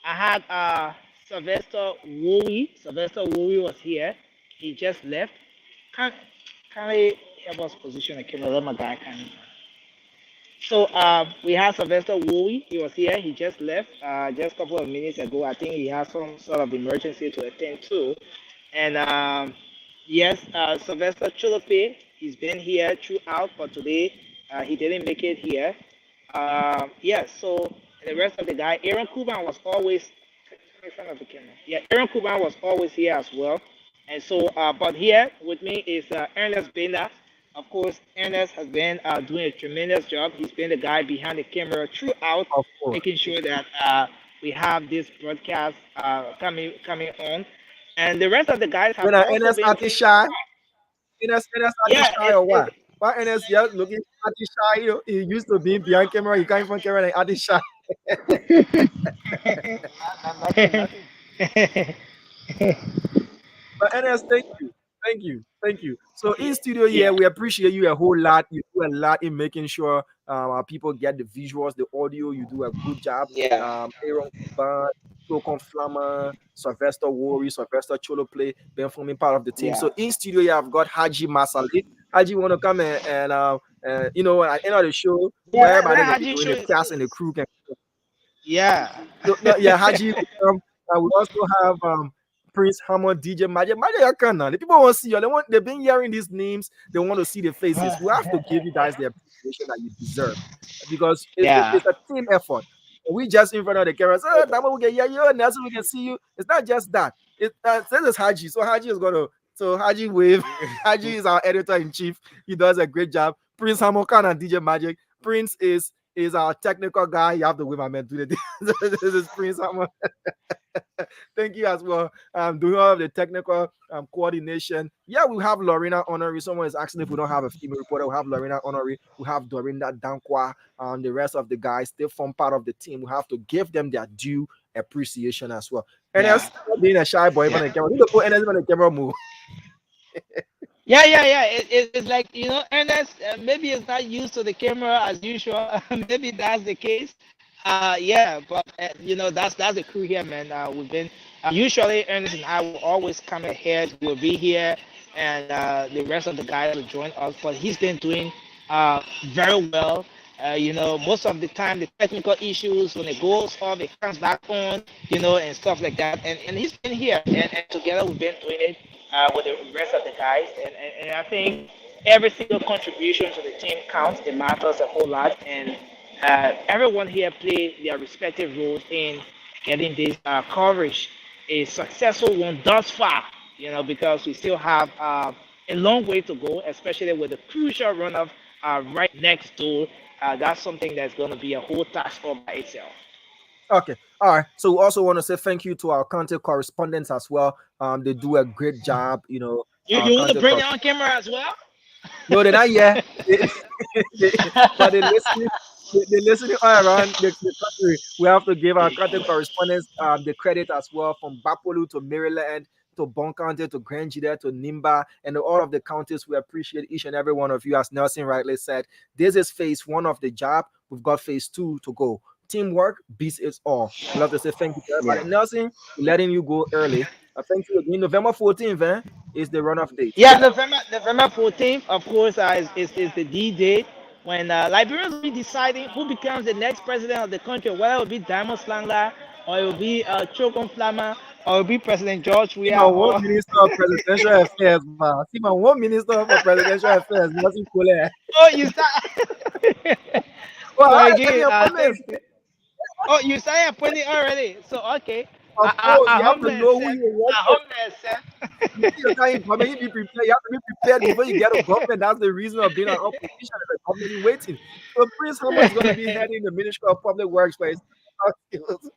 [SPEAKER 20] had Sylvester Wowie. Sylvester Wowie was here. He just left. Can he help us position the camera? Let my guy can. So we had Sylvester Wowie. He was here. He just left just a couple of minutes ago. I think he has some sort of emergency to attend to. And yes, Sylvester Cholope, he's been here throughout, but today he didn't make it here. Yes, so the rest of the guy, Aaron Kuban was always in front of the camera. Yeah, Aaron Kuban was always here as well. And so, but here with me is Ernest Benda. Of course, Ernest has been doing a tremendous job. He's been the guy behind the camera throughout, making sure that we have this broadcast coming on. And the rest of the guys have
[SPEAKER 1] When
[SPEAKER 20] also
[SPEAKER 1] Ernest
[SPEAKER 20] been.
[SPEAKER 1] acting shy, Ernest acting
[SPEAKER 20] Yeah,
[SPEAKER 1] shy or what? Why Ernest just looking acting shy? He used to be behind camera. He came from camera and acting shy. But Ernest, thank you. So in studio here, we appreciate you a whole lot. You do a lot in making sure our people get the visuals, the audio. You do a good job.
[SPEAKER 20] Yeah.
[SPEAKER 1] Aaron Kuban, Tokon Flammer, Sylvester Worry, Sylvester Cholo Play, been forming part of the team.
[SPEAKER 20] Yeah.
[SPEAKER 1] So in studio here, I've got Haji Masali. Haji want to come and at the end of the show, where everybody
[SPEAKER 20] let
[SPEAKER 1] can
[SPEAKER 20] Haji
[SPEAKER 1] be doing
[SPEAKER 20] show
[SPEAKER 1] the
[SPEAKER 20] his
[SPEAKER 1] cast and the crew can.
[SPEAKER 20] Yeah.
[SPEAKER 1] So, yeah, Haji. We also have Prince Hammond, DJ Magic. The people want to see you. They've been hearing these names. They want to see the faces. We have to give you guys the appreciation that you deserve because it's a team effort. We just in front of the camera. So, we can hear you, and that's we can see you. It's not just that. This is Haji. So Haji is gonna. So Haji wave. Haji is our editor in chief. He does a great job. Prince Hammond and DJ Magic. Prince is our technical guy. You have to wave my man do the. This is Prince Hammond. Thank you as well. Doing all of the technical coordination. Yeah, we have Lorena Honorary. Someone is asking if we don't have a female reporter. We have Lorena Honorary. We have Dorinda Dankwa. The rest of the guys, they form part of the team. We have to give them their due appreciation as well. And that's being a shy boy on the camera. You need to put Ernest on the camera move.
[SPEAKER 20] Yeah. It's like, Ernest, maybe it's not used to the camera as usual. Maybe that's the case. But that's the crew here, man. We've been usually Ernest and I will always come ahead. We'll be here, and the rest of the guys will join us. But he's been doing very well. Most of the time the technical issues when it goes off, it comes back on, and stuff like that. And he's been here, and together we've been doing it with the rest of the guys. And I think every single contribution to the team counts. It matters a whole lot, and everyone here played their respective roles in getting this coverage a successful one thus far, because we still have a long way to go, especially with the crucial runoff right next door. That's something that's going to be a whole task all by itself.
[SPEAKER 1] Okay. All right. So we also want to say thank you to our content correspondents as well. They do a great job,
[SPEAKER 20] You want to bring it on camera as well?
[SPEAKER 1] No, they're not yet. But they're listening all around the country. We have to give our content correspondents the credit as well, from Bapolu to Maryland to Bon County to Grand Jida to Nimba and all of the counties. We appreciate each and every one of you. As Nelson rightly said, this is phase 1 of the job. We've got phase 2 to go. Teamwork beats it all. We love to say thank you to everybody. Nelson, letting you go early. Thank you again. November 14th is the runoff date.
[SPEAKER 20] Yeah, November 14th, of course, is the D-Day, when Liberians will be deciding who becomes the next president of the country, whether it will be Diamond Slangla, or it will be Chokon Flama, or it will be President George Weah.
[SPEAKER 1] One Minister of Presidential Affairs, man. See, one Minister for Presidential Affairs, Nelson Kole.
[SPEAKER 20] Oh, you start. Oh, you started appointing already. So okay.
[SPEAKER 1] I have to know who you want. You have to be prepared. You have to be prepared before you get a government. That's the reason of being an opposition. The government waiting. So Prince Hammond is going to be heading the Ministry of Public Works for his skills.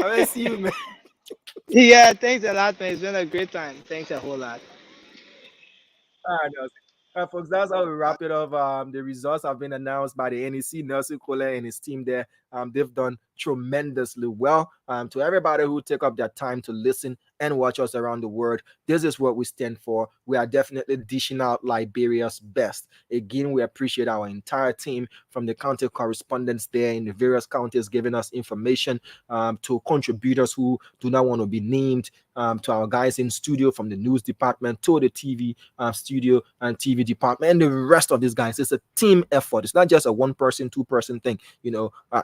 [SPEAKER 1] I will see you, man.
[SPEAKER 20] Yeah, thanks a lot, man. It's been a great time. Thanks a whole lot.
[SPEAKER 1] All right, Nelson. All right, folks, that's how we wrap it up. The results have been announced by the NEC. Nelson Kohler and his team there. They've done tremendously well. To everybody who take up their time to listen and watch us around the world, this is what we stand for. We are definitely dishing out Liberia's best. Again, we appreciate our entire team from the county correspondents there in the various counties giving us information, to contributors who do not want to be named, to our guys in studio from the news department to the TV studio and TV department, and the rest of these guys. It's a team effort. It's not just a one person, two person thing.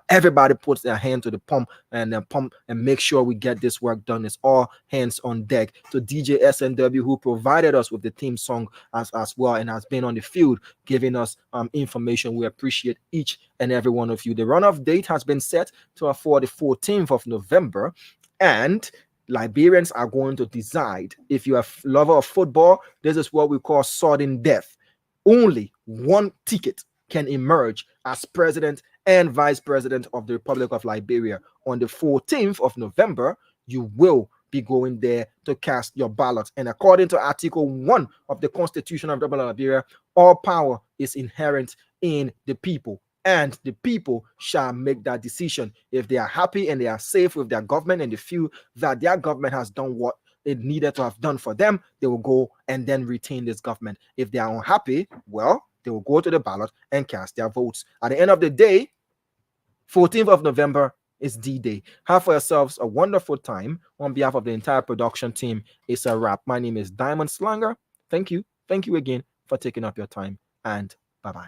[SPEAKER 1] Everybody puts their hand to the pump and make sure we get this work done. It's all hands on deck. To DJ SNW, who provided us with the theme song as well and has been on the field giving us information. We appreciate each and every one of you. The runoff date has been set for the 14th of November, and Liberians are going to decide. If you're a lover of football, this is what we call sudden death. Only one ticket can emerge as president and vice president of the Republic of Liberia. On the 14th of November, you will be going there to cast your ballot. And according to Article 1 of the Constitution of the Republic of Liberia, all power is inherent in the people, and the people shall make that decision. If they are happy and they are safe with their government and they feel that their government has done what it needed to have done for them, they will go and then retain this government. If they are unhappy, well, they will go to the ballot and cast their votes. At the end of the day, 14th of November is D-Day. Have for yourselves a wonderful time. On behalf of the entire production team, it's a wrap. My name is Diamond Slanger. Thank you. Thank you again for taking up your time, and bye-bye.